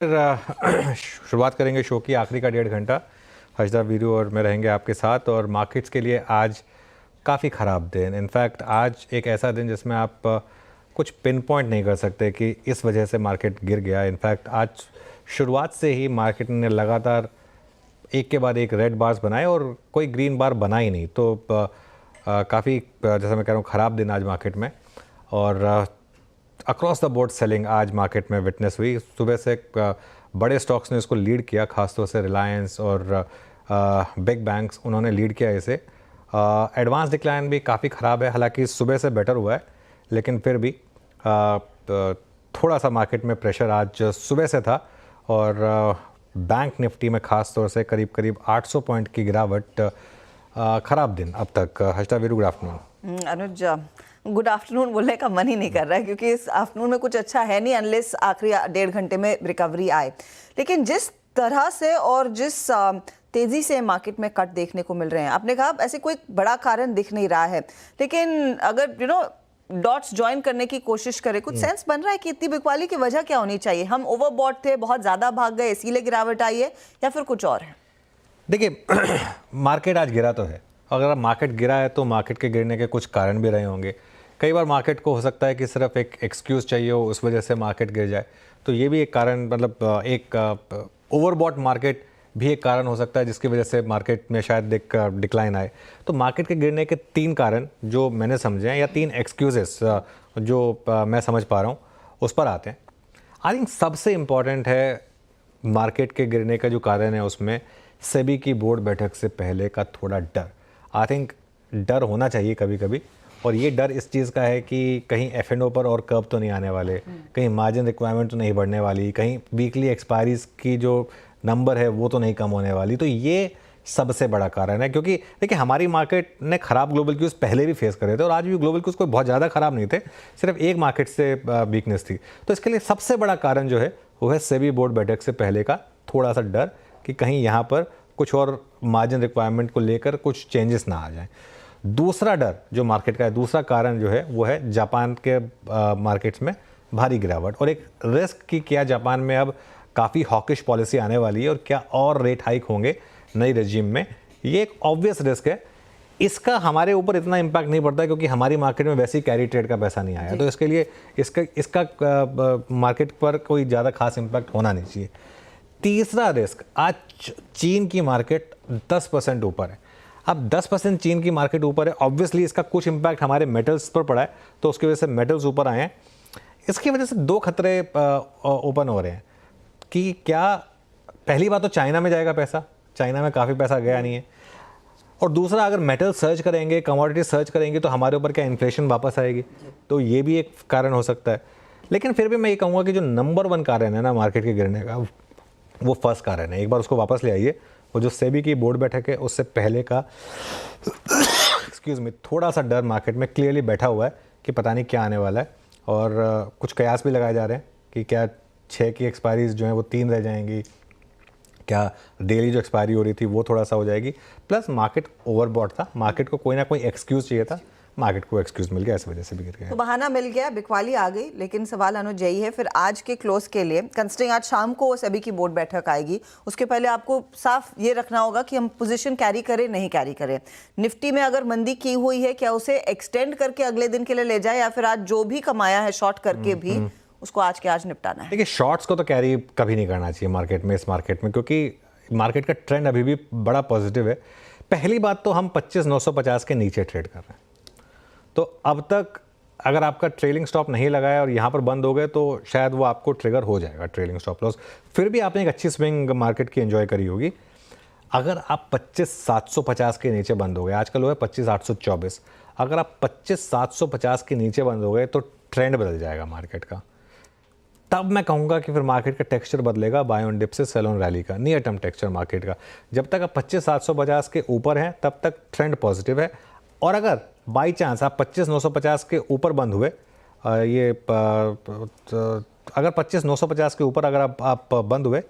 शुरुआत करेंगे शो की आखिरी का 1.5 घंटा। हर्षदा वीरू और मैं रहेंगे आपके साथ। और मार्केट्स के लिए आज काफ़ी ख़राब दिन, इनफैक्ट आज एक ऐसा दिन जिसमें आप कुछ पिन पॉइंट नहीं कर सकते कि इस वजह से मार्केट गिर गया। इनफैक्ट आज शुरुआत से ही मार्केट ने लगातार एक के बाद एक रेड बार्स बनाए और कोई ग्रीन बार बना ही नहीं। तो काफ़ी जैसा मैं कह रहा हूँ ख़राब दिन आज मार्केट में। और अक्रॉस द बोर्ड सेलिंग आज मार्केट में विटनेस हुई। सुबह से बड़े स्टॉक्स ने इसको लीड किया, खासतौर से रिलायंस और बिग बैंक्स, उन्होंने लीड किया इसे। एडवांस डिक्लाइन भी काफ़ी ख़राब है, हालांकि सुबह से बेटर हुआ है, लेकिन फिर भी थोड़ा सा मार्केट में प्रेशर आज सुबह से था। और बैंक निफ्टी में ख़ास तौर से करीब करीब 800 पॉइंट की गिरावट। ख़राब दिन अब तक। Harshada Veeru, good afternoon. Anuj, good afternoon बोलने का मन ही नहीं कर रहा है क्योंकि इस आफ्टरनून में कुछ अच्छा है नहीं अनलेस आखिरी 1.5 घंटे में रिकवरी आए। लेकिन जिस तरह से और जिस तेजी से मार्केट में कट देखने को मिल रहे हैं, आपने कहा ऐसे कोई बड़ा कारण दिख नहीं रहा है, लेकिन अगर डॉट्स ज्वाइन करने की कोशिश करें, कुछ सेंस बन रहा है कि इतनी बिकवाली की वजह क्या होनी चाहिए? हम ओवरबॉट थे, बहुत ज्यादा भाग गए इसीलिए गिरावट आई है, या फिर कुछ और है? देखिए मार्केट आज गिरा तो है। अगर मार्केट गिरा है तो मार्केट के गिरने के कुछ कारण भी रहे होंगे। कई बार मार्केट को हो सकता है कि सिर्फ एक एक्सक्यूज़ चाहिए हो, उस वजह से मार्केट गिर जाए। तो ये भी एक कारण, मतलब एक ओवरबॉट मार्केट भी एक कारण हो सकता है जिसकी वजह से मार्केट में शायद एक डिक्लाइन आए। तो मार्केट के गिरने के 3 कारण जो मैंने समझे हैं, या 3 एक्सक्यूजेस जो मैं समझ पा रहा हूँ, उस पर आते हैं। आई थिंक सबसे इम्पॉर्टेंट है मार्केट के गिरने का जो कारण है उसमें सेबी की बोर्ड बैठक से पहले का थोड़ा डर। आई थिंक डर होना चाहिए कभी कभी, और ये डर इस चीज़ का है कि कहीं F&O पर और कर्व तो नहीं आने वाले, कहीं मार्जिन रिक्वायरमेंट तो नहीं बढ़ने वाली, कहीं वीकली एक्सपायरीज की जो नंबर है वो तो नहीं कम होने वाली। तो ये सबसे बड़ा कारण है, क्योंकि देखिए हमारी मार्केट ने ख़राब ग्लोबल क्यूज़ पहले भी फेस करे थे और आज भी ग्लोबल क्यूज़ कोई बहुत ज़्यादा ख़राब नहीं थे, सिर्फ एक मार्केट से वीकनेस थी। तो इसके लिए सबसे बड़ा कारण जो है वो है सेबी बोर्ड बैठक से पहले का थोड़ा सा डर कि कहीं यहाँ पर कुछ और मार्जिन रिक्वायरमेंट को लेकर कुछ चेंजेस ना आ जाएं। दूसरा डर जो मार्केट का है, दूसरा कारण जो है वो है जापान के मार्केट्स में भारी गिरावट, और एक रिस्क कि क्या जापान में अब काफ़ी हॉकिश पॉलिसी आने वाली है और क्या और रेट हाइक होंगे नई रेजिम में। ये एक ऑब्वियस रिस्क है। इसका हमारे ऊपर इतना इम्पैक्ट नहीं पड़ता क्योंकि हमारी मार्केट में वैसे ही कैरी ट्रेड का पैसा नहीं आया, तो इसके लिए इसका मार्केट पर कोई ज़्यादा खास इम्पैक्ट होना नहीं चाहिए। तीसरा रिस्क, आज चीन की मार्केट 10% ऊपर है। अब 10% चीन की मार्केट ऊपर है, ऑब्वियसली इसका कुछ इम्पैक्ट हमारे मेटल्स पर पड़ा है, तो उसकी वजह से मेटल्स ऊपर आए हैं। इसकी वजह से 2 खतरे ओपन हो रहे हैं कि क्या पहली बात तो चाइना में जाएगा पैसा, चाइना में काफ़ी पैसा गया नहीं है, और दूसरा अगर मेटल सर्च करेंगे, कमोडिटी सर्च करेंगे, तो हमारे ऊपर क्या इन्फ्लेशन वापस आएगी, तो ये भी एक कारण हो सकता है। लेकिन फिर भी मैं ये कहूँगा कि जो नंबर 1 कारण है ना मार्केट के गिरने का, वो फर्स्ट कारण है। एक बार उसको वापस ले आइए, वो जो सेबी की बोर्ड बैठक है उससे पहले का एक्सक्यूज़ मी, थोड़ा सा डर मार्केट में क्लियरली बैठा हुआ है कि पता नहीं क्या आने वाला है। और कुछ कयास भी लगाए जा रहे हैं कि क्या 6 की एक्सपायरीज जो हैं वो 3 रह जाएंगी, क्या डेली जो एक्सपायरी हो रही थी वो थोड़ा सा हो जाएगी। प्लस मार्केट ओवरबॉट था, मार्केट को कोई ना कोई एक्सक्यूज़ चाहिए था, मार्केट को एक्सक्यूज़ मिल गया, इस वजह से भी गिर गया। तो बहाना मिल गया, बिकवाली आ गई। लेकिन सवाल अनुज यही है फिर आज के क्लोज के लिए, कंसिडरिंग आज शाम को सेबी की बोर्ड बैठक आएगी, उसके पहले आपको साफ ये रखना होगा कि हम पोजीशन कैरी करें नहीं कैरी करें। निफ्टी में अगर मंदी की हुई है, क्या उसे एक्सटेंड करके अगले दिन के लिए ले जाए, या फिर आज जो भी कमाया है शॉर्ट करके भी उसको आज के आज निपटाना है? देखिए शॉर्ट्स को तो कैरी कभी नहीं करना चाहिए मार्केट में, इस मार्केट में, क्योंकि मार्केट का ट्रेंड अभी भी बड़ा पॉजिटिव है। पहली बात तो हम 25,950 के नीचे ट्रेड कर रहे हैं, तो अब तक अगर आपका ट्रेलिंग स्टॉप नहीं लगाया और यहाँ पर बंद हो गए तो शायद वो आपको ट्रिगर हो जाएगा ट्रेलिंग स्टॉप लॉस। फिर भी आपने एक अच्छी स्विंग मार्केट की एंजॉय करी होगी। अगर आप 25,750 के नीचे बंद हो गए, आजकल हुआ है 25,824, अगर आप 25,750 के नीचे बंद हो गए तो ट्रेंड बदल जाएगा मार्केट का। तब मैं कहूँगा कि फिर मार्केट का टेक्सचर बदलेगा, बाय ऑन डिप से सेल ऑन रैली का, नियर टर्म टेक्सचर मार्केट का। जब तक आप 25,750 के ऊपर हैं तब तक ट्रेंड पॉजिटिव है, और अगर बाई चांस आप 25,950 के ऊपर बंद हुए, अगर 25,950 के ऊपर अगर आप बंद हुए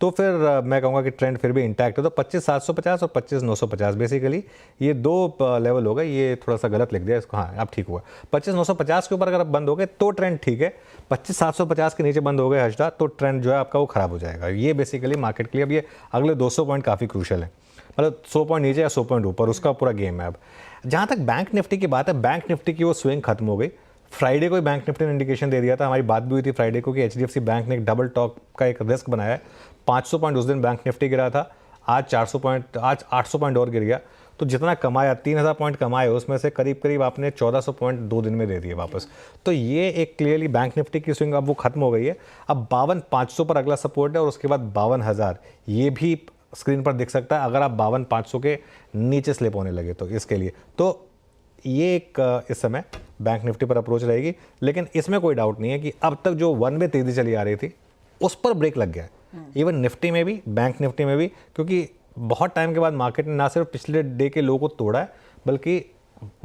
तो फिर मैं कहूँगा कि ट्रेंड फिर भी इंटैक्ट है। तो 25,750 और 25,950 बेसिकली ये दो लेवल हो गए। ये थोड़ा सा गलत लिख दिया इसको, हाँ अब ठीक हुआ। 25,950 के ऊपर अगर आप बंद हो गए तो ट्रेंड ठीक है, 25,750 के नीचे बंद हो गए हर्षदा तो ट्रेंड जो है आपका वो खराब हो जाएगा। ये बेसिकली मार्केट के लिए अब ये अगले 200 पॉइंट काफ़ी क्रूशल है, मतलब 100 पॉइंट नीचे या 100 पॉइंट ऊपर, उसका पूरा गेम है। अब जहाँ तक बैंक निफ्टी की बात है, बैंक निफ्टी की वो स्विंग खत्म हो गई। फ्राइडे को ही बैंक निफ्टी ने इंडिकेशन दे दिया था, हमारी बात भी हुई थी फ्राइडे को, कि HDFC बैंक ने एक डबल टॉप का एक रिस्क बनाया है। 500 पॉइंट उस दिन बैंक निफ्टी गिरा था, आज 400 पॉइंट, आज 800 पॉइंट और गिर गया। तो जितना कमाया 3000 पॉइंट कमाए, उसमें से करीब करीब आपने 1400 पॉइंट 2 दिन में दे दिए वापस। तो ये एक क्लियरली बैंक निफ्टी की स्विंग अब वो खत्म हो गई है। अब 52,500 पर अगला सपोर्ट है और उसके बाद 52,000 ये भी स्क्रीन पर दिख सकता है अगर आप 52,500 के नीचे स्लिप होने लगे तो इसके लिए। तो ये एक इस समय बैंक निफ्टी पर अप्रोच रहेगी, लेकिन इसमें कोई डाउट नहीं है कि अब तक जो वन वे तेजी चली आ रही थी उस पर ब्रेक लग गया है। इवन निफ्टी में भी, बैंक निफ्टी में भी, क्योंकि बहुत टाइम के बाद मार्केट ने ना सिर्फ पिछले डे के लो को तोड़ा है बल्कि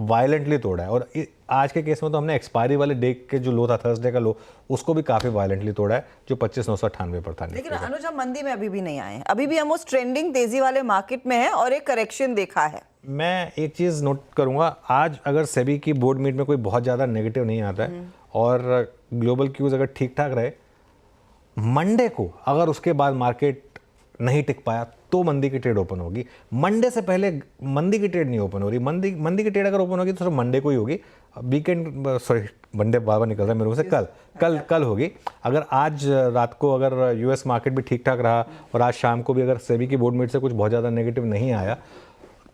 वायलेंटली तोड़ा है। और आज के केस में तो हमने एक्सपायरी वाले डे के जो लो था, थर्सडे का लो, उसको भी काफ़ी वायलेंटली तोड़ा है जो 25,998 पर था। लेकिन अनुज, हम मंदी में अभी भी नहीं आए हैं, अभी भी हम उस ट्रेंडिंग तेजी वाले मार्केट में हैं और एक करेक्शन देखा है। मैं एक चीज़ नोट करूंगा, आज अगर सेबी की बोर्ड मीट में कोई बहुत ज़्यादा नेगेटिव नहीं आता है और ग्लोबल क्यूज अगर ठीक ठाक रहे, मंडे को अगर उसके बाद मार्केट नहीं टिक पाया तो मंदी की ट्रेड ओपन होगी। मंडे से पहले मंदी की ट्रेड नहीं ओपन हो रही। मंदी की ट्रेड अगर ओपन होगी तो सिर्फ मंडे को ही होगी। वीकेंड, सॉरी मंडे बार निकल रहा है मेरे मुंह से, कल होगी। अगर आज रात को अगर यूएस मार्केट भी ठीक ठाक रहा और आज शाम को भी अगर सेबी की बोर्ड मीट से कुछ बहुत ज़्यादा नेगेटिव नहीं आया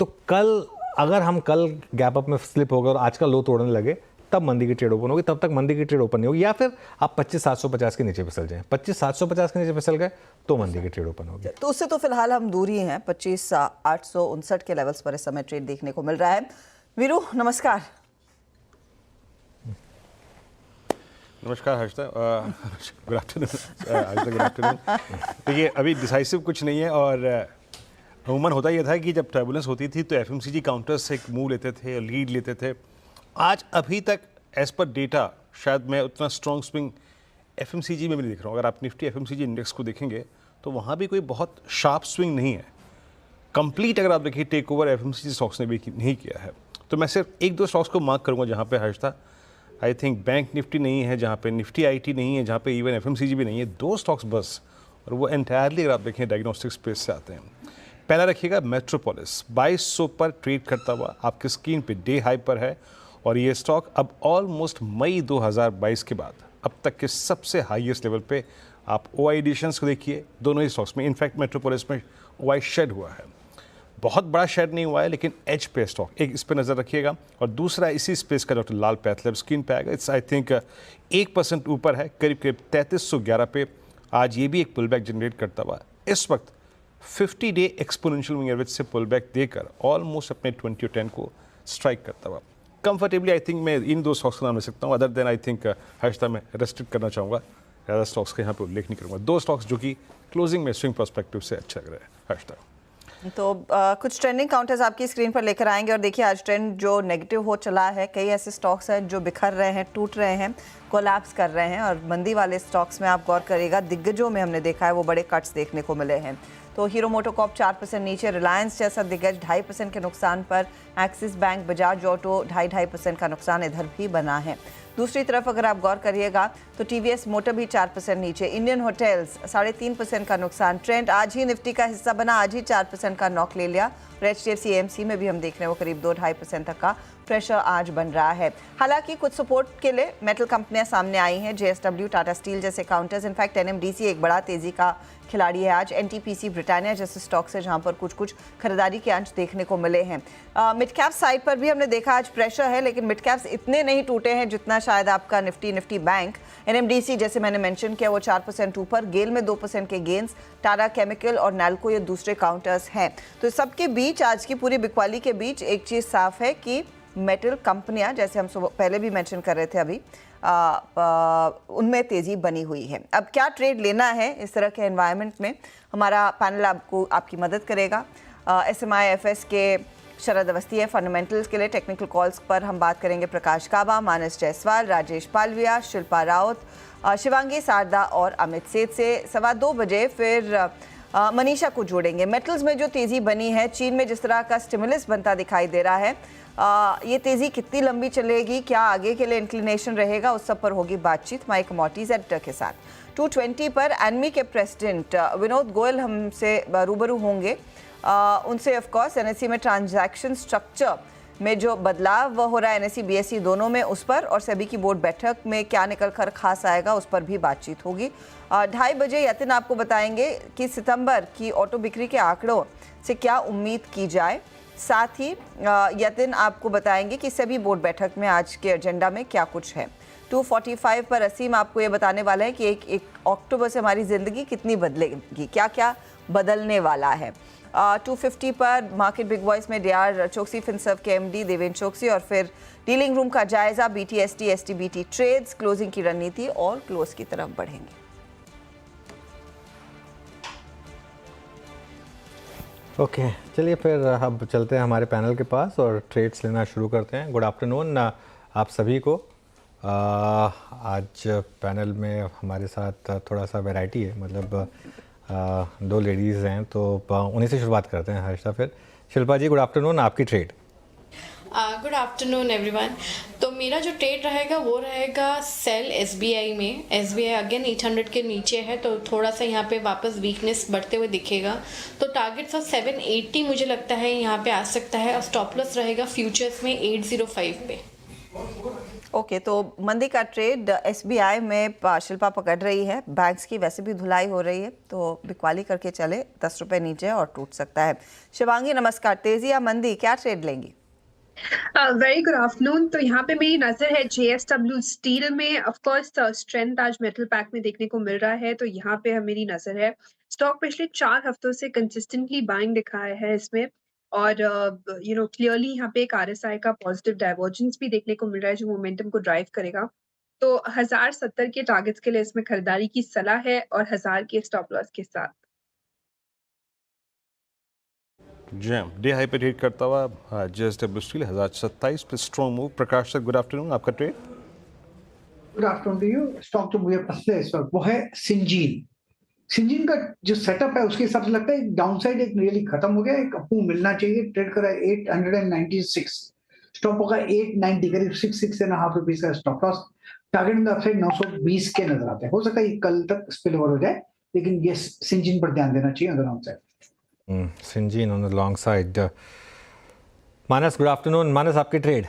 तो कल अगर हम कल गैप अप में स्लिप हो गए और आज का लो तोड़ने लगे तब मंदी की ट्रेड ओपन होगी। तब तक मंदी की ट्रेड ओपन नहीं होगी, या फिर आप 25,750 के नीचे फिसल जाएं। 25,750 के नीचे फिसल गए तो मंदी की ट्रेड ओपन होगी। तो उससे तो फिलहाल हम दूर ही हैं, 25,859 के लेवल्स पर इस समय ट्रेड देखने को मिल रहा है। वीरू नमस्कार। नमस्कार हर्षदा, गुड आफ्टरनून। देखिए अभी डिसाइसिव कुछ नहीं है और अमूमन होता यह था कि जब टर्बुलेंस होती थी तो एफएमसीजी काउंटर्स से एक मूव लेते थे, लीड लेते थे। आज अभी तक एज पर डेटा शायद मैं उतना स्ट्रॉन्ग स्विंग एफएमसीजी में भी नहीं दिख रहा हूँ। अगर आप निफ्टी एफएमसीजी इंडेक्स को देखेंगे तो वहाँ भी कोई बहुत शार्प स्विंग नहीं है। कंप्लीट अगर आप देखिए टेक ओवर एफएमसीजी स्टॉक्स ने भी नहीं किया है। तो मैं सिर्फ एक दो स्टॉक्स को मार्क करूँगा जहाँ पे Harshada I think bank Nifty नहीं है, जहाँ पे निफ्टी आईटी नहीं है, जहाँ पे इवन एफएमसीजी भी नहीं है। दो स्टॉक्स बस, और वो एंटायरली अगर आप देखें डायग्नोस्टिक स्पेस से आते हैं। पहला रखिएगा मेट्रोपोलिस, 2200 पर ट्रेड करता हुआ आपकी स्क्रीन पे डे हाई पर है और ये स्टॉक अब ऑलमोस्ट मई 2022 के बाद अब तक के सबसे हाईएस्ट लेवल पे। आप ओआई एडिशंस को देखिए दोनों ही स्टॉक्स में, इनफैक्ट मेट्रोपोलिस में ओआई शेड हुआ है, बहुत बड़ा शेड नहीं हुआ है लेकिन एज पे स्टॉक, एक इस पे नज़र रखिएगा। और दूसरा इसी स्पेस का डॉक्टर लाल पैथलैब स्क्रीन पे आएगा। इट्स आई थिंक 1% ऊपर है, करीब करीब 3311 पे। आज ये भी एक पुल बैक जनरेट करता हुआ इस वक्त 50 डे एक्सपोनेंशियल मूविंग एवरेज से पुल बैक देकर ऑलमोस्ट अपने 2010 को स्ट्राइक करता हुआ कंफर्टेबली। आई थिंक मैं इन दो स्टॉक्स का नाम ले सकता हूँ। Other than I think Harshada में रेस्ट्रिक्ट करना चाहूँगा, ज़्यादा स्टॉक्स का यहाँ पे उल्लेख नहीं करूँगा। दो स्टॉक्स जो कि क्लोजिंग में स्विंग पर्सपेक्टिव से अच्छा लग रहा है हर्षदा। तो कुछ ट्रेंडिंग काउंटर्स आपकी स्क्रीन पर लेकर आएंगे और देखिए आज ट्रेंड जो नेगेटिव हो चला है, कई ऐसे स्टॉक्स हैं जो बिखर रहे हैं, टूट रहे हैं, कोलैप्स कर रहे हैं। और मंदी वाले स्टॉक्स में आप गौर करिएगा, दिग्गजों में हमने देखा है वो बड़े कट्स देखने को मिले हैं। तो हीरो मोटोकॉर्प 4% नीचे, रिलायंस जैसा दिग्गज 2.5% के नुकसान पर, एक्सिस बैंक, बजाज ऑटो 2.5% का नुकसान इधर भी बना है। दूसरी तरफ अगर आप गौर करिएगा तो टीवीएस मोटर भी 4% नीचे, इंडियन होटल्स 3.5% का नुकसान। ट्रेंड आज ही निफ्टी का हिस्सा बना, आज ही 4% का नॉक ले लिया। और HDFC AMC में भी हम देख रहे हैं वो करीब 2-2.5% तक का प्रेशर आज बन रहा है। हालांकि कुछ सपोर्ट के लिए मेटल कंपनियां सामने आई हैं, JSW, टाटा स्टील जैसे काउंटर्स। इनफैक्ट NMDC एक बड़ा तेजी का खिलाड़ी है आज, NTPC, ब्रिटानिया जैसे स्टॉक्स है जहां पर कुछ खरीदारी के अंश देखने को मिले हैं। मिड कैप साइड पर भी हमने देखा आज प्रेशर है, लेकिन मिड कैप्स इतने नहीं टूटे हैं जितना शायद आपका निफ्टी बैंक। NMDC जैसे मैंने मेंशन किया वो 4% ऊपर, गेल में 2% के गेंस, टाटा केमिकल और नैल्को ये दूसरे काउंटर्स हैं। तो सबके बीच, आज की पूरी बिकवाली के बीच एक चीज़ साफ है कि मेटल कंपनियां, जैसे हम पहले भी मेंशन कर रहे थे अभी, उनमें तेज़ी बनी हुई है। अब क्या ट्रेड लेना है इस तरह के एनवायरनमेंट में, हमारा पैनल आपकी मदद करेगा। SMI FS के शरद अवस्थी है। फंडामेंटल्स के लिए टेक्निकल कॉल्स पर हम बात करेंगे प्रकाश काबा, मानस जायसवाल, राजेश पालविया, शिल्पा राउत, शिवांगी सारदा और अमित सेठ से 2:15 बजे फिर मनीषा को जोड़ेंगे। मेटल्स में जो तेज़ी बनी है, चीन में जिस तरह का स्टिमुलस बनता दिखाई दे रहा है, ये तेज़ी कितनी लंबी चलेगी, क्या आगे के लिए इंक्लिनेशन रहेगा, उस सब पर होगी बातचीत माई कमोडिटीज एडिटर के साथ। 220 पर एनमी के प्रेसिडेंट विनोद गोयल हमसे रूबरू होंगे। उनसे ऑफ कोर्स एनएसई में ट्रांजैक्शन स्ट्रक्चर में जो बदलाव हो रहा है एनएसई बीएसई दोनों में, उस पर, और सेबी की बोर्ड बैठक में क्या निकल कर खास आएगा, उस पर भी बातचीत होगी। 2:30 बजे यतिन आपको बताएंगे कि सितंबर की ऑटो बिक्री के आंकड़ों से क्या उम्मीद की जाए। साथ ही यतिन आपको बताएंगे कि सेबी बोर्ड बैठक में आज के एजेंडा में क्या कुछ है। 2:45 पर असीम आपको ये बताने वाला है कि एक अक्टूबर से हमारी ज़िंदगी कितनी बदलेगी, क्या क्या बदलने वाला है। 2:50 पर मार्केट बिग वॉइस में डीआर चोकसी फिनसर्व के एमडी देवेंद्र चोकसी, और फिर डीलिंग रूम का जायजा, बीटीएसटी एसटीबीटी ट्रेड्स, क्लोजिंग की रणनीति और क्लोज की तरफ बढ़ेंगे। ओके, चलिए फिर अब चलते हैं हमारे पैनल के पास और ट्रेड्स लेना शुरू करते हैं। गुड आफ्टरनून आप सभी को। आज पैनल में हमारे साथ थोड़ा सा वैरायटी है, मतलब 2 लेडीज़ हैं, तो उन्हीं से शुरुआत करते हैं हर्षा। फिर शिल्पा जी, गुड आफ्टरनून, आपकी ट्रेड। Good afternoon everyone. तो मेरा जो ट्रेड रहेगा वो रहेगा सेल एसबीआई में। एसबीआई अगेन 800 के नीचे है, तो थोड़ा सा यहाँ पे वापस वीकनेस बढ़ते हुए दिखेगा। तो टारगेट फॉर 780 मुझे लगता है यहाँ पे आ सकता है, और स्टॉप लॉस रहेगा फ्यूचर्स में 805 पे। ओके, तो मंदी का ट्रेड एसबीआई में शिल्पा पकड़ रही है। बैंक्स की वैसे भी धुलाई हो रही है, तो बिकवाली करके चले, 10 रुपए नीचे और टूट सकता है। शिवांगी नमस्कार, तेजी या मंदी, क्या ट्रेड लेंगी? Very good afternoon. तो यहाँ पे मेरी नजर है जेएसडब्ल्यू स्टील में। ऑफ कोर्स स्ट्रेंथ आज मेटल पैक में देखने को मिल रहा है, तो यहाँ पे मेरी नजर है। स्टॉक पिछले 4 हफ्तों से कंसिस्टेंटली बाइंग दिखाया है इसमें, और क्लियरली यहाँ पे एक आरएसआई का पॉजिटिव डाइवर्जेंस भी देखने को मिल रहा है जो मोमेंटम को ड्राइव करेगा। तो 1070 के टारगेट्स के लिए इसमें खरीदारी की सलाह है, और 1000 के स्टॉप लॉस के साथ। जी, डे हाई पे ट्रेड करता हुआ जेएसडब्ल्यू स्टील 1027 पे strong move. Prakash sir, good afternoon, आपका trade. Good afternoon to you. Stock जो मुझे पसंद है इस वक्त वो है सिंजीन। सिंजीन का जो सेटअप है उसके हिसाब से लगता है डाउनसाइड एक रियली खत्म हो गया, एक अपू मिलना चाहिए। ट्रेड करा 896, स्टॉप होगा 890, करीब 6.5 रुपीज का स्टॉप लॉस। टारगेट में अपसाइड 920 के नजर आते हैं। हो सकता है कल तक स्पिल ओवर हो जाए, लेकिन ये सिंजीन पर ध्यान देना चाहिए अगर downside. Syngene on the long side. Manas, good afternoon. Manas, आपकी ट्रेड।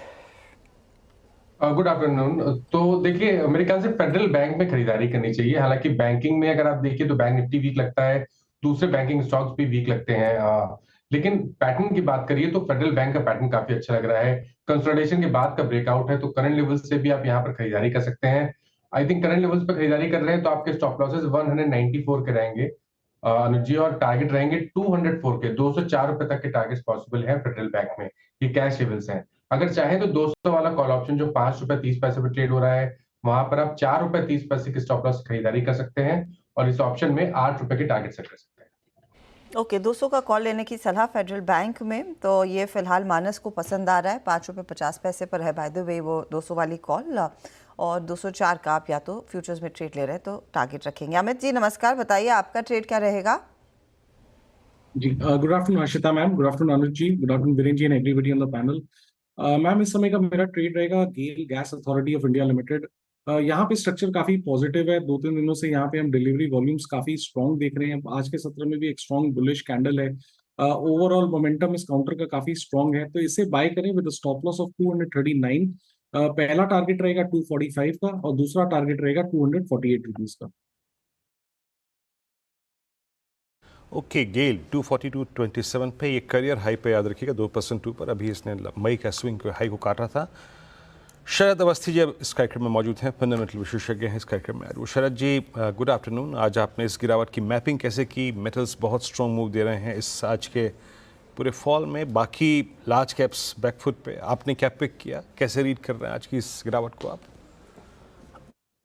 Good afternoon. तो देखिए, मेरे ख्याल से फेडरल बैंक में खरीदारी करनी चाहिए। हालांकि बैंकिंग में अगर आप देखिए तो बैंक निफ्टी वीक लगता है, दूसरे बैंकिंग स्टॉक्स भी वीक लगते हैं, लेकिन पैटर्न की बात करिए तो फेडरल बैंक का पैटर्न काफी अच्छा लग रहा है। कंसोलिडेशन के बाद का ब्रेकआउट है, तो करंट लेवल्स से भी आप यहाँ पर खरीदारी कर सकते हैं। आई थिंक करंट लेवल्स पर खरीदारी कर रहे हैं तो आपके स्टॉप लॉसेस 194 के रहेंगे अनुज जी, और टारगेट रहेंगे 204 के। 204 रुपए तक के टारगेट पॉसिबल है फेडरल बैंक में। ये कैश लेवल्स हैं। अगर चाहें तो 200 वाला कॉल ऑप्शन जो 5 रुपए 30 पैसे पर ट्रेड हो रहा है, वहां पर आप 4 रुपए 30 पैसे की स्टॉप लॉस खरीदारी कर सकते हैं, और इस ऑप्शन में 8 रुपए के टारगेट सेट कर सकते हैं। ओके, 200 का कॉल लेने की सलाह फेडरल बैंक में, तो ये फिलहाल मानस को पसंद आ रहा है। 5 रुपए 50 पैसे पर है बाय द वे वो 200 वाली कॉल, और 204 का आप या तो फ्यूचर्स में ट्रेड ले रहे हैं तो टारगेट रखेंगे। अमित जी नमस्कार, बताइए आपका ट्रेड क्या रहेगा? जी, good afternoon Harshita ma'am, good afternoon Anuj ji, good afternoon Viren ji and everybody on the panel. Ma'am, इस समय का मेरा ट्रेड रहेगा GAIL Gas Authority of India Limited. यहाँ पे स्ट्रक्चर काफी पॉजिटिव है। 2-3 दिनों से यहाँ पे हम डिलीवरी वॉल्यूम्स काफी स्ट्रॉन्ग देख रहे हैं। आज के सत्र में भी एक स्ट्रॉन्ग बुलिश कैंडल है। ओवरऑल मोमेंटम इस काउंटर का काफी स्ट्रॉन्ग है, तो इसे बाय करें विद स्टॉप लॉस ऑफ 239। पहला टारगेट रहेगा 245 का, और दूसरा टारगेट रहेगा 248 रुपीज का। ओके, गेल 242.27 पे, ये करियर हाई पे याद रखिएगा 2% ऊपर। अभी इसने मई का स्विंग हाई को काटा था। शरद अवस्थी जी अब इस कार्यक्रम में मौजूद हैं, फंडामेंटल विशेषज्ञ हैं इस कार्यक्रम में। शरद जी, गुड आफ्टरनून। आज आपने इस गिरावट की मैपिंग कैसे की? मेटल्स बहुत स्ट्रॉन्ग मूव दे रहे हैं इस आज के पूरे फॉल में, बाकी लार्ज कैप्स बैकफुट पे, आपने क्या पिक किया? कैसे रीड कर रहे हैं आज की इस गिरावट को आप?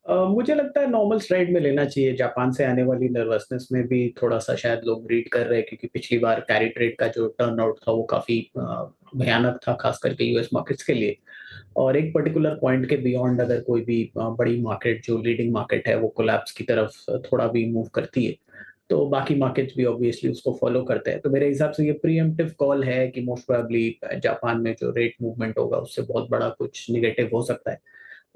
मुझे लगता है नॉर्मल स्ट्राइड में लेना चाहिए। जापान से आने वाली नर्वसनेस में भी थोड़ा सा शायद लोग रीड कर रहे हैं, क्योंकि पिछली बार कैरी ट्रेड का जो टर्नआउट था वो काफी भयानक था, खास करके यूएस मार्केट्स के लिए। और एक पर्टिकुलर पॉइंट के बियॉन्ड अगर कोई भी बड़ी मार्केट जो लीडिंग मार्केट है वो कोलैप्स की तरफ थोड़ा भी मूव करती है तो बाकी मार्केट्स भी ऑब्वियसली उसको फॉलो करते हैं। तो मेरे हिसाब से ये प्रीएम्प्टिव कॉल है कि मोस्ट प्रोबेबली जापान में जो रेट मूवमेंट होगा उससे बहुत बड़ा कुछ निगेटिव हो सकता है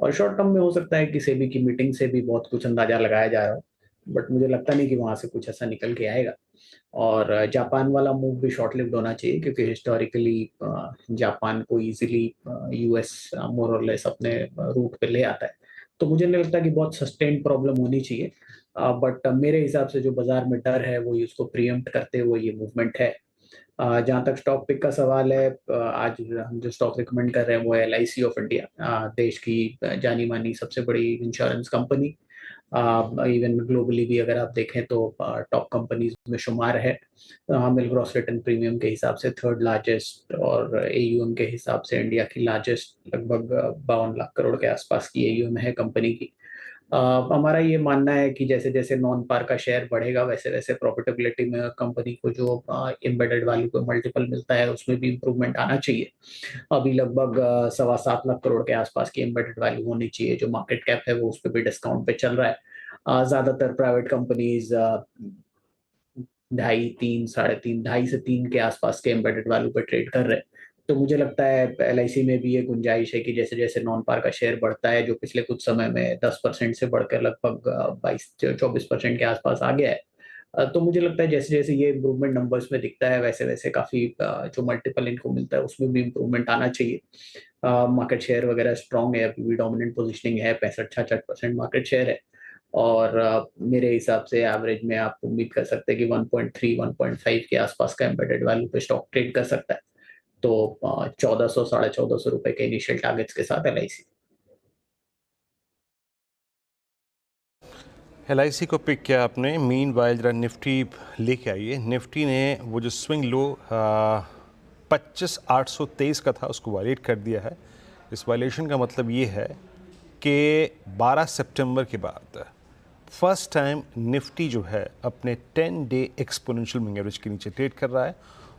और शॉर्ट टर्म में हो सकता है कि सेबी की मीटिंग से भी बहुत कुछ अंदाजा लगाया जा रहा हो, बट मुझे लगता नहीं कि वहां से कुछ ऐसा निकल के आएगा। और जापान वाला मूव भी शॉर्ट लिव्ड होना चाहिए क्योंकि हिस्टोरिकली जापान को इजीली यूएस मोर और लेस अपने रूट पे ले आता है। तो मुझे नहीं लगता कि बहुत सस्टेन्ड प्रॉब्लम होनी चाहिए, बट मेरे हिसाब से जो बाजार में डर है वो उसको प्रीएम्प्ट करते हुए ये मूवमेंट है। जहाँ तक स्टॉक पिक का सवाल है, आज हम जो स्टॉक रिकमेंड कर रहे हैं वो है LIC ऑफ इंडिया, देश की जानी मानी सबसे बड़ी इंश्योरेंस कंपनी। इवन ग्लोबली भी अगर आप देखें तो टॉप कंपनीज में शुमार है। मिल ग्रॉस रिटर्न प्रीमियम के हिसाब से थर्ड लार्जेस्ट और AUM के हिसाब से इंडिया की लार्जेस्ट लगभग 52 लाख करोड़ के आसपास की AUM है कंपनी की। हमारा ये मानना है कि जैसे जैसे नॉन पार का शेयर बढ़ेगा वैसे वैसे प्रॉफिटेबिलिटी में कंपनी को जो एम्बेडेड वैल्यू को मल्टीपल मिलता है उसमें भी इम्प्रूवमेंट आना चाहिए। अभी लगभग 7.25 लाख करोड़ के आसपास की एम्बेडेड वैल्यू होनी चाहिए, जो मार्केट कैप है वो उस पर भी डिस्काउंट पे चल रहा है। ज्यादातर प्राइवेट कंपनीज 2.5, 3, 3.5, 2.5 से 3 के आसपास के एम्बेडेड वैल्यू पे ट्रेड कर रहे हैं। तो मुझे लगता है LIC में भी ये गुंजाइश है कि जैसे जैसे नॉन पार का शेयर बढ़ता है, जो पिछले कुछ समय में 10% से बढ़कर लगभग 22-24% के आसपास आ गया है, तो मुझे लगता है जैसे जैसे ये इम्प्रूवमेंट नंबर्स में दिखता है वैसे वैसे काफी जो मल्टीपल इनको मिलता है उसमें भी इम्प्रूवमेंट आना चाहिए। मार्केट शेयर वगैरह स्ट्रॉन्ग है, अभी भी डोमिनेंट पोजिशनिंग है, 65-66% मार्केट शेयर है और मेरे हिसाब से एवरेज में आप उम्मीद कर सकते हैं कि 1.3-1.5 के आसपास का एम्बेडेड वैल्यू पे स्टॉक ट्रेड कर सकता है। तो 1400-1450 रुपए के इनिशियल टारगेट्स के साथ LIC को पिक किया आपने। मीन वाइल जरा निफ्टी लेके आइए। निफ्टी ने वो जो स्विंग लो 25,823 का था उसको वायलेट कर दिया है। इस वायलेशन का मतलब ये है कि 12 सितंबर के बाद फर्स्ट टाइम निफ्टी जो है अपने 10 डे एक्सपोनेंशियल मूविंग एवरेज के नीचे ट्रेड कर रहा है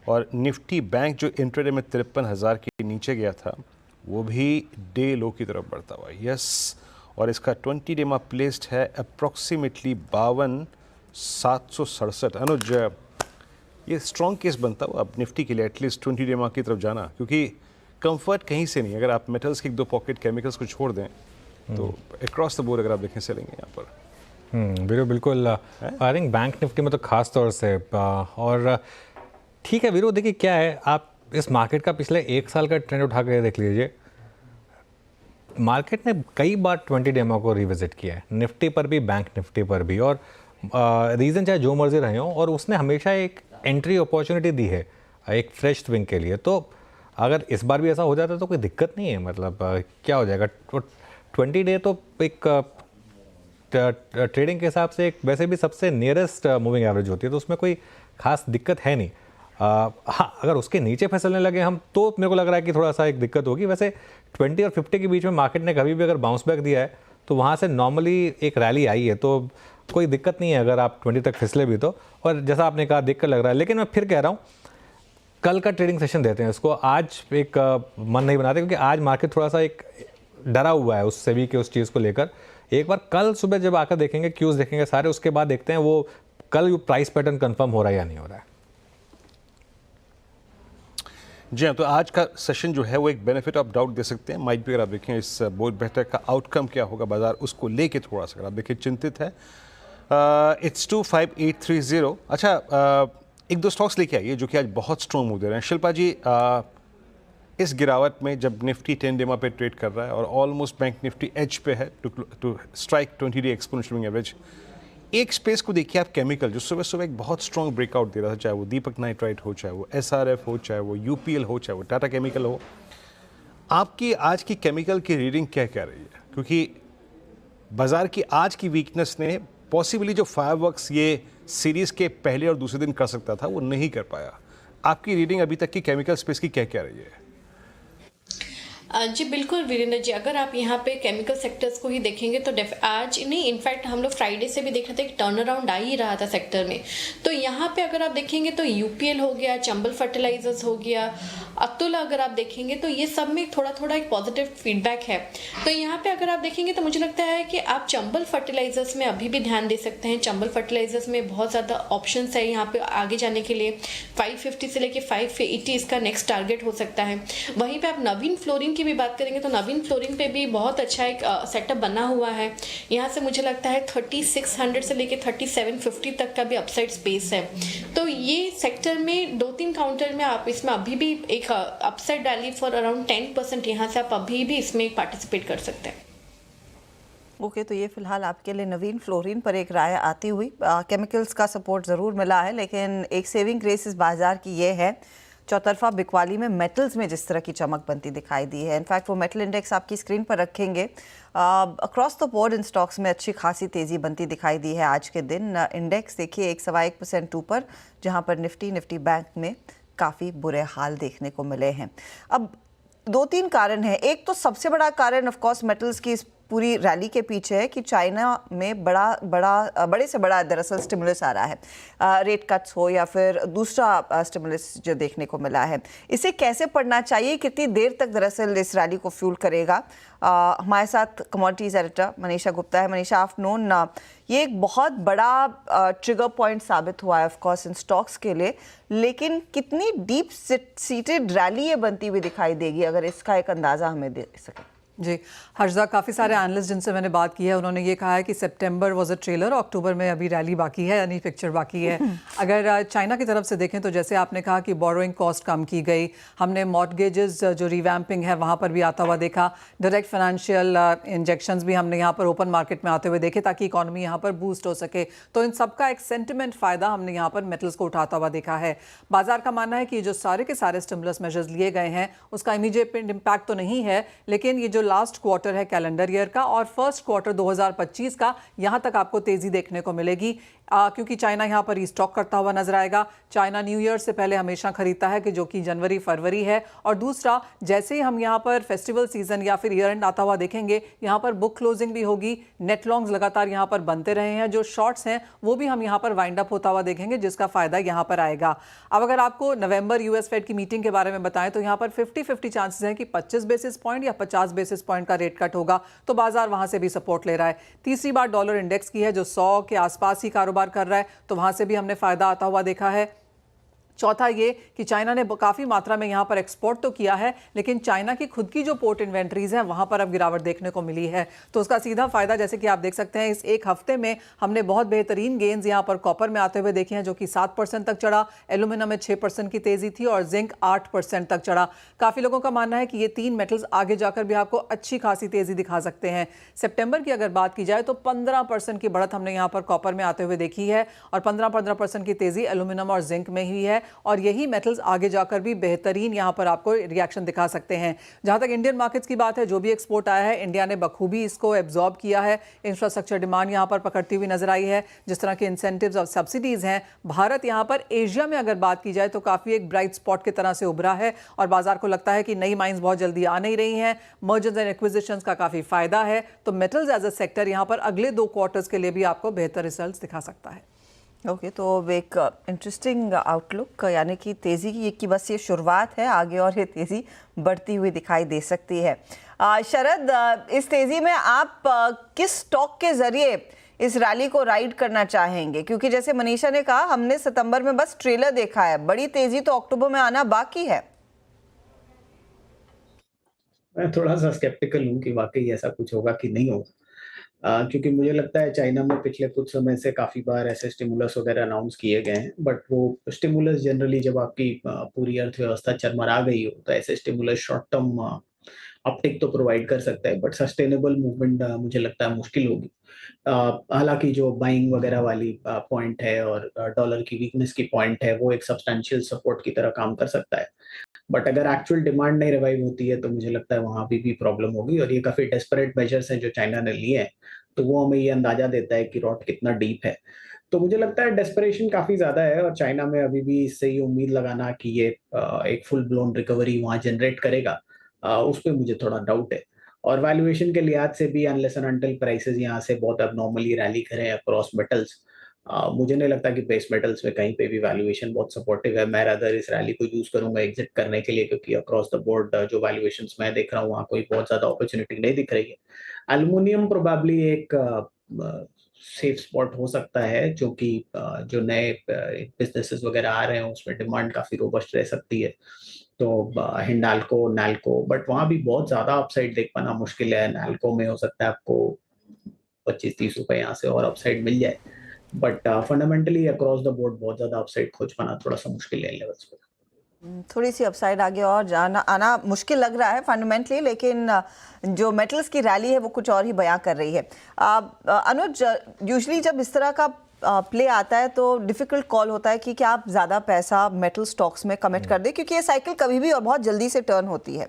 और निफ्टी बैंक जो इंट्राडे में 53,000 के नीचे गया था वो भी डे लो की तरफ बढ़ता हुआ। यस, और इसका 20 डे में प्लेस्ड है अप्रॉक्सीमेटली 52,767। अनुज, ये स्ट्रॉन्ग केस बनता हुआ अब निफ्टी के लिए एटलीस्ट 20 डे की तरफ जाना, क्योंकि कंफर्ट कहीं से नहीं। अगर आप मेटल्स के 1-2 पॉकेट केमिकल्स को छोड़ दें तो अक्रॉस द बोर्ड अगर आप देखें चलेंगे यहाँ पर। बिल्कुल। आई थिंक बैंक निफ्टी में तो खास तौर से और ठीक है वीरू, देखिए क्या है, आप इस मार्केट का पिछले 1 साल का ट्रेंड उठा कर देख लीजिए। मार्केट ने कई बार 20 डेमो को रिविजिट किया है, निफ्टी पर भी बैंक निफ्टी पर भी, और रीज़न चाहे जो मर्जी रहे हों, और उसने हमेशा एक एंट्री अपॉर्चुनिटी दी है एक फ्रेश स्विंग के लिए। तो अगर इस बार भी ऐसा हो जाता तो कोई दिक्कत नहीं है। मतलब क्या हो जाएगा, 20 डे तो एक ट्रेडिंग के हिसाब से एक वैसे भी सबसे नियरेस्ट मूविंग एवरेज होती है, तो उसमें कोई खास दिक्कत है नहीं। हाँ, अगर उसके नीचे फिसलने लगे हम तो मेरे को लग रहा है कि थोड़ा सा एक दिक्कत होगी। वैसे 20 और 50 के बीच में मार्केट ने कभी भी अगर बाउंस बैक दिया है तो वहाँ से नॉर्मली एक रैली आई है, तो कोई दिक्कत नहीं है अगर आप 20 तक फिसले भी तो। और जैसा आपने कहा दिक्कत लग रहा है, लेकिन मैं फिर कह रहा हूँ कल का ट्रेडिंग सेशन देते हैं इसको, आज एक मन नहीं बनाते, क्योंकि आज मार्केट थोड़ा सा एक डरा हुआ है उस सेबी के उस चीज़ को लेकर। एक बार कल सुबह जब आकर देखेंगे, क्यूज देखेंगे सारे, उसके बाद देखते हैं वो कल प्राइस पैटर्न कंफर्म हो रहा है या नहीं हो रहा है। जी हाँ, तो आज का सेशन जो है वो एक बेनिफिट ऑफ डाउट दे सकते हैं। माइट भी अगर आप देखें इस बोर्ड बैठक का आउटकम क्या होगा बाजार उसको लेके थोड़ा सा अगर आप देखें चिंतित है। इट्स 25830। अच्छा, 1-2 स्टॉक्स लेके आइए जो कि आज बहुत स्ट्रॉन्ग मूव दे रहे हैं। शिल्पा जी, इस गिरावट में जब निफ्टी 10 डे पे ट्रेड कर रहा है और ऑलमोस्ट बैंक निफ्टी एज पे है to strike 20 day exponential moving average, एक स्पेस को देखिए आप, केमिकल, जो सुबह सुबह एक बहुत स्ट्रॉन्ग ब्रेकआउट दे रहा था, चाहे वो दीपक नाइट्राइट हो, चाहे वो SRF हो, चाहे वो UPL हो, चाहे वो टाटा केमिकल हो। आपकी आज की केमिकल की रीडिंग क्या कह रही है? क्योंकि बाजार की आज की वीकनेस ने पॉसिबली जो फायरवर्क्स ये सीरीज के पहले और दूसरे दिन कर सकता था वो नहीं कर पाया। आपकी रीडिंग अभी तक की केमिकल स्पेस की क्या कह रही है? जी बिल्कुल वीरेंद्र जी, अगर आप यहाँ पे केमिकल सेक्टर्स को ही देखेंगे तो आज नहीं, इनफैक्ट हम लोग फ्राइडे से भी देख रहे थे कि टर्न अराउंड आ ही रहा था सेक्टर में। तो यहाँ पे अगर आप देखेंगे तो यूपीएल हो गया, चंबल फर्टिलाइजर्स हो गया, अतुल अगर आप देखेंगे तो ये सब में थोड़ा थोड़ा एक पॉजिटिव फीडबैक है। तो यहाँ पे अगर आप देखेंगे तो मुझे लगता है कि आप चंबल फर्टिलाइजर्स में अभी भी ध्यान दे सकते हैं। चंबल फर्टिलाइजर्स में बहुत ज़्यादा ऑप्शंस है यहाँ पे आगे जाने के लिए। 550 से लेके 580 इसका नेक्स्ट टारगेट हो सकता है। वहीं पे आप नवीन फ्लोरिन की भी बात करेंगे तो नवीन फ्लोरिन पे भी बहुत अच्छा एक सेटअप बना हुआ है। यहाँ से मुझे लगता है 3600 से लेके 3750 तक का भी अपसाइड स्पेस है। तो ये सेक्टर में 2-3 काउंटर में आप इसमें अभी भी एक अपसाइड रैली फॉर अराउंड 10%, यहाँ से आप अभी भी इसमें पार्टिसिपेट कर सकते हैं। ओके, तो ये फिलहाल आपके लिए नवीन फ्लोरिन पर एक राय आती हुई। केमिकल्स का सपोर्ट ज़रूर मिला है, लेकिन एक सेविंग ग्रेस इस बाजार की ये है, चौतरफा बिकवाली में मेटल्स में जिस तरह की चमक बनती दिखाई दी है। इनफैक्ट वो मेटल इंडेक्स आपकी स्क्रीन पर रखेंगे, across the board in stocks में अच्छी खासी तेज़ी बनती दिखाई दी है आज के दिन। इंडेक्स देखिए 1.1% ऊपर, जहां पर निफ्टी बैंक में काफ़ी बुरे हाल देखने को मिले हैं। अब 2-3 कारण हैं। एक तो सबसे बड़ा कारण ऑफ कोर्स मेटल्स की इस पूरी रैली के पीछे है कि चाइना में बड़े से बड़ा दरअसल स्टिमुलस आ रहा है, रेट कट्स हो या फिर दूसरा स्टिमुलस जो देखने को मिला है। इसे कैसे पढ़ना चाहिए, कितनी देर तक दरअसल इस रैली को फ्यूल करेगा? हमारे साथ कमोडिटीज एडिटर मनीषा गुप्ता है। मनीषा, आफ्टरनून। ये एक बहुत बड़ा ट्रिगर पॉइंट साबित हुआ है ऑफ कोर्स इन स्टॉक्स के लिए, लेकिन कितनी डीप सीटेड रैली ये बनती हुई दिखाई देगी, अगर इसका एक अंदाज़ा हमें दे सकें? जी हर्षदा, काफ़ी सारे एनालिस्ट जिनसे मैंने बात की है उन्होंने ये कहा है कि सितंबर वाज अ ट्रेलर, अक्टूबर में अभी रैली बाकी है, यानी पिक्चर बाकी है। अगर चाइना की तरफ से देखें तो जैसे आपने कहा कि बोरोइंग कॉस्ट कम की गई, हमने मॉर्टगेजेस जो रिवैम्पिंग है वहाँ पर भी आता हुआ देखा, डायरेक्ट फाइनेंशियल इंजेक्शंस भी हमने यहाँ पर ओपन मार्केट में आते हुए देखे ताकि इकॉनमी यहाँ पर बूस्ट हो सके। तो इन सब का एक सेंटिमेंट फ़ायदा हमने यहाँ पर मेटल्स को उठाता हुआ देखा है। बाजार का मानना है कि जो सारे के सारे स्टिमुलस मेजर्स लिए गए हैं उसका इमीडिएट इम्पैक्ट तो नहीं है, लेकिन ये जो लास्ट क्वार्टर है कैलेंडर ईयर का और फर्स्ट क्वार्टर 2025 का, यहां तक आपको तेजी देखने को मिलेगी, क्योंकि चाइना यहां पर रीस्टॉक करता हुआ नजर आएगा। चाइना न्यू ईयर से पहले हमेशा खरीदता है कि जो कि जनवरी फरवरी है। और दूसरा, जैसे ही हम यहां पर फेस्टिवल सीजन या फिर ईयर एंड आता हुआ देखेंगे, यहां पर बुक क्लोजिंग भी होगी, नेट लॉन्ग्स लगातार यहां पर बनते रहे हैं, जो शॉर्ट्स हैं वो भी हम यहां पर वाइंड अप होता हुआ देखेंगे, जिसका फायदा यहां पर आएगा। अब अगर आपको नवंबर यूएस फेड की मीटिंग के बारे में बताएं तो यहां पर 50-50 चांसेस हैं कि 25 बेसिस पॉइंट या 50 बेसिस पॉइंट का रेट कट होगा, तो बाजार वहां से भी सपोर्ट ले रहा है। तीसरी बार डॉलर इंडेक्स की है जो 100 के आसपास ही कारोबार कर रहा है, तो वहां से भी हमने फायदा आता हुआ देखा है। चौथा ये कि चाइना ने काफ़ी मात्रा में यहाँ पर एक्सपोर्ट तो किया है, लेकिन चाइना की खुद की जो पोर्ट इन्वेंट्रीज हैं वहाँ पर अब गिरावट देखने को मिली है, तो उसका सीधा फायदा जैसे कि आप देख सकते हैं इस एक हफ्ते में हमने बहुत बेहतरीन गेंस यहाँ पर कॉपर में आते हुए देखे हैं, जो कि 7% तक चढ़ा, एल्यूमिनियम में 6% की तेजी थी और जिंक 8% तक चढ़ा। काफ़ी लोगों का मानना है कि ये तीन मेटल्स आगे जाकर भी आपको अच्छी खासी तेजी दिखा सकते हैं। सितंबर की अगर बात की जाए तो 15% की बढ़त हमने यहाँ पर कॉपर में आते हुए देखी है और 15% की तेजी एल्यूमिनियम और जिंक में ही है, और यही मेटल्स आगे जाकर भी बेहतरीन यहां पर आपको रिएक्शन दिखा सकते हैं। जहां तक इंडियन मार्केट्स की बात है, जो भी एक्सपोर्ट आया है इंडिया ने बखूबी इसको एब्जॉर्ब किया है। इंफ्रास्ट्रक्चर डिमांड यहां पर पकड़ती हुई नजर आई है, जिस तरह के इंसेंटिव्स और सब्सिडीज हैं। भारत यहां पर एशिया में अगर बात की जाए तो काफी एक ब्राइट स्पॉट की तरह से उभरा है और बाजार को लगता है कि नई माइंस बहुत जल्दी आ नहीं रही हैं, मर्जर्स एंड एक्विजिशंस का काफी फायदा है, तो मेटल्स एज अ सेक्टर यहां पर अगले 2 क्वार्टर्स के लिए भी आपको बेहतर रिजल्ट्स दिखा सकता है। ओके, तो एक इंटरेस्टिंग आउटलुक, यानी कि तेज़ी की बस ये शुरुआत है, आगे और ये तेज़ी बढ़ती हुई दिखाई दे सकती है। शरद, इस तेज़ी में आप किस स्टॉक के ज़रिए इस रैली को राइड करना चाहेंगे? क्योंकि जैसे मनीषा ने कहा, हमने सितंबर में बस ट्रेलर देखा है, बड़ी तेज़ी तो अक्टूबर में आना बाकी है। मैं थोड़ा सा स्केप्टिकल हूँ कि वाकई ऐसा कुछ होगा कि नहीं होगा, क्योंकि मुझे लगता है चाइना में पिछले कुछ समय से काफी बार ऐसे स्टिमुलस वगैरह अनाउंस किए गए हैं, बट वो स्टिमुलस जनरली जब आपकी पूरी अर्थव्यवस्था चरमरा गई हो तो ऐसे स्टिमुलस शॉर्ट टर्म अपटिक तो प्रोवाइड कर सकता है, बट सस्टेनेबल मूवमेंट मुझे लगता है मुश्किल होगी। हालांकि जो बाइंग वगैरह वाली पॉइंट है और डॉलर की वीकनेस की पॉइंट है वो एक सब्सटेंशियल सपोर्ट की तरह काम कर सकता है, बट अगर एक्चुअल डिमांड नहीं रिवाइव होती है तो मुझे लगता है वहां भी प्रॉब्लम होगी। और ये काफी डेस्परेट मेजर्स हैं जो चाइना ने लिए हैं, तो वो हमें ये अंदाजा देता है कि रॉट कितना डीप है। तो मुझे लगता है डेस्परेशन काफी ज्यादा है और चाइना में अभी भी इससे ही उम्मीद लगाना कि ये एक फुल ब्लोन रिकवरी वहां जनरेट करेगा उस पर मुझे थोड़ा डाउट है। और वैल्यूएशन के लिहाज से भी अनलेस एंड अनटिल प्राइसेस यहाँ से बहुत अबनॉर्मली रैली करें अक्रॉस मेटल्स, मुझे नहीं लगता कि बेस मेटल्स में कहीं पे भी वैल्यूएशन बहुत सपोर्टिव है। मैं रादर इस रैली को यूज करूंगा एग्जिट करने के लिए, क्योंकि अक्रॉस द बोर्ड जो वैल्यूएशंस मैं देख रहा हूँ वहाँ कोई बहुत ज्यादा अपॉर्चुनिटी नहीं दिख रही है। एल्युमिनियम प्रोबेबली एक सेफ स्पॉट हो सकता है, जो कि जो नए बिजनेसेस वगैरह आ रहे हैं उसमें डिमांड काफी रोबस्ट रह सकती है। तो हिंडाल्को, नैल्को, बट वहां भी बहुत ज्यादा अपसाइड देख पाना मुश्किल है। नैल्को में हो सकता है आपको 25-30 रुपए यहाँ से और अपसाइड मिल जाए, but fundamentally across the board बहुत ज्यादा अपसाइड खोज पाना थोड़ा सा मुश्किल है लेवल्स पर। थोड़ी सी अपसाइड आगे और जाना आना मुश्किल लग रहा है फंडामेंटली, लेकिन जो मेटल्स की रैली है वो कुछ और ही बयां कर रही है। अनुज, यूजुअली जब इस तरह का प्ले आता है तो डिफिकल्ट कॉल होता है कि क्या आप ज़्यादा पैसा मेटल स्टॉक्स में कमिट कर दें, क्योंकि ये साइकिल कभी भी और बहुत जल्दी से टर्न होती है।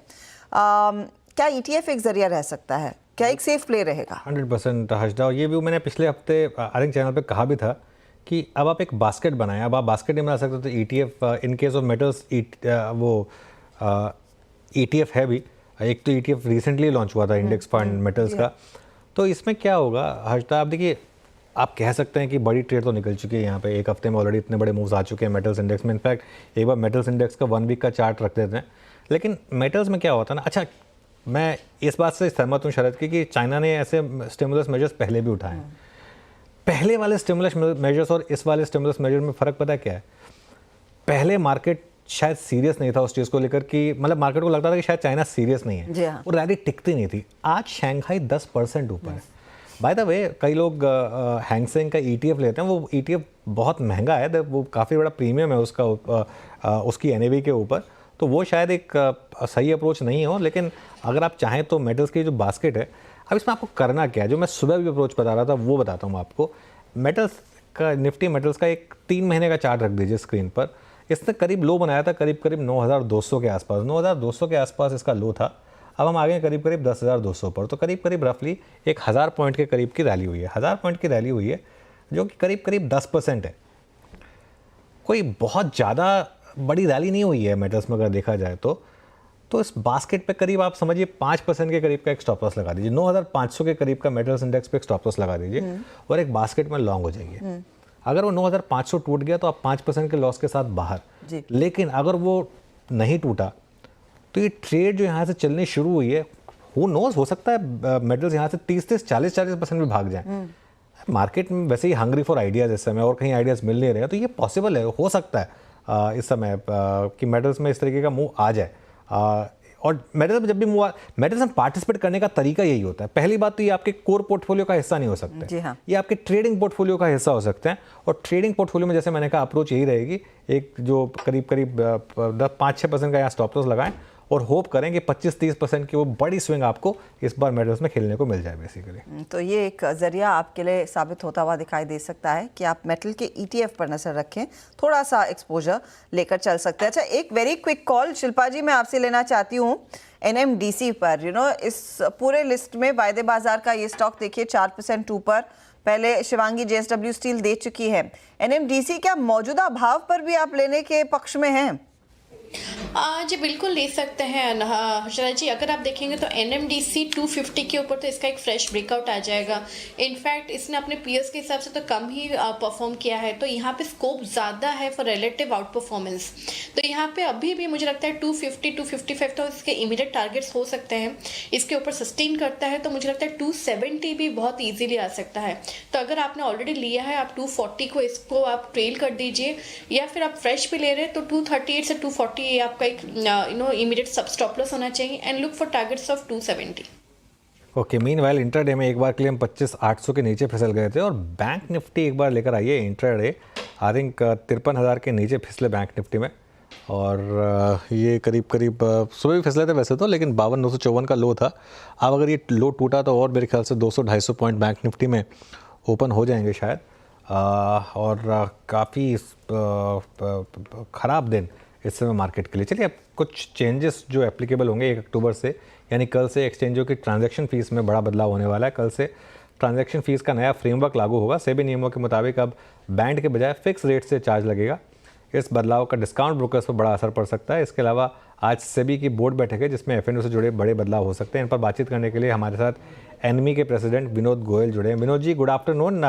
क्या ETF एक जरिया रह सकता है? क्या एक सेफ प्ले रहेगा? 100% हर्षदा, और ये भी मैंने पिछले हफ्ते अर्निंग चैनल पे कहा भी था कि अब आप एक बास्केट बनाएं। अब आप बास्केट नहीं बना सकते तो ETF in case of metals वो ETF है भी। एक तो ETF रिसेंटली लॉन्च हुआ था इंडेक्स फंड मेटल्स का। तो इसमें क्या होगा हर्षदा, आप देखिए, आप कह सकते हैं कि बड़ी ट्रेड तो निकल चुकी है यहाँ पे, एक हफ्ते में ऑलरेडी इतने बड़े मूव्स आ चुके हैं मेटल्स इंडेक्स में। इनफैक्ट एक बार मेटल्स इंडेक्स का 1 वीक का चार्ट रख देते हैं। लेकिन मेटल्स में क्या होता है ना, अच्छा मैं इस बात से सहमत हूँ शरद की कि चाइना ने ऐसे स्टिमुलस मेजर्स पहले भी उठाए हैं। पहले वाले स्टिमुलस मेजर्स और इस वाले स्टिमुलस मेजर में फ़र्क पता क्या है? पहले मार्केट शायद सीरियस नहीं था उस चीज़ को लेकर, कि मतलब मार्केट को लगता था कि शायद चाइना सीरियस नहीं है, और रैली टिकती नहीं थी। आज शंघाई 10% ऊपर है। बाय द वे, कई लोग हैंग सेंग का ETF लेते हैं, वो ETF बहुत महंगा है, वो काफ़ी बड़ा प्रीमियम है उसका उसकी NAV के ऊपर, तो वो शायद एक सही अप्रोच नहीं हो। लेकिन अगर आप चाहें तो मेटल्स की जो बास्केट है, अब इसमें आपको करना क्या है, जो मैं सुबह भी अप्रोच बता रहा था वो बताता हूँ आपको। मेटल्स का, निफ्टी मेटल्स का एक 3 महीने का चार्ट रख दीजिए स्क्रीन पर। इसने करीब लो बनाया था करीब 9200 के आसपास, 9200 के आसपास इसका लो था। अब हम आ गए करीब 10,200 पर, तो करीब रफली 1000 पॉइंट के करीब की रैली हुई है। 1000 पॉइंट की रैली हुई है जो कि करीब 10% है। कोई बहुत ज़्यादा बड़ी रैली नहीं हुई है मेटल्स में अगर देखा जाए तो इस बास्केट पे करीब आप समझिए 5% के करीब का एक स्टॉप लॉस लगा दीजिए। 9500 के करीब का मेटल्स इंडेक्स पे एक स्टॉप लॉस लगा दीजिए और एक बास्केट में लॉन्ग हो जाइए। अगर वो 9500 टूट गया तो आप 5% के लॉस के साथ बाहर। लेकिन अगर वो नहीं टूटा तो ये ट्रेड जो यहाँ से चलनी शुरू हुई है, हु नोज, हो सकता है मेटल्स यहाँ से 30-40% भी भाग जाएं। मार्केट में वैसे ही हंग्री फॉर आइडियाज़ इस समय, और कहीं आइडियाज़ मिल नहीं रहे हैं, तो ये पॉसिबल है, हो सकता है इस समय कि मेटल्स में इस तरीके का मूव आ जाए। और मेटल्स में जब भी मूव मेटल्स में पार्टिसिपेट करने का तरीका यही होता है। पहली बात तो ये आपके कोर पोर्टफोलियो का हिस्सा नहीं हो सकते, ये आपके ट्रेडिंग पोर्टफोलियो का हिस्सा हो सकते हैं। और ट्रेडिंग पोर्टफोलियो में जैसे मैंने कहा अप्रोच यही रहेगी, एक जो करीब 5-6% का यहाँ स्टॉप लॉस लगाएं और होप करें कि 25-30% की वो बड़ी स्विंग आपको इस बार मेटल्स में खेलने को मिल जाए बेसिकली। तो ये एक जरिया आपके लिए साबित होता हुआ दिखाई दे सकता है कि आप मेटल के ETF पर नजर रखें, थोड़ा सा एक्सपोजर लेकर चल सकते हैं। अच्छा, एक वेरी क्विक कॉल शिल्पा जी मैं आपसे लेना चाहती हूँ NMDC पर। इस पूरे लिस्ट में वायदे बाजार का ये स्टॉक देखिए 4% ऊपर, पहले शिवांगी JSW स्टील दे चुकी है। NMDC क्या मौजूदा भाव पर भी आप लेने के पक्ष में हैं? जी बिल्कुल ले सकते हैं हर्षदा जी। अगर आप देखेंगे तो NMDC 250 के ऊपर तो इसका एक फ्रेश ब्रेकआउट आ जाएगा। इनफैक्ट इसने अपने पीएस के हिसाब से तो कम ही परफॉर्म किया है, तो यहाँ पे स्कोप ज़्यादा है फॉर रिलेटिव आउट परफॉर्मेंस। तो यहाँ पे अभी भी मुझे लगता है 250-255 तो इसके इमीडिएट टारगेट्स हो सकते हैं। इसके ऊपर सस्टेन करता है तो मुझे लगता है 270 भी बहुत ईजिली आ सकता है। तो अगर आपने ऑलरेडी लिया है आप 240 को इसको आप ट्रेल कर दीजिए, या फिर आप फ्रेश भी ले रहे हैं तो 238 से 240 ये आपका एक इमीडिएट सब स्टॉप लॉस होना चाहिए and look for targets of 270। Okay, meanwhile intraday में एक बार के लिए हम 25,800 के नीचे फिसल गए थे और बैंक निफ्टी एक बार लेकर आइए इंट्राडे आई थिंक 53,000 के नीचे फिसले बैंक निफ्टी में। और ये करीब सुबह भी फिसले थे वैसे तो, लेकिन 52,954 का लो था। अब अगर ये लो टूटा तो और मेरे ख्याल से 200-250 पॉइंट बैंक निफ्टी में ओपन हो जाएंगे शायद। और काफ़ी ख़राब दिन इस समय मार्केट के लिए। चलिए अब कुछ चेंजेस जो एप्लीकेबल होंगे 1 अक्टूबर से, यानी कल से एक्सचेंजों की ट्रांजैक्शन फ़ीस में बड़ा बदलाव होने वाला है। कल से ट्रांजैक्शन फ़ीस का नया फ्रेमवर्क लागू होगा। सेबी नियमों के मुताबिक अब बैंड के बजाय फिक्स रेट से चार्ज लगेगा। इस बदलाव का डिस्काउंट ब्रोकर्स पर बड़ा असर पड़ सकता है। इसके अलावा आज सेबी की बोर्ड बैठक है जिसमें एफएनओ से जुड़े बड़े बदलाव हो सकते हैं। इन पर बातचीत करने के लिए हमारे साथ एनमी के प्रेसिडेंट विनोद गोयल जुड़े हैं। Vinod ji, good afternoon.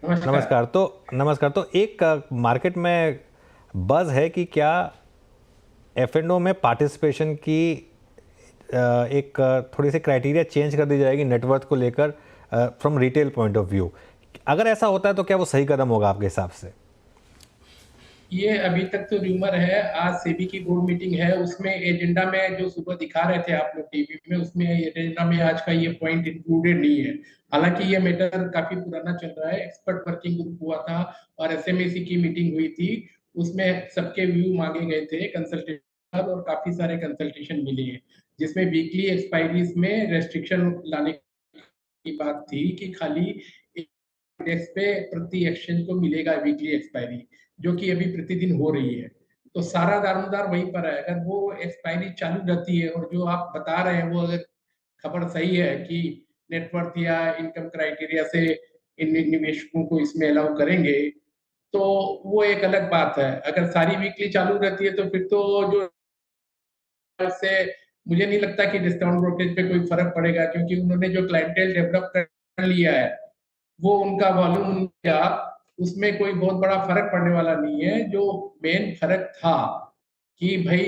नमस्कार। तो एक मार्केट में बज़ है कि क्या एफएनओ में पार्टिसिपेशन की एक थोड़ी सी क्राइटेरिया चेंज कर दी जाएगी नेटवर्थ को लेकर from retail point of view. अगर ऐसा होता है तो क्या वो सही कदम होगा आपके हिसाब से? ये अभी तक तो र्यूमर है। आज सेबी की बोर्ड मीटिंग है, उसमें एजेंडा में जो सुबह दिखा रहे थे आप लोग टीवी में, उसमें एजेंडा में आज का ये पॉइंट इंक्लूडेड नहीं है। हालांकि ये मैटर काफी पुराना चल रहा है। एक्सपर्ट वर्किंग ग्रुप हुआ था और एसएमएसी की मीटिंग हुई थी, उसमें सबके व्यू मांगे गए थे कंसल्टेशन, और काफी सारे कंसल्टेशन मिले हैं जिसमें वीकली एक्सपायरीज में रेस्ट्रिक्शन लाने की बात थी कि खाली इंडेक्स पे प्रति एक्सचेंज को मिलेगा वीकली एक्सपायरी, जो कि अभी प्रतिदिन हो रही है। तो सारा दारोमदार वहीं पर है। अगर वो एक्सपायरी चालू रहती है और जो आप बता रहे हैं वो अगर खबर सही है कि नेटवर्थ या इनकम क्राइटेरिया से इन निवेशकों को इसमें अलाउ करेंगे, तो वो एक अलग बात है। अगर सारी वीकली चालू रहती है तो फिर तो जो से मुझे नहीं लगता कि डिस्काउंट ब्रोकरेज पे कोई फर्क पड़ेगा, क्योंकि उन्होंने जो क्लाइंटेल डेवलप कर लिया है वो उनका वॉल्यूम या उसमें कोई बहुत बड़ा फर्क पड़ने वाला नहीं है। जो मेन फर्क था कि भाई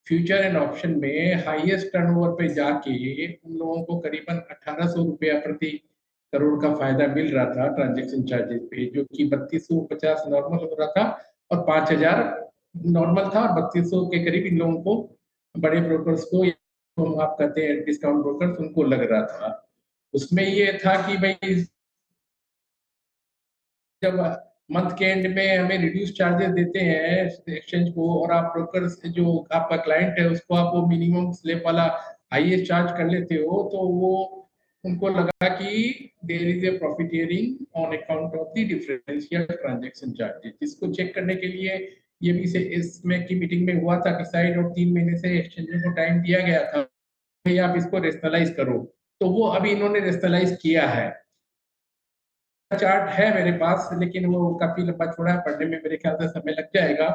फ्यूचर एंड ऑप्शन में हाईएस्ट टर्नओवर पे जाके उन लोगों को करीबन 1800 रुपया प्रति करोड़ का फायदा मिल रहा था ट्रांजैक्शन चार्जेस पे, जो कि 3250 नॉर्मल हो रहा था और 5000 नॉर्मल था, और 3200 के करीब इन लोगों को, बड़े ब्रोकर्स को, हम आप कहते हैं डिस्काउंट ब्रोकर्स, उनको लग रहा था। उसमें ये था कि भाई जब मंथ के एंड में हमें रिड्यूस चार्जेस देते हैं एक्सचेंज को, और आप ब्रोकर्स जो आपका क्लाइंट है उसको आप वो मिनिमम स्लैब वाला हाईएस्ट चार्ज कर लेते हो, तो वो उनको लगा कि there is a profiteering on account of the differential transaction charges, जिसको चेक करने के लिए ये भी से इसमें की मीटिंग में हुआ था कि साइड और 3 महीने से एक्सचेंजर को टाइम दिया गया था भाई आप इसको रेशनलाइज करो, तो वो अभी इन्होंने रेशनलाइज किया है। चार्ट है मेरे पास, लेकिन वो काफी लंबा चौड़ा है, पढ़ने में मेरे ख्याल से समय लग जाएगा।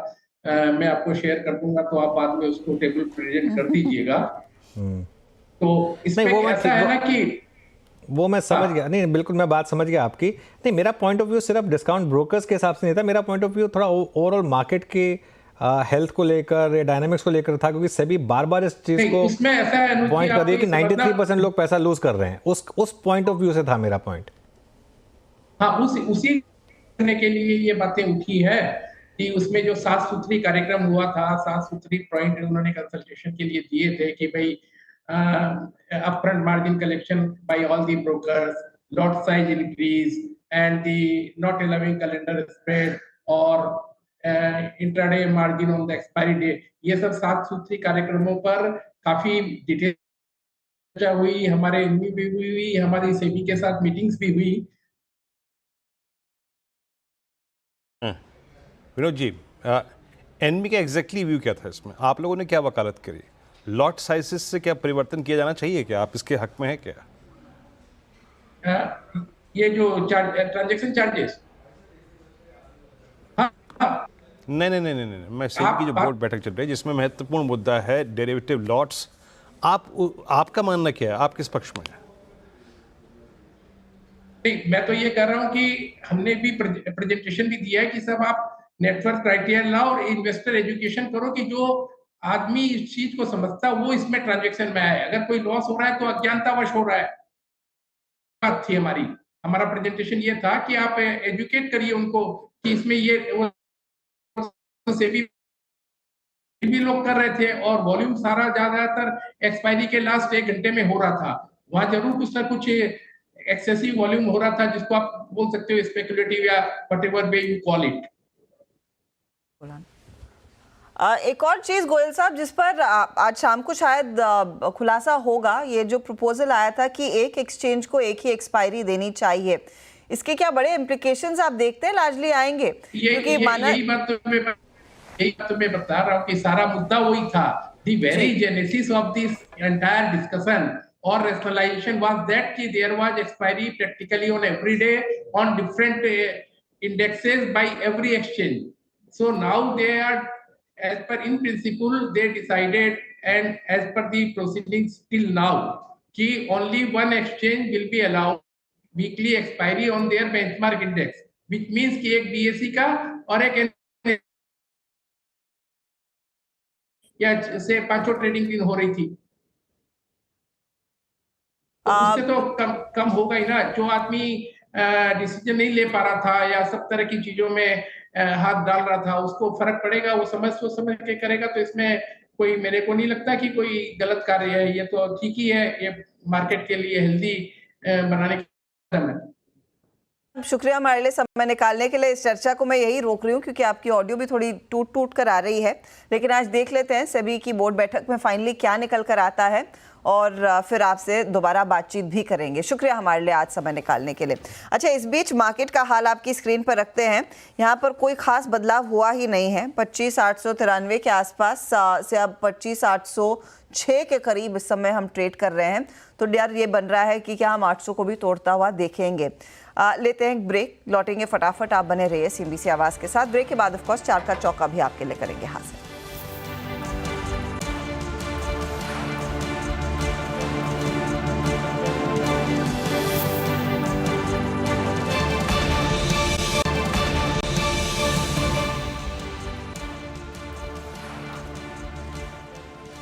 मैं आपको शेयर कर दूंगा, तो आप बाद में उसको टेबल प्रेजेंट कर दीजिएगा। तो इसमें ऐसा है ना कि वो मैं समझ गया, नहीं बिल्कुल मैं बात समझ गया आपकी। नहीं, मेरा पॉइंट ऑफ व्यू सिर्फ डिस्काउंट ब्रोकर्स के हिसाब से नहीं था, मेरा पॉइंट ऑफ व्यू थोड़ा ओवरऑल मार्केट के हेल्थ को लेकर या डायनामिक्स को लेकर था, क्योंकि सभी बार इस चीज को पॉइंट कर दिया कि 93% लोग पैसा लूज कर रहे हैं। उस पॉइंट ऑफ व्यू से था मेरा पॉइंट। हाँ, उसी करने के लिए ये बातें उठी है कि उसमें जो साफ सुथरी कार्यक्रम हुआ था, साफ सुथरी पॉइंट उन्होंने कंसल्टेशन के लिए दिए थे कि भाई upfront margin collection by all the brokers, lot size increase, and the not allowing calendar spread or intraday margin on the expiry day, ये सब साफ सुथरी कार्यक्रमों पर काफी डिटेल चर्चा हुई, हमारे इनमी भी हुई, हमारी सेबी के साथ मीटिंग्स भी हुई। विनोद जी, एनबी का एग्जैक्टली व्यू क्या था इसमें? आप लोगों ने क्या वकालत करी? लॉट साइजेस से क्या परिवर्तन किया जाना चाहिए? क्या आप इसके हक में है क्या? ये जो ट्रांजैक्शन चार्जेस, नहीं, मैं सेबी की जो बोर्ड बैठक चल रही है जिसमें महत्वपूर्ण मुद्दा है डेरिवेटिव लॉट्स, आपका मानना क्या है? आप किस पक्ष में है? नहीं, मैं तो ये कह रहा हूँ कि हमने भी प्रेजेंटेशन भी दिया है कि सब आप नेटवर्क क्राइटेरिया लाओ और इन्वेस्टर एजुकेशन करो कि जो आदमी इस चीज को समझता है वो इसमें ट्रांजैक्शन में आए। अगर कोई लॉस हो रहा है तो अज्ञानतावश हो रहा है। बात थी हमारा प्रेजेंटेशन ये था कि आप एजुकेट करिए उनको कि इसमें ये सेबी भी लोग कर रहे थे और वॉल्यूम सारा ज्यादातर एक्सपायरी के लास्ट 1 घंटे में हो रहा था। वहां जरूर कुछ ना कुछ एक्सेसिव वॉल्यूम हो रहा था, जिसको आप बोल सकते हो स्पेकुलेटिव या whatever way you call it. एक और चीज गोयल साहब जिस पर आज शाम को शायद खुलासा होगा, ये जो प्रपोजल आया था कि एक एक्सचेंज को एक ही एक्सपायरी देनी चाहिए, इसके क्या बड़े इम्प्लीकेशंस आप देखते हैं लार्जली आएंगे? क्योंकि यही बात तो मैं बता रहा हूँ कि सारा मुद्दा वही था। The very genesis of this entire discussion और rationalization was that कि there was expiry practically on every day on different indexes by every exchange. So now they are as per in principle they decided and as per the proceedings till now कि only one exchange will be allowed weekly expiry on their benchmark index, which means कि एक BSE का और एक या से 5 trading दिन हो रही थी, तो उससे तो कम होगा ही ना। जो आदमी डिसीजन नहीं ले पा रहा था या सब तरह की चीजों में हाथ डाल रहा था, उसको फर्क पड़ेगा, वो समझ के करेगा। तो इसमें कोई, मेरे को नहीं लगता कि कोई गलत कार्य है, ये तो ठीक ही है, ये मार्केट के लिए हेल्दी बनाने का कदम है। शुक्रिया हमारे लिए समय निकालने के लिए। इस चर्चा को मैं यही रोक रही हूँ क्योंकि आपकी ऑडियो भी थोड़ी टूट कर आ रही है, लेकिन आज देख लेते हैं सेबी की बोर्ड बैठक में फाइनली क्या निकल कर आता है और फिर आपसे दोबारा बातचीत भी करेंगे। शुक्रिया हमारे लिए आज समय निकालने के लिए। अच्छा, इस बीच मार्केट का हाल आपकी स्क्रीन पर रखते हैं। यहाँ पर कोई खास बदलाव हुआ ही नहीं है। 25,893 के आसपास से अब 25,806 के करीब इस समय हम ट्रेड कर रहे हैं। तो डर ये बन रहा है कि क्या हम 800 को भी तोड़ता हुआ देखेंगे। लेते हैं एक ब्रेक, लौटेंगे फटाफट। आप बने रहिए CNBC आवाज़ के साथ। ब्रेक के बाद ऑफ कोर्स 4 का चौका भी आपके लिए करेंगे हासिल।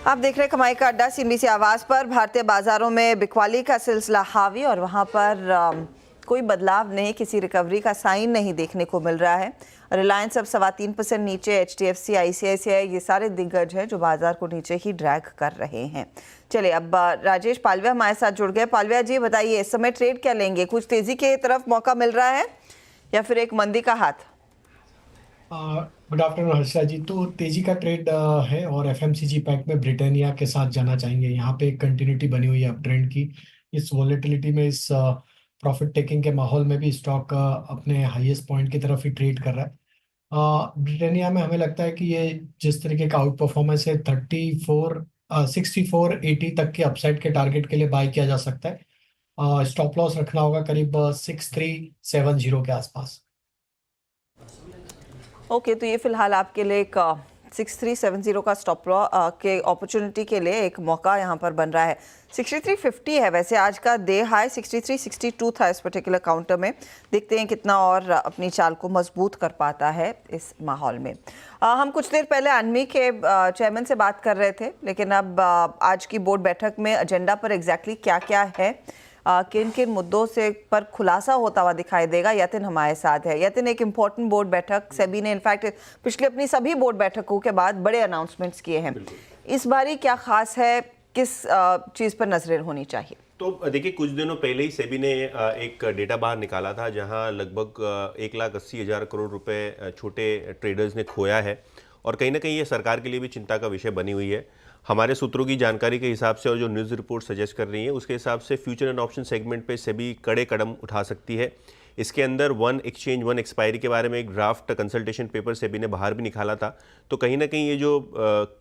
आप देख रहे हैं कमाई का अड्डा CNBC आवाज़ पर। भारतीय बाजारों में बिकवाली का सिलसिला हावी और वहां पर कोई बदलाव नहीं, किसी रिकवरी का साइन नहीं देखने को मिल रहा है। रिलायंस अब 3.25% नीचे, HDFC, ICICI ये सारे दिग्गज हैं जो बाजार को नीचे ही ड्रैग कर रहे हैं। चलिए, अब राजेश पालविया हमारे साथ जुड़ गए। पालविया जी बताइए, इस समय ट्रेड क्या लेंगे? कुछ तेजी की तरफ मौका मिल रहा है या फिर एक मंदी का हाथ? गुड आफ्टरनून हर्षा जी। तो तेजी का ट्रेड है और FMCG पैक में ब्रिटानिया के साथ जाना चाहेंगे। यहाँ पे एक कंटिन्यूटी बनी हुई है अप ट्रेंड की। इस वॉलेटिलिटी में, इस प्रॉफिट टेकिंग के माहौल में भी स्टॉक अपने हाईएस्ट पॉइंट की तरफ ही ट्रेड कर रहा है। ब्रिटानिया में हमें लगता है कि ये जिस तरीके का आउट परफॉर्मेंस है 6480 तक के अपसाइड के टारगेट के लिए बाय किया जा सकता है। स्टॉप लॉस रखना होगा करीब 6370 के आसपास। ओके, तो ये फिलहाल आपके लिए एक 6370 का स्टॉप के अपॉर्चुनिटी के लिए एक मौका यहाँ पर बन रहा है। 6350 है वैसे आज का डे हाई, 6362 था इस पर्टिकुलर काउंटर में। देखते हैं कितना और अपनी चाल को मजबूत कर पाता है इस माहौल में। हम कुछ देर पहले अनमी के चेयरमैन से बात कर रहे थे, लेकिन अब आज की बोर्ड बैठक में एजेंडा पर एग्जैक्टली क्या क्या है, किन किन मुद्दों से पर खुलासा होता हुआ दिखाई देगा। यतिन हमारे साथ है। यतिन, एक इम्पॉर्टेंट बोर्ड बैठक सेबी ने इनफैक्ट पिछले अपनी सभी बोर्ड बैठकों के बाद बड़े अनाउंसमेंट्स किए हैं। इस बारी क्या खास है, किस चीज़ पर नजरें होनी चाहिए? तो देखिए, कुछ दिनों पहले ही सेबी ने एक डेटा बाहर निकाला था जहां लगभग 1,80,000 करोड़ रुपए छोटे ट्रेडर्स ने खोया है और कहीं ना कहीं ये सरकार के लिए भी चिंता का विषय बनी हुई है। हमारे सूत्रों की जानकारी के हिसाब से और जो न्यूज़ रिपोर्ट सजेस्ट कर रही है उसके हिसाब से फ्यूचर एंड ऑप्शन सेगमेंट पे सेबी कड़े कदम उठा सकती है। इसके अंदर वन एक्सचेंज वन एक्सपायरी के बारे में एक ड्राफ्ट कंसल्टेशन पेपर सेबी ने बाहर भी निकाला था। तो कहीं ना कहीं ये जो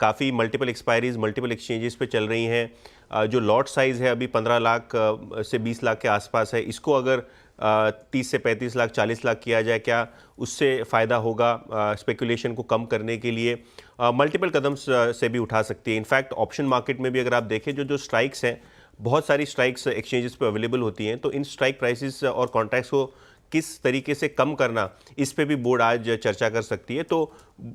काफ़ी मल्टीपल एक्सपायरीज मल्टीपल एक्सचेंजेस पे चल रही हैं, जो लॉट साइज़ है अभी 15 लाख से 20 लाख के आसपास है, इसको अगर 30 से 35 लाख 40 लाख किया जाए, क्या उससे फ़ायदा होगा स्पेकुलेशन को कम करने के लिए? मल्टीपल कदम से भी उठा सकती है। इनफैक्ट ऑप्शन मार्केट में भी अगर आप देखें, जो स्ट्राइक्स हैं, बहुत सारी स्ट्राइक्स एक्सचेंजेस पे अवेलेबल होती हैं। तो इन स्ट्राइक प्राइसेस और कॉन्ट्रैक्ट्स को किस तरीके से कम करना, इस पे भी बोर्ड आज चर्चा कर सकती है। तो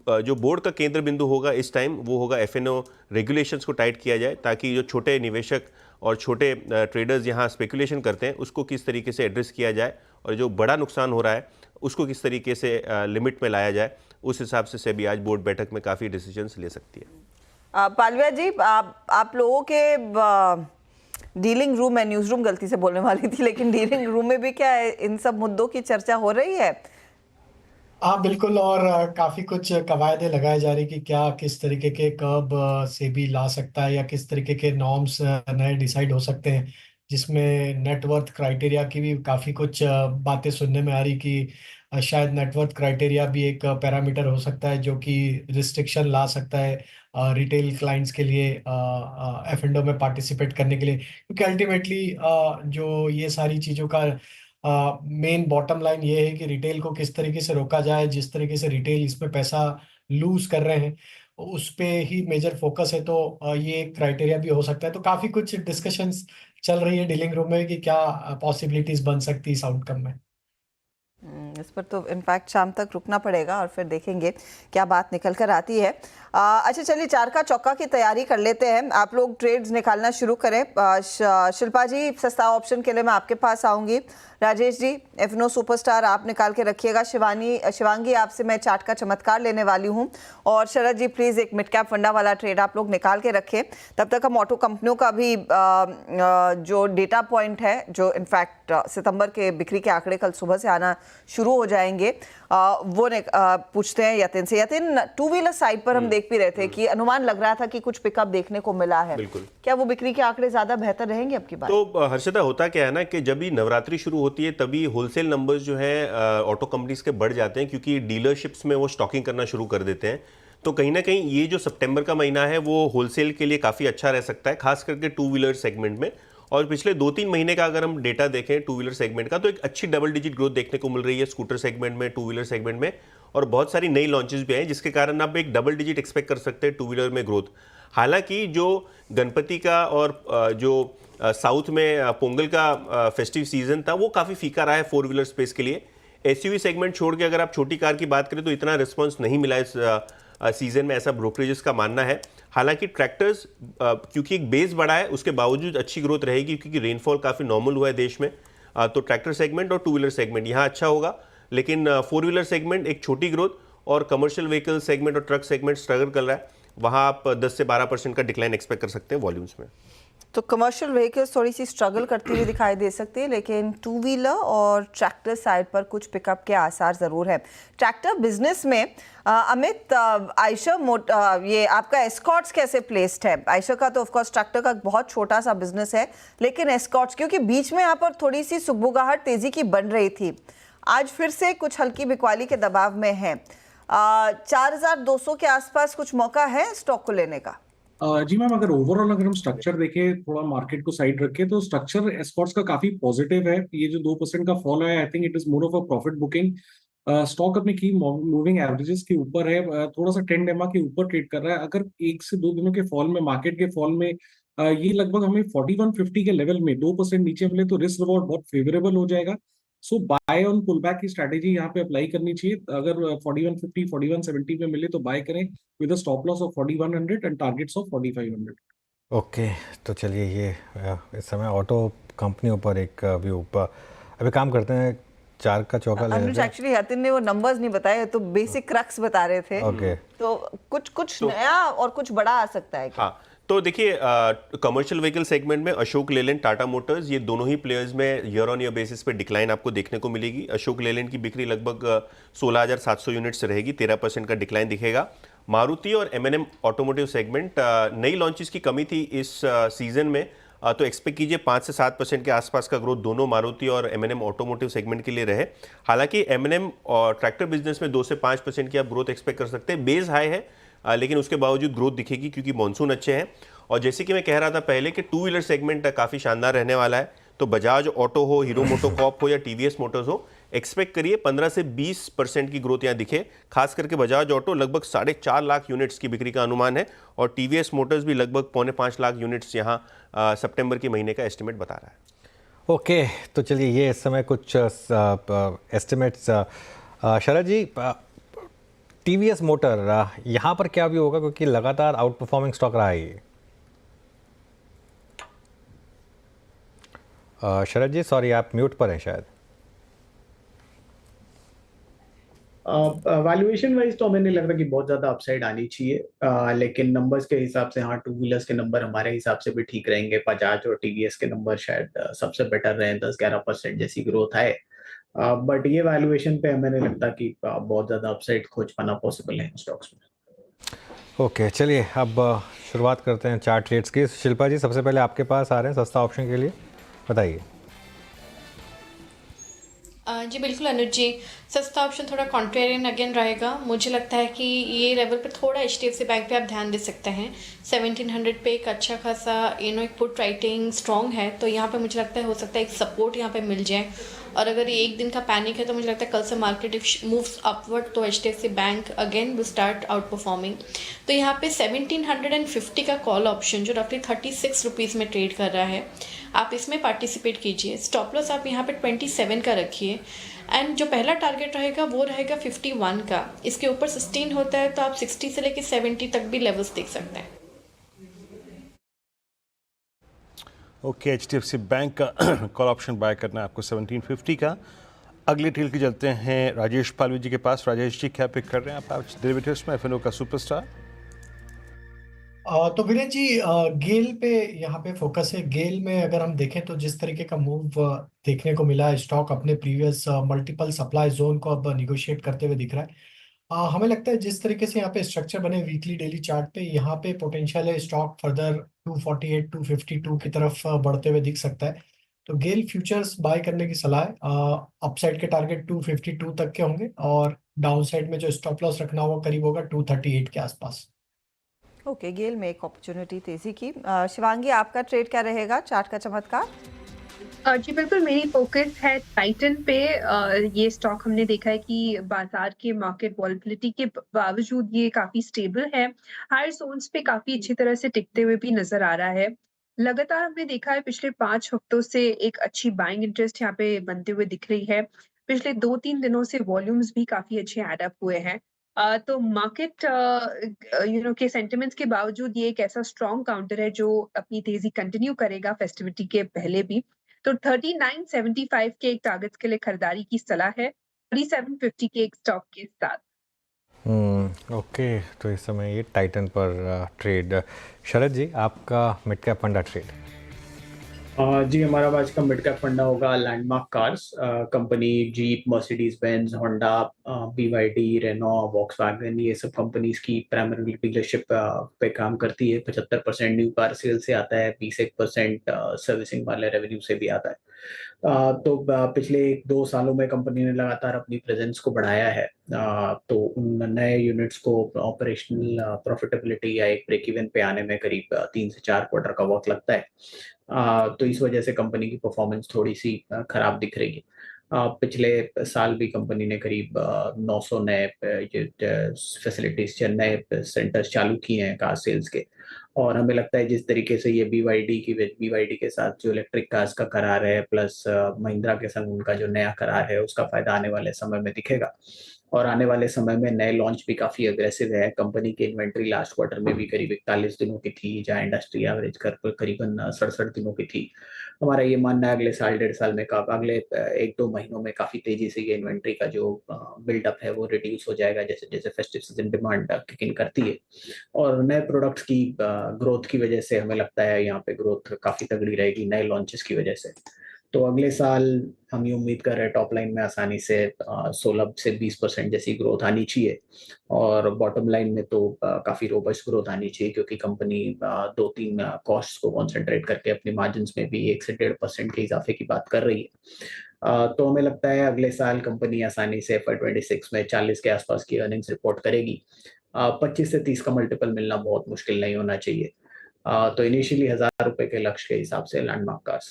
जो बोर्ड का केंद्र बिंदु होगा इस टाइम वो होगा FNO रेगुलेशंस को टाइट किया जाए, ताकि जो छोटे निवेशक और छोटे ट्रेडर्स यहाँ स्पेकुलेशन करते हैं उसको किस तरीके से एड्रेस किया जाए और जो बड़ा नुकसान हो रहा है उसको किस तरीके से लिमिट में लाया जाए। उस हिसाब से सेबी आज बोर्ड बैठक में काफ़ी डिसीजंस ले सकती है। पालविया जी, आप लोगों के डीलिंग रूम में, न्यूज़ रूम गलती से बोलने वाली थी, लेकिन डीलिंग रूम में भी क्या इन सब मुद्दों की चर्चा हो रही है? हाँ बिल्कुल, और काफ़ी कुछ कवायदे लगाए जा रही कि क्या किस तरीके के कब सेबी ला सकता है या किस तरीके के नॉर्म्स नए डिसाइड हो सकते हैं, जिसमें नेटवर्थ क्राइटेरिया की भी काफ़ी कुछ बातें सुनने में आ रही कि शायद नेटवर्थ क्राइटेरिया भी एक पैरामीटर हो सकता है जो कि रिस्ट्रिक्शन ला सकता है रिटेल क्लाइंट्स के लिए F&O में पार्टिसिपेट करने के लिए, क्योंकि अल्टीमेटली जो ये सारी चीज़ों का मेन बॉटम लाइन ये है कि रिटेल को किस तरीके से रोका जाए, जिस तरीके से रिटेल इसमें पैसा लूज कर रहे हैं, उस पे ही मेजर फोकस है, तो ये क्राइटेरिया भी हो सकता है। तो काफी कुछ डिस्कशंस चल रही है डीलिंग रूम में कि क्या पॉसिबिलिटीज बन सकती है इस आउटकम में। इस पर तो इनफैक्ट शाम तक रुकना पड़ेगा और फिर देखेंगे क्या बात निकल कर आती है। अच्छा चलिए, चार का चौका की तैयारी कर लेते हैं। आप लोग ट्रेड्स निकालना शुरू करें। शिल्पा जी, सस्ता ऑप्शन के लिए मैं आपके पास आऊंगी। राजेश जी, एफनो सुपरस्टार आप निकाल के रखिएगा। शिवांगी, आपसे मैं चार्ट का चमत्कार लेने वाली हूं। और शरद जी, प्लीज़ एक मिड कैप फंडा वाला ट्रेड आप लोग निकाल के रखें। तब तक हम ऑटो कंपनियों का भी जो डेटा पॉइंट है, जो इनफैक्ट सितंबर के बिक्री के आंकड़े कल सुबह से आना शुरू हो जाएंगे, वो पूछते हैं यतिन से। यतिन, टू व्हीलर साइड पर हम देख भी रहे थे कि अनुमान लग रहा था कि कुछ पिकअप देखने को मिला है। क्या वो बिक्री के आंकड़े ज्यादा बेहतर रहेंगे अब की बार? तो हर्षदा, होता क्या है ना कि जब भी नवरात्रि शुरू होती है तभी होलसेल नंबर्स जो है ऑटो कंपनीज के बढ़ जाते हैं, क्योंकि डीलरशिप्स में वो स्टॉकिंग करना शुरू कर देते हैं। तो कहीं ना कहीं ये जो सितंबर का महीना है वो होलसेल के लिए काफ़ी अच्छा रह सकता है, खास करके टू व्हीलर सेगमेंट में। और पिछले 2-3 महीने का अगर हम डेटा देखें टू व्हीलर सेगमेंट का, तो एक अच्छी डबल डिजिट ग्रोथ देखने को मिल रही है स्कूटर सेगमेंट में, टू व्हीलर सेगमेंट में। और बहुत सारी नई लॉन्चेस भी हैं, जिसके कारण आप एक डबल डिजिट एक्सपेक्ट कर सकते हैं टू व्हीलर में ग्रोथ। हालांकि जो गणपति का और जो साउथ में पोंगल का फेस्टिव सीजन था वो काफ़ी फीका रहा है फोर व्हीलर स्पेस के लिए। एसयूवी सेगमेंट छोड़ के अगर आप छोटी कार की बात करें तो इतना रिस्पॉन्स नहीं मिला इस सीजन में, ऐसा ब्रोकरेजेस का मानना है। हालांकि ट्रैक्टर्स क्योंकि एक बेस बड़ा है उसके बावजूद अच्छी ग्रोथ रहेगी, क्योंकि रेनफॉल काफ़ी नॉर्मल हुआ है देश में। तो ट्रैक्टर सेगमेंट और टू व्हीलर सेगमेंट यहाँ अच्छा होगा, लेकिन फोर व्हीलर सेगमेंट एक छोटी ग्रोथ, और कमर्शियल व्हीकल सेगमेंट और ट्रक सेगमेंट स्ट्रगल कर रहा है। वहाँ आप 10 से 12% का डिक्लाइन एक्सपेक्ट कर सकते हैं वॉल्यूम्स में। तो कमर्शियल व्हीकल्स थोड़ी सी स्ट्रगल करती हुई दिखाई दे सकती है, लेकिन टू व्हीलर और ट्रैक्टर साइड पर कुछ पिकअप के आसार ज़रूर है। ट्रैक्टर बिजनेस में अमित, आयशर ये आपका एस्कॉर्ट्स कैसे प्लेस्ड है? आयशर का तो ऑफकोर्स ट्रैक्टर का बहुत छोटा सा बिजनेस है, लेकिन एस्कॉर्ट्स, क्योंकि बीच में यहाँ पर थोड़ी सी सुगबुगाहट तेज़ी की बन रही थी, आज फिर से कुछ हल्की बिकवाली के दबाव में है। 4200 के आसपास कुछ मौका है स्टॉक को लेने का? जी मैम, अगर ओवरऑल अगर हम स्ट्रक्चर देखें, थोड़ा मार्केट को साइड रखें, तो स्ट्रक्चर एस्कॉर्ट्स का काफी पॉजिटिव है। ये जो 2% का फॉल है, I think it is more of a profit booking. Stock अपने की मूविंग एवरेजेस के ऊपर है, थोड़ा सा 10 डेमा के ऊपर ट्रेड कर रहा है। अगर 1 से 2 दिनों के फॉल में, मार्केट के फॉल में ये लगभग हमें 4150 के लेवल में 2% नीचे मिले तो रिस्क रिवॉर्ड बहुत फेवरेबल हो जाएगा। सो बाय ऑन पुल बैक की स्ट्रैटेजी यहाँ पे अप्लाई करनी चाहिए। अगर 4150 4170 पे मिले तो बाय करें with a stop loss of 4100 and targets of 4500। Okay, तो चलिए ये इस समय ऑटो कंपनियों पर एक अभी काम करते हैं। चार का चौका ले लेते हैं। एक्चुअली यतिन ने वो नंबर्स नहीं बताए, तो बेसिक क्रक्स बता रहे थे। ओके, तो कुछ नया और कुछ बड़ा आ सकता है क्या? हाँ, तो देखिए कमर्शियल व्हीकल सेगमेंट में अशोक लेलैंड, टाटा मोटर्स, ये दोनों ही प्लेयर्स में ईयर ऑन ईयर बेसिस पे डिक्लाइन आपको देखने को मिलेगी। अशोक लेलैंड की बिक्री लगभग 16,700 यूनिट्स रहेगी, 13% का डिक्लाइन दिखेगा। मारुति और M&M ऑटोमोटिव सेगमेंट, नई लॉन्चेस की कमी थी इस सीजन में, तो एक्सपेक्ट कीजिए 5 से 7% के आसपास का ग्रोथ दोनों मारुति और M&M ऑटोमोटिव सेगमेंट के लिए रहे। हालांकि M&M और ट्रैक्टर बिजनेस में 2 से 5% की आप ग्रोथ एक्सपेक्ट कर सकते हैं। बेस हाई है, लेकिन उसके बावजूद ग्रोथ दिखेगी क्योंकि मॉनसून अच्छे हैं। और जैसे कि मैं कह रहा था पहले कि टू व्हीलर सेगमेंट काफ़ी शानदार रहने वाला है, तो बजाज ऑटो हो, हीरो मोटोकॉर्प हो या TVS मोटर्स हो, एक्सपेक्ट करिए 15 से 20% की ग्रोथ यहाँ दिखे। खास करके बजाज ऑटो लगभग 4.5 लाख यूनिट्स की बिक्री का अनुमान है, और TVS मोटर्स भी लगभग 4.25 लाख यूनिट्स यहाँ सितंबर के महीने का एस्टिमेट बता रहा है। ओके, तो चलिए ये इस समय कुछ एस्टिमेट्स। शरद जी, TVS मोटर यहाँ पर क्या भी होगा, क्योंकि लगातार आउट परफॉर्मिंग स्टॉक रहा है ये? शरद जी, सॉरी आप म्यूट पर हैं शायद। वैल्यूएशन वाइज तो हमें नहीं लगता कि बहुत ज्यादा अपसाइड आनी चाहिए, लेकिन नंबर्स के हिसाब से हाँ, टू व्हीलर्स के नंबर हमारे हिसाब से भी ठीक रहेंगे। बजाज और TVS के नंबर शायद सबसे बेटर रहे, 10-11% जैसी ग्रोथ है। बट ये वैल्यूएशन पे हमें नहीं लगता कि बहुत ज्यादा अपसाइड खोज पाना पॉसिबल है स्टॉक्स में। ओके, चलिए अब शुरुआत करते हैं चार्ट ट्रेड्स की। शिल्पा जी, सबसे पहले आपके पास आ रहे हैं सस्ता ऑप्शन के लिए, बताइए। जी बिल्कुल अनुज जी, सस्ता ऑप्शन थोड़ा कॉन्ट्रेरियन अगेन रहेगा। मुझे लगता है कि ये लेवल पे थोड़ा HDFC बैंक पे आप ध्यान दे सकते हैं। 1700 पे एक अच्छा खासा एक पुट राइटिंग स्ट्रॉन्ग है, तो यहाँ पे मुझे लगता है हो सकता है एक सपोर्ट यहाँ पे मिल जाए। और अगर ये एक दिन का पैनिक है तो मुझे लगता है कल से मार्केट इफ मूव्स अपवर्ड तो HDFC bank again will start out performing. तो यहाँ पे 1750 का कॉल ऑप्शन जो रफली 36 रुपीज़ में ट्रेड कर रहा है, आप इसमें पार्टिसिपेट कीजिए। स्टॉप लॉस आप यहाँ पे 27 का रखिए एंड जो पहला टारगेट रहेगा वो रहेगा 51 का। इसके ऊपर सस्टेन होता है तो आप 60 से लेकर 70 तक भी लेवल्स देख सकते हैं। ओके, HDFC बैंक का कॉल ऑप्शन बाय करना है आपको 1750 का। अगले ट्रेल की चलते हैं राजेश पालवी जी के पास। राजेश जी, क्या पिक कर रहे हैं आप डेरिवेटिव्स में FNO का सुपरस्टार? तो वीरेन जी, गेल पे यहाँ पे फोकस है। गेल में अगर हम देखें तो जिस तरीके का मूव देखने को मिला है, स्टॉक अपने प्रीवियस मल्टीपल सप्लाई जोन को अब निगोशिएट करते हुए दिख रहा है। हमें लगता है जिस तरीके से यहाँ पे स्ट्रक्चर बने वीकली डेली चार्ट पे, यहाँ पे पोटेंशियल है स्टॉक फर्दर 248 252 की तरफ बढ़ते हुए दिख सकता है। तो गेल फ्यूचर्स बाय करने की सलाह है। अपसाइड के टारगेट 252 तक के होंगे और डाउन साइड में जो स्टॉप लॉस रखना होगा करीब होगा 238 के आसपास। ओके, गेल में एक अपॉर्चुनिटी तेजी की। शिवांगी, आपका ट्रेड क्या रहेगा चार्ट का चमत्कार? जी बिल्कुल, मेरी फोकस है टाइटन पे। ये स्टॉक हमने देखा है कि बाजार के मार्केट वॉलेटिलिटी के बावजूद ये काफी स्टेबल है, हायर जोन्स पे काफी अच्छी तरह से टिकते हुए भी नजर आ रहा है। लगातार हमने देखा है पिछले 5 हफ्तों से एक अच्छी बाइंग इंटरेस्ट यहाँ पे बनते हुए दिख रही है। पिछले 2-3 दिनों से वॉल्यूम्स भी काफी अच्छे एड अप हुए हैं। तो मार्केट के सेंटिमेंट्स के बावजूद ये एक ऐसा स्ट्रॉन्ग काउंटर है जो अपनी तेजी कंटिन्यू करेगा फेस्टिविटी के पहले भी। तो 39.75 के एक टारगेट के लिए खरीदारी की सलाह है, 3750 के एक स्टॉक के साथ। ओके, तो इस समय ये टाइटन पर ट्रेड। शरद जी, आपका मिड कैप फंडा ट्रेड? जी, हमारा आज का मिड कैप फंडा होगा Landmark Cars. Company Jeep, Mercedes Benz, Honda, BYD, Renault, Volkswagen, ये सब कंपनीज की प्राइमरी डीलरशिप पे काम करती है। 75% न्यू कार सेल से आता है, 20% सर्विसिंग वाले रेवेन्यू से भी आता है। तो पिछले 2 सालों में कंपनी ने लगातार अपनी प्रेजेंस को बढ़ाया है। तो उन नए यूनिट्स को ऑपरेशनल प्रॉफिटेबिलिटी या एक ब्रेक इवन पे आने में करीब 3 से 4 क्वार्टर का वक्त लगता है। तो इस वजह से कंपनी की परफॉर्मेंस थोड़ी सी खराब दिख रही है। पिछले साल भी कंपनी ने करीब 900 नए फैसिलिटीज, नए सेंटर्स चालू किए हैं कार सेल्स के। और हमें लगता है जिस तरीके से ये BYD के साथ जो इलेक्ट्रिक कार्स का करार है, प्लस महिंद्रा के संग उनका जो नया करार है, उसका फायदा आने वाले समय में दिखेगा। और आने वाले समय में नए लॉन्च भी काफी अग्रेसिव है। कंपनी की इन्वेंट्री लास्ट क्वार्टर में भी करीब 41 दिनों की थी, जहां इंडस्ट्री एवरेज करीबन 67 दिनों की थी। हमारा ये मानना है अगले साल 1.5 साल में अगले 1-2 महीनों में काफी तेजी से ये इन्वेंट्री का जो बिल्डअप है वो रिड्यूस हो जाएगा, जैसे जैसे festive season demand kick in करती है। और नए प्रोडक्ट्स की ग्रोथ की वजह से हमें लगता है यहाँ पे ग्रोथ काफी तगड़ी रहेगी नए लॉन्चेस की वजह से। तो अगले साल हम ये उम्मीद कर रहे हैं टॉप लाइन में आसानी से 16 से 20% जैसी ग्रोथ आनी चाहिए। और बॉटम लाइन में तो काफी रोबस्ट ग्रोथ आनी चाहिए, क्योंकि कंपनी 2-3 कॉस्ट्स को कॉन्सेंट्रेट करके अपने मार्जिन्स में भी 1 से 1.5% के इजाफे की बात कर रही है। तो हमें लगता है अगले साल कंपनी आसानी से FY26 में 40 के आसपास की अर्निंग्स रिपोर्ट करेगी। 25 से 30 का मल्टीपल मिलना बहुत मुश्किल नहीं होना चाहिए। तो इनिशियली 1000 रुपए के लक्ष्य के हिसाब से landmark cars.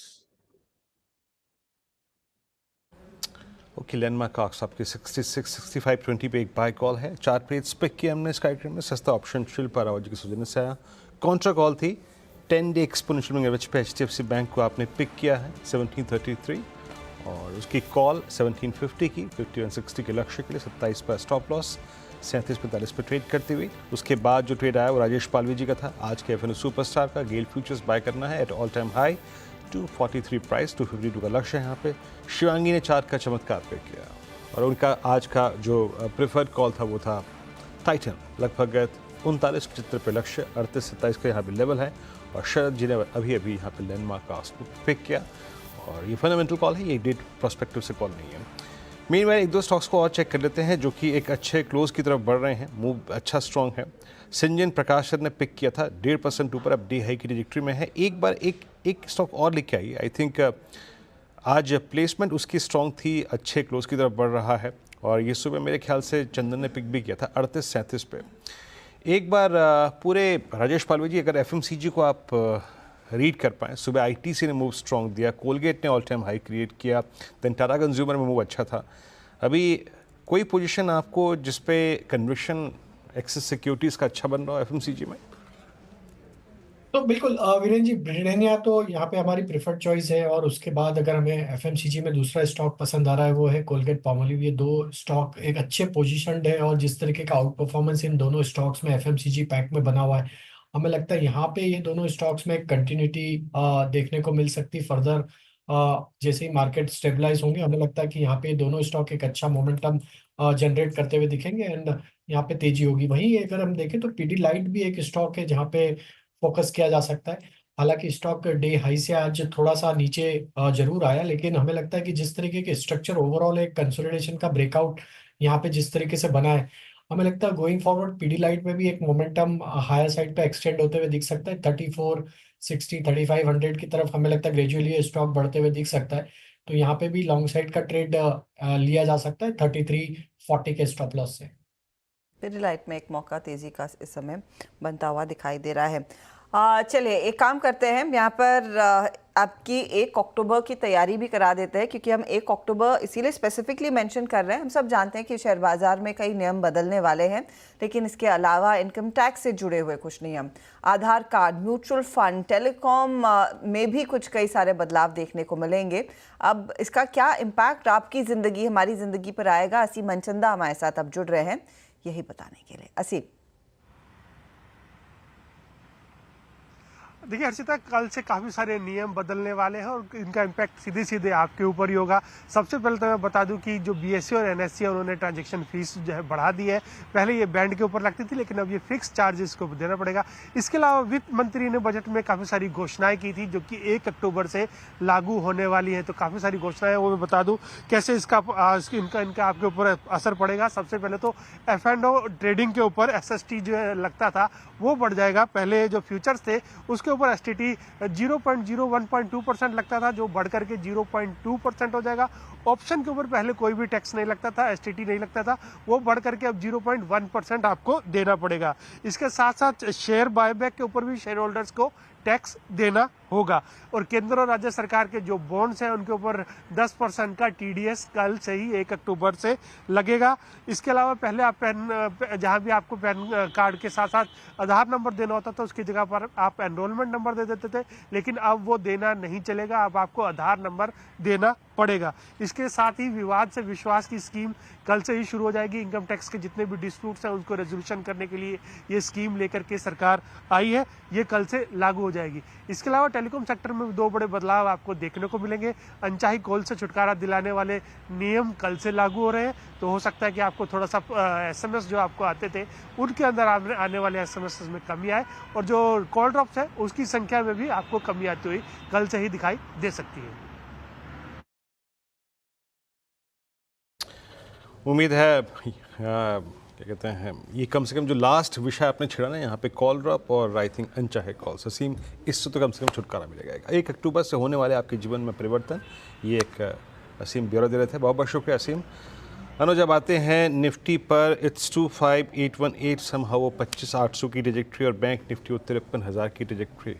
Okay, landmark cars आपकी 65-20 पे एक बाय कॉल है। 4 प्लेट्स पिक किया हमने स्काई ट्रेड में। सस्ता ऑप्शन शिल्पा रावत जी की सौजन्य से आया। कॉन्ट्रा कॉल थी 10 डे एक्सपोनेंशियल मूविंग एवरेज पे HDFC बैंक को आपने पिक किया है 1733 और उसकी कॉल 1750 की 5160 के लक्ष्य के लिए 27 पर स्टॉप लॉस 3745 पर ट्रेड करती हुई। उसके बाद जो ट्रेड आया वो राजेश पालवी जी का था। आज के FNO सुपरस्टार का गेल फ्यूचर्स बाय करना है at all time high 243 price, 252 का लक्ष्य है यहाँ पे। शिवांगी ने चार्ट का चमत्कार पे किया और उनका आज का जो प्रेफर्ड कॉल था वो था टाइटन, लगभग 39-75 पे लक्ष्य, 38-27 का यहाँ पे लेवल है। और शरद जी ने अभी यहाँ पे लैंडमार्क कार्स को पिक किया और ये फंडामेंटल कॉल है, ये डेट प्रोस्पेक्टिव से कॉल नहीं है। मीनवाइल 1-2 स्टॉक्स को और चेक कर लेते हैं जो कि एक अच्छे क्लोज की तरफ बढ़ रहे हैं। मूव अच्छा स्ट्रॉन्ग है। सिंजन प्रकाश सर ने पिक किया था 1.5% ऊपर, अब डे हाई की ट्रैजेक्टरी में है। एक बार एक स्टॉक और लेके आई। आई थिंक आज प्लेसमेंट उसकी स्ट्रॉन्ग थी, अच्छे क्लोज की तरफ बढ़ रहा है। और ये सुबह मेरे ख्याल से चंदन ने पिक भी किया था 38-37 पे। एक बार पूरे राजेश पालवी जी, अगर FMCG को आप रीड कर पाएँ। सुबह आईटीसी ने मूव स्ट्रॉन्ग दिया, कोलगेट ने ऑल टाइम हाई क्रिएट किया, देन टाटा कंज्यूमर में मूव अच्छा था। अभी कोई पोजीशन आपको जिस पे कन्विक्शन एक्सेस सिक्योरिटीज़ का अच्छा बन रहा हो एफएमसीजी में? तो बिल्कुल वीरेन जी, ब्रिटानिया तो यहाँ पे हमारी प्रेफर्ड चॉइस है, और उसके बाद अगर हमें एफएमसीजी में दूसरा स्टॉक पसंद आ रहा है वो है कोलगेट पामोलिव। ये दो स्टॉक एक अच्छे पोजीशनड है, और जिस तरीके का आउट परफॉर्मेंस इन दोनों स्टॉक्स में एफएमसीजी पैक में बना हुआ है, हमें लगता है यहाँ पे ये दोनों स्टॉक्स में कंटिन्यूटी देखने को मिल सकती फर्दर। जैसे ही मार्केट स्टेबलाइज होंगे, हमें लगता है कि यहाँ पे दोनों स्टॉक एक अच्छा मोमेंटम जनरेट करते हुए दिखेंगे, एंड यहाँ पे तेजी होगी। वहीं अगर हम देखें तो पीडी लाइट भी एक स्टॉक है जहाँ पे फोकस किया जा सकता है। हालांकि स्टॉक डे हाई से आज थोड़ा सा नीचे जरूर आया, लेकिन हमें लगता है कि जिस तरीके के स्ट्रक्चर ओवरऑल एक कंसोलिडेशन का ब्रेकआउट यहाँ पे जिस तरीके से बना है, हमें लगता है गोइंग फॉरवर्ड पीडी लाइट में भी एक मोमेंटम हायर साइड पे एक्सटेंड होते हुए दिख सकता है। 3460 3500 की तरफ हमें लगता है ग्रेजुअली ये स्टॉक बढ़ते हुए दिख सकता है। तो यहाँ पे भी लॉन्ग साइड का ट्रेड लिया जा सकता है 3340 के स्टॉप लॉस से। पीडी लाइट में एक मौका तेजी का इस समय बनता हुआ दिखाई दे रहा है। चलिए एक काम करते हैं, यहाँ पर आपकी 1 अक्टूबर की तैयारी भी करा देते हैं, क्योंकि हम 1 अक्टूबर इसीलिए स्पेसिफिकली मेंशन कर रहे हैं। हम सब जानते हैं कि शेयर बाजार में कई नियम बदलने वाले हैं, लेकिन इसके अलावा इनकम टैक्स से जुड़े हुए कुछ नियम, आधार कार्ड, म्यूचुअल फंड, टेलीकॉम में भी कुछ कई सारे बदलाव देखने को मिलेंगे। अब इसका क्या इम्पैक्ट आपकी ज़िंदगी, हमारी ज़िंदगी पर आएगा, असीम मनचंदा हमारे साथ अब जुड़ रहे हैं यही बताने के लिए। असीम। देखिए हर्षिता, कल से काफ़ी सारे नियम बदलने वाले हैं और इनका इम्पैक्ट सीधे सीधे आपके ऊपर ही होगा। सबसे पहले तो मैं बता दूं कि जो बीएसई और एनएसई है उन्होंने ट्रांजैक्शन फीस जो है बढ़ा दी है। पहले ये बैंड के ऊपर लगती थी, लेकिन अब ये फिक्स चार्जेस को देना पड़ेगा। इसके अलावा वित्त मंत्री ने बजट में काफ़ी सारी घोषणाएं की थी जो कि 1 अक्टूबर से लागू होने वाली है। तो काफ़ी सारी घोषणाएं, वो मैं बता दूँ कैसे इनका आपके ऊपर असर पड़ेगा। सबसे पहले तो F&O ट्रेडिंग के ऊपर SST जो लगता था वो बढ़ जाएगा। पहले जो फ्यूचर्स थे उसके ऊपर STT 0.01.2% लगता था, जो बढ़ करके 0.2% हो जाएगा। ऑप्शन के ऊपर पहले कोई भी टैक्स नहीं लगता था, STT नहीं लगता था, वो बढ़ करके अब 0.1% आपको देना पड़ेगा। इसके साथ साथ शेयर बायबैक के ऊपर भी शेयर होल्डर्स को टैक्स देना होगा। और केंद्र और राज्य सरकार के जो बॉन्ड्स हैं उनके ऊपर 10% का TDS कल से ही 1 अक्टूबर से लगेगा। इसके अलावा पहले आप जहां भी आपको पैन कार्ड के साथ साथ आधार नंबर देना होता था, उसकी जगह पर आप एनरोलमेंट नंबर दे देते थे, लेकिन अब वो देना नहीं चलेगा, अब आपको आधार नंबर देना पड़ेगा। इसके साथ ही विवाद से विश्वास की स्कीम कल से ही शुरू हो जाएगी। इनकम टैक्स के जितने भी डिस्प्यूट्स हैं उनको रेजोल्यूशन करने के लिए ये स्कीम लेकर के सरकार आई है, ये कल से लागू हो जाएगी। इसके अलावा टेलीकॉम सेक्टर में 2 बड़े बदलाव आपको देखने को मिलेंगे। अनचाही कॉल से छुटकारा दिलाने वाले नियम कल से लागू हो रहे हैं, तो हो सकता है कि आपको थोड़ा सा SMS जो आपको आते थे उनके अंदर आने वाले SMS में कमी आए, और जो कॉल ड्रॉप्स है उसकी संख्या में भी आपको कमी आती हुई कल से ही दिखाई दे सकती है। उम्मीद है क्या कहते हैं, ये कम से कम जो लास्ट विषय आपने छेड़ा ना यहाँ पे, कॉल ड्रॉप और आई थिंक अनचाहे कॉल्स, असीम इससे तो कम से कम छुटकारा मिलेगा। 1 अक्टूबर से होने वाले आपके जीवन में परिवर्तन, ये एक असीम ब्यौरा दे रहे थे। बहुत बहुत शुक्रिया असीम। अनुज, अब आते हैं निफ्टी पर। इट्स 25818 समहाउ वो 25,800 की ट्रेजेक्ट्री और बैंक निफ्टी 53,000 की ट्रेजेक्ट्री।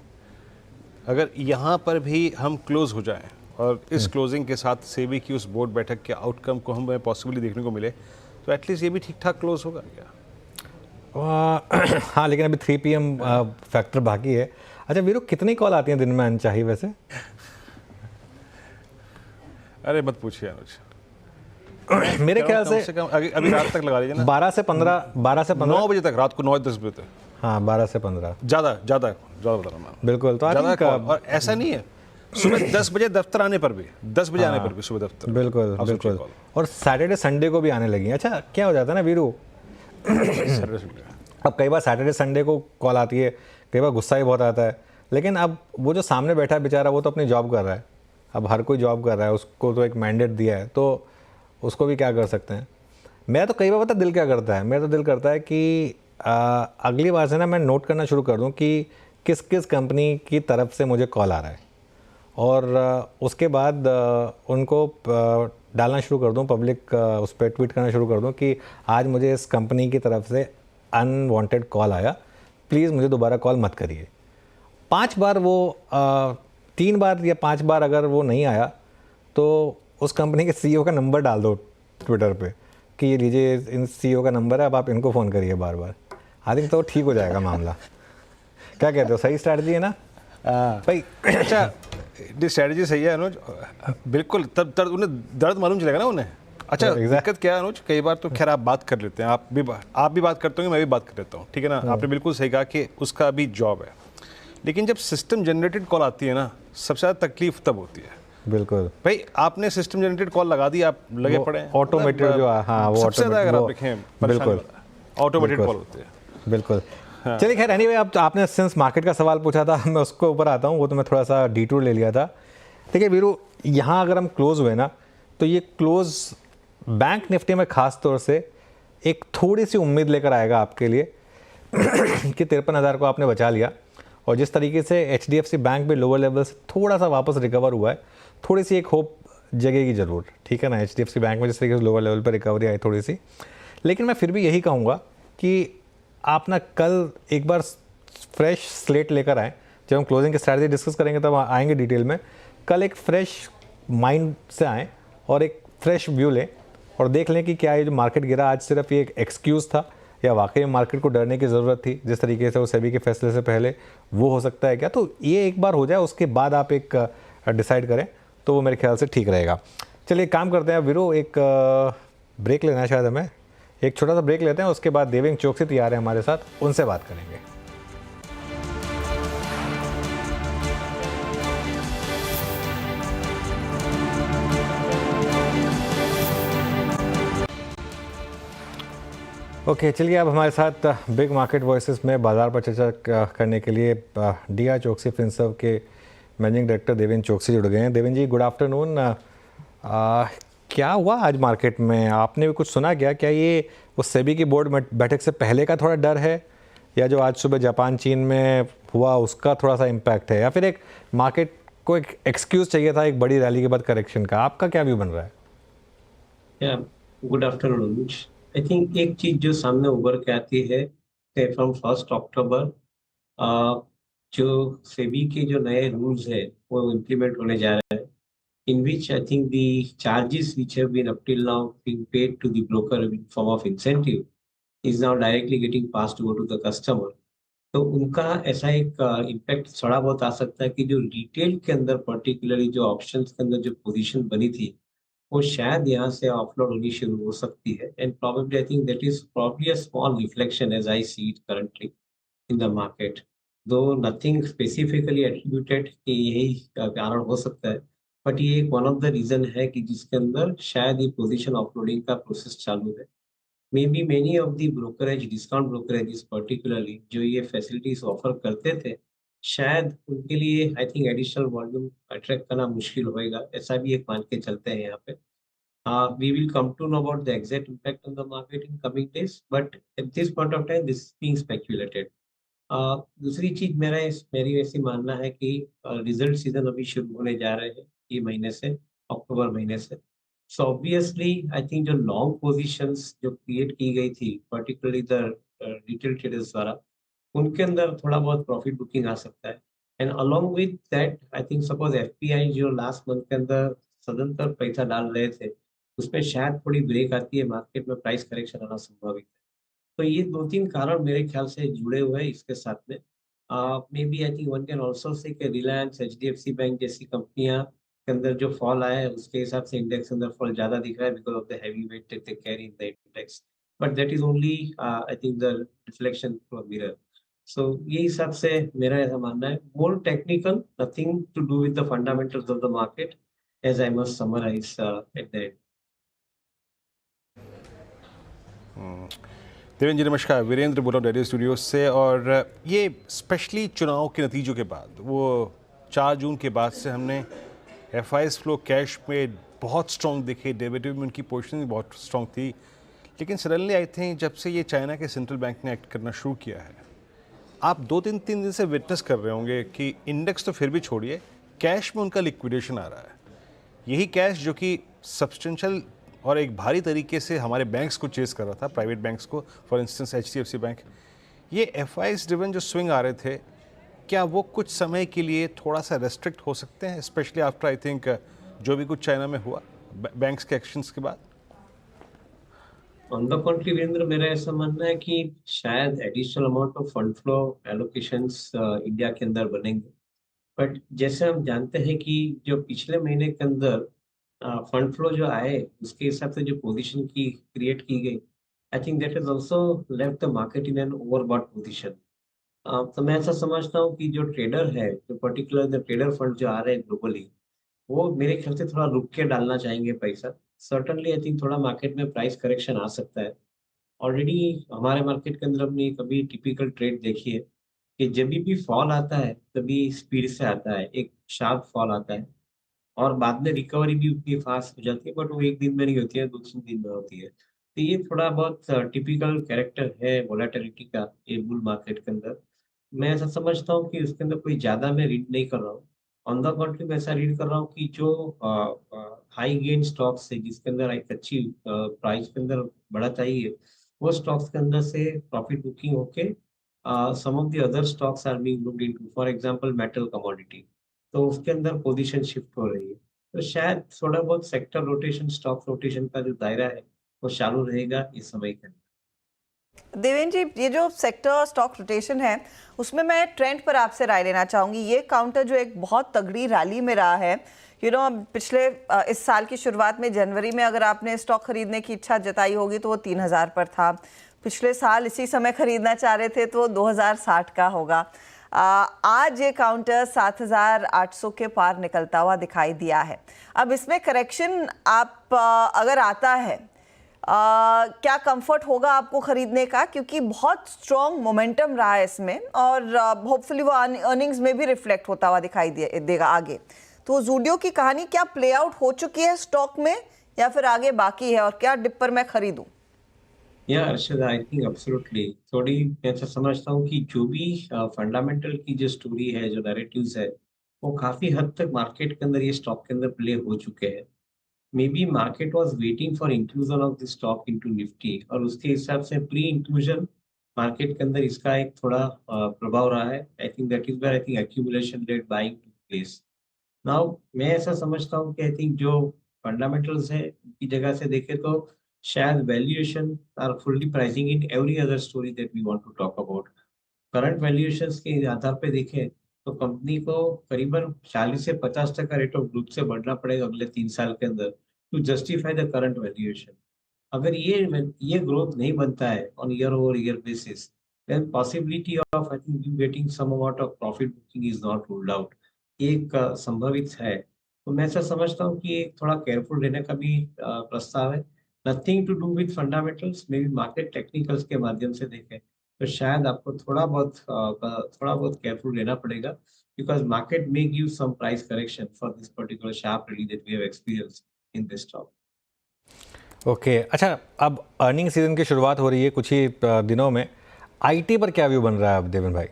अगर यहाँ पर भी हम क्लोज हो जाएं और इस क्लोजिंग के साथ सेबी की उस बोर्ड बैठक के आउटकम को हमें पॉसिबली देखने को मिले, तो एटलीस्ट ये भी ठीक ठाक क्लोज होगा क्या? हाँ, लेकिन अभी 3 PM फैक्टर बाकी है। अच्छा वीरू, कितनी कॉल आती हैं दिन में अनचाही वैसे? अरे मत पूछिए अनुज, मेरे ख्याल से कम अभी रात तक लगा लीजिए ना, 12 से 15 9 बजे तक, रात को 9-10 बजे तक। हाँ, 12 से 15 ज़्यादा बता रहा हूँ। बिल्कुल। तो और ऐसा नहीं है, सुबह 10 बजे दफ्तर आने पर भी, 10 बजे आने पर भी सुबह दफ्तर। बिल्कुल बिल्कुल। और सैटरडे संडे को भी आने लगी हैं। अच्छा क्या हो जाता है ना वीरू, अब कई बार सैटरडे संडे को कॉल आती है, कई बार गुस्सा ही बहुत आता है, लेकिन अब वो जो सामने बैठा है बेचारा, वो तो अपनी जॉब कर रहा है। अब हर कोई जॉब कर रहा है, उसको तो एक मैंडेट दिया है, तो उसको भी क्या कर सकते हैं। मैं तो कई बार पता दिल क्या करता है, मेरा तो दिल करता है कि अगली बार से ना मैं नोट करना शुरू कर दूं कि किस किस कंपनी की तरफ से मुझे कॉल आ रहा है, और उसके बाद उनको डालना शुरू कर दूं, पब्लिक उस पर ट्वीट करना शुरू कर दूं कि आज मुझे इस कंपनी की तरफ से अनवांटेड कॉल आया, प्लीज़ मुझे दोबारा कॉल मत करिए। 5 बार वो 3 बार या 5 बार अगर वो नहीं आया तो उस कंपनी के CEO का नंबर डाल दो ट्विटर पे कि ये लीजिए इन CEO का नंबर है, अब आप इनको फ़ोन करिए बार बार। आई थिंक तो ठीक हो जाएगा मामला। क्या कहते हो, सही स्ट्रैटेजी है ना भाई? अच्छा, ये स्ट्रैटेजी सही है अनुज, बिल्कुल। तब उन्हें दर्द मालूम चलेगा ना उन्हें। अच्छा, दिक्कत क्या है अनुज, कई बार तो खैर आप बात कर लेते हैं, आप भी बात करते होंगे, मैं भी बात कर लेता हूँ, ठीक है ना। आपने बिल्कुल सही कहा कि उसका भी जॉब है, लेकिन जब सिस्टम जनरेटेड कॉल आती है ना, सबसे ज़्यादा तकलीफ तब होती है। बिल्कुल भाई, आपने सिस्टम जनरेटेड कॉल लगा दी, आप लगे पड़े हैं। ऑटोमेटेड जो हाँ वो सबसे ज़्यादा अगर आप देखें बिल्कुल ऑटोमेटेड कॉल होते हैं। बिल्कुल। चलिए खैर, एनीवे अब आपने सिंस मार्केट का सवाल पूछा था, मैं उसको ऊपर आता हूँ। वो तो मैं थोड़ा सा डिटूर ले लिया था। देखिए वीरू, यहाँ अगर हम क्लोज हुए ना, तो ये क्लोज बैंक निफ्टी में ख़ास तौर से एक थोड़ी सी उम्मीद लेकर आएगा आपके लिए कि 53,000 को आपने बचा लिया। और जिस तरीके से HDFC बैंक भी लोअर लेवल से थोड़ा सा वापस रिकवर हुआ है, थोड़ी सी एक होप जगेगी ज़रूर, ठीक है ना। HDFC बैंक में जिस तरीके से लोअर लेवल पर रिकवरी आई थोड़ी सी, लेकिन मैं फिर भी यही कहूँगा कि आप ना कल एक बार फ्रेश स्लेट लेकर आएँ। जब हम क्लोजिंग की स्ट्रैटेजी डिस्कस करेंगे तब आएंगे डिटेल में। कल एक फ्रेश माइंड से आएँ और एक फ्रेश व्यू लें और देख लें कि क्या ये जो मार्केट गिरा आज सिर्फ ये एक एक्सक्यूज़ था या वाकई में मार्केट को डरने की ज़रूरत थी, जिस तरीके से वो सेबी के फैसले से पहले वो हो सकता है क्या। तो ये एक बार हो जाए, उसके बाद आप एक डिसाइड करें, तो वो मेरे ख्याल से ठीक रहेगा। चलिए काम करते हैं वीरो, एक ब्रेक लेना है शायद हमें, एक छोटा सा ब्रेक लेते हैं। उसके बाद देवेंद्र चौकसी तैयार है हमारे साथ, उनसे बात करेंगे। ओके चलिए, अब हमारे साथ बिग मार्केट वॉइसेस में बाजार पर चर्चा करने के लिए DR चौकसी फिनसर्व के मैनेजिंग डायरेक्टर देवेंद्र चौकसी जुड़ गए हैं। देवेंद्र जी, गुड आफ्टरनून। क्या हुआ आज मार्केट में? आपने भी कुछ सुना क्या ये उस सेबी की बोर्ड बैठक से पहले का थोड़ा डर है, या जो आज सुबह जापान चीन में हुआ उसका थोड़ा सा इम्पैक्ट है, या फिर एक मार्केट को एक एक्सक्यूज़ चाहिए था एक बड़ी रैली के बाद करेक्शन का? आपका क्या व्यू बन रहा है? Good afternoon. आई थिंक एक चीज जो सामने उभर के आती है फ्रॉम 1 अक्टूबर जो सेबी के जो नए रूल्स है वो इम्प्लीमेंट होने जा रहा है, in which I think the charges which have been up till now being paid to the broker in form of incentive is now directly getting passed over to the customer. तो उनका ऐसा एक impact थोड़ा बहुत आ सकता है कि जो रिटेल के अंदर पर्टिकुलरली जो ऑप्शंस के अंदर जो पोजीशन बनी थी वो शायद यहाँ से ऑफलोड होनी शुरू हो सकती है। And probably I think that is probably a small reflection as I see it currently in the market, though nothing specifically attributed कि यही कारण हो सकता है, बट ये एक वन ऑफ द रीजन है कि जिसके अंदर शायद ये पोजीशन ऑफलोडिंग का प्रोसेस चालू है। May be many of the brokerage, discount brokerage particularly जो ये फैसिलिटीज ऑफर करते थे, शायद उनके लिए I think additional volume attract करना मुश्किल होएगा, ऐसा भी एक मान के चलते हैं यहाँ पे। We will come to know about the exact impact on the market in coming days, but at this point of time, this is being speculated. दूसरी चीज मेरी ऐसी मानना है कि रिजल्ट सीजन अभी शुरू होने जा रहे हैं ये महीने से, अक्टूबर महीने से। सो ऑब्वियसली आई थिंक जो लॉन्ग पोजीशंस जो क्रिएट की गई थी पर्टिकुलरली द रिटेल ट्रेडर्स द्वारा, उनके अंदर थोड़ा बहुत प्रॉफिट बुकिंग आ सकता है। And along with that I think suppose FPI जो लास्ट मंथ के अंदर सदंतर पैसा डाल रहे थे, उसमें शायद थोड़ी ब्रेक आती है, मार्केट में प्राइस करेक्शन आना संभावित है। तो ये 2-3 कारण मेरे ख्याल से जुड़े हुए हैं इसके साथ में। Maybe I think one can also say कि रिलायंस, HDFC बैंक जैसी कंपनियां के अंदर जो फॉल आया है उसके हिसाब से इंडेक्स के अंदर फॉल ज़्यादा दिख रहा है because of the heavy weight that they carry in the index, but that is only I think the reflection through a mirror. So ये हिसाब से मेरा ऐसा मानना है, more technical, nothing to do with the fundamentals of the market as I must summarise at the end. Devendra ji नमस्कार, वीरेंद्र बोल रहा हूँ डेली स्टूडियो से। और ये स्पेशली चुनाव के नतीजों के बाद, वो 4 जून के बाद से हमने FIs फ्लो कैश में बहुत स्ट्रॉन्ग दिखे, डेरिवेटिव में उनकी पोजीशन भी बहुत स्ट्रॉन्ग थी, लेकिन सडनली आई थिंक जब से ये चाइना के सेंट्रल बैंक ने एक्ट करना शुरू किया है, आप 2-3 दिन से विटनेस कर रहे होंगे कि इंडेक्स तो फिर भी छोड़िए, कैश में उनका लिक्विडेशन आ रहा है। यही कैश जो कि सब्सटेंशियल और एक भारी तरीके से हमारे बैंक्स को चेस कर रहा था, प्राइवेट बैंक्स को, फॉर इंस्टेंस HDFC बैंक, ये FIs ड्रिवन जो स्विंग आ रहे थे, क्या वो कुछ समय के लिए थोड़ा सा रेस्ट्रिक्ट हो सकते हैं, स्पेशली आफ्टर आई थिंक जो भी कुछ चाइना में हुआ बैंक्स के एक्शंस के बाद? ऑन द कंट्री वीरेंद्र, मेरा ऐसा मानना है कि शायद additional amount of fund flow allocations India के अंदर बनेंगे। बट जैसे हम जानते हैं कि जो पिछले महीने के अंदर फंड फ्लो जो आए उसके हिसाब से जो पोजीशन की क्रिएट की गई, आई think that is also left the market in an overbought position. तो मैं ऐसा समझता हूँ कि जो ट्रेडर है, जो पर्टिकुलर द ट्रेडर फंड जो आ रहे हैं ग्लोबली, वो मेरे ख्याल से थोड़ा रुक के डालना चाहेंगे पैसा। सर्टनली आई थिंक थोड़ा मार्केट में प्राइस करेक्शन आ सकता है। ऑलरेडी हमारे मार्केट के अंदर हमने कभी टिपिकल ट्रेड देखी है कि जब भी फॉल आता है तभी स्पीड से आता है, एक शार्प फॉल आता है और बाद में रिकवरी भी उतनी फास्ट हो जाती है, बट वो एक दिन में नहीं होती है, 2-3 दिन में होती है। तो ये थोड़ा बहुत टिपिकल कैरेक्टर है वोलेटिलिटी का ये बुल मार्केट के अंदर। मैं ऐसा समझता हूँ कि उसके अंदर कोई ज़्यादा मैं रीड नहीं कर रहा हूँ। ऑन द कंट्री मैं ऐसा रीड कर रहा हूँ कि जो हाई गेन स्टॉक्स है जिसके अंदर एक अच्छी प्राइस के अंदर बढ़त आई है, वो स्टॉक्स के अंदर से प्रॉफिट बुकिंग होके some of the other stocks are being looked into, for example metal commodity, तो उसके अंदर पोजीशन शिफ्ट हो रही है। तो शायद थोड़ा बहुत सेक्टर रोटेशन, स्टॉक रोटेशन का जो दायरा है वो चालू रहेगा इस समय के अंदर। देवेंद्र जी, ये जो सेक्टर स्टॉक रोटेशन है उसमें मैं ट्रेंड पर आपसे राय लेना चाहूँगी। ये काउंटर जो एक बहुत तगड़ी रैली में रहा है, पिछले इस साल की शुरुआत में जनवरी में अगर आपने स्टॉक खरीदने की इच्छा जताई होगी तो वो 3000 पर था। पिछले साल इसी समय खरीदना चाह रहे थे तो वो 2060 का होगा। आज ये काउंटर 7800 के पार निकलता हुआ दिखाई दिया है। अब इसमें करेक्शन आप अगर आता है, क्या कंफर्ट होगा आपको खरीदने का, क्योंकि बहुत स्ट्रॉन्ग मोमेंटम रहा है इसमें और होपफुली वो अर्निंग्स में भी रिफ्लेक्ट होता हुआ दिखाई देगा आगे। तो ज़ूडियो की कहानी क्या प्ले आउट हो चुकी है स्टॉक में या फिर आगे बाकी है, और क्या डिप पर मैं खरीदूं? या अर्शद, आई थिंक एब्सोल्युटली थोड़ी मैं ऐसा समझता हूँ कि जो भी फंडामेंटल की जो स्टोरी है, जो नैरेटिव्स है, वो काफी हद तक मार्केट के अंदर, ये स्टॉक के अंदर प्ले हो चुके हैं। May be market was waiting for inclusion of this stock into Nifty और उसके हिसाब से प्री इंक्लूजन मार्केट के अंदर इसका एक थोड़ा प्रभाव रहा है। I think that is where I think accumulation led buying to place. Now मैं ऐसा समझता हूँ कि आई थिंक जो फंडामेंटल्स है की जगह से देखें तो शायद valuation are fully pricing in every other story that we want to talk about. Current valuations के आधार पे देखें तो कंपनी को करीबन 40 से 50% रेट ऑफ ग्रोथ से बढ़ना पड़ेगा अगले 3 साल के अंदर to justify the current valuation. अगर ये ग्रोथ नहीं बनता है on year over year basis, then possibility of I think you getting some amount of profit booking is not ruled out. एक संभावित है। तो मैं ऐसा समझता हूँ कि एक थोड़ा केयरफुल रहने का भी प्रस्ताव है। Nothing to do with fundamentals, maybe market technicals के माध्यम से देखें तो शायद आपको थोड़ा बहुत केयरफुल रहना पड़ेगा, because market may give some price correction for this particular sharp rally that we have experienced in this stock. Okay, अच्छा, अब अर्निंग सीजन की शुरुआत हो रही है कुछ ही दिनों में। आईटी पर क्या व्यू बन रहा है अब देवेंद्र भाई?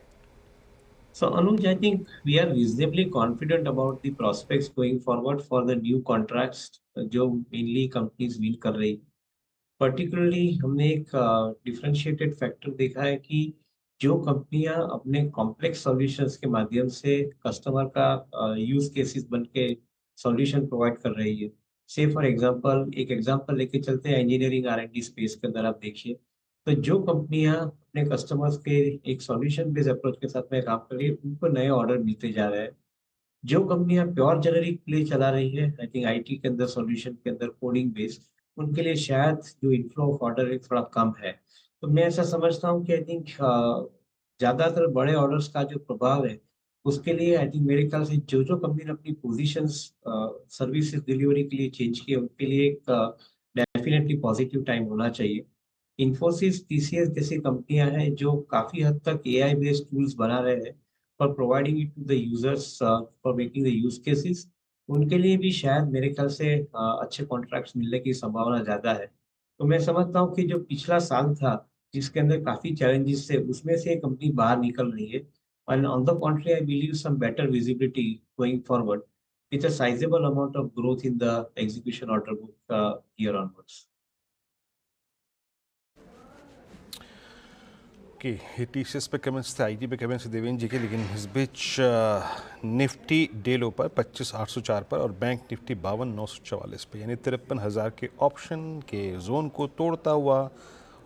So Anuj, I think we are reasonably confident about the prospects going forward for the new contracts जो mainly companies win कर रही। Particularly हमने एक differentiated factor देखा है कि जो कंपनियां अपने complex solutions के माध्यम से कस्टमर का use cases बन के solution provide कर रही है। Say for example, एक एग्जांपल लेके चलते हैं इंजीनियरिंग R&D स्पेस के अंदर। आप देखिए तो जो कंपनियां अपने कस्टमर्स के एक सॉल्यूशन बेस्ड अप्रोच के साथ में काम कर रही है, उनको नए ऑर्डर मिलते जा रहे हैं। जो कंपनियां प्योर जेनरिक प्ले चला रही है, आई थिंक आईटी के अंदर सॉल्यूशन के अंदर कोडिंग बेस्ड, उनके लिए शायद जो इनफ्लो ऑफ ऑर्डर है थोड़ा कम है। तो मैं ऐसा समझता हूँ कि आई थिंक ज्यादातर बड़े ऑर्डर्स का जो प्रभाव है उसके लिए आई थिंक मेरे ख्याल से जो कंपनी ने अपनी पोजीशंस सर्विसेज डिलीवरी के लिए चेंज किए, उनके लिए एक डेफिनेटली पॉजिटिव टाइम होना चाहिए। इन्फोसिस, टीसीएस जैसी कंपनियां हैं जो काफी हद तक एआई बेस्ड टूल्स बना रहे हैं for providing it to the users for making the use cases, उनके लिए भी शायद मेरे ख्याल से अच्छे कॉन्ट्रैक्ट्स मिलने की संभावना ज्यादा है। तो मैं समझता हूँ कि जो पिछला साल था जिसके अंदर काफी चैलेंजेस थे, उसमें से कंपनी बाहर निकल रही है। And on the contrary I believe some better visibility going forward with a sizeable amount of growth in the execution order book year onwards. Okay, ये टीसीएस पे कमेंट्स थे, आईटी पे कमेंट्स थे देवेंद्र जी के, लेकिन इस बीच निफ्टी डे लो पर 25,804 पर और बैंक निफ्टी 52,944 पे, यानी 53,000 के ऑप्शन के जोन को तोड़ता हुआ।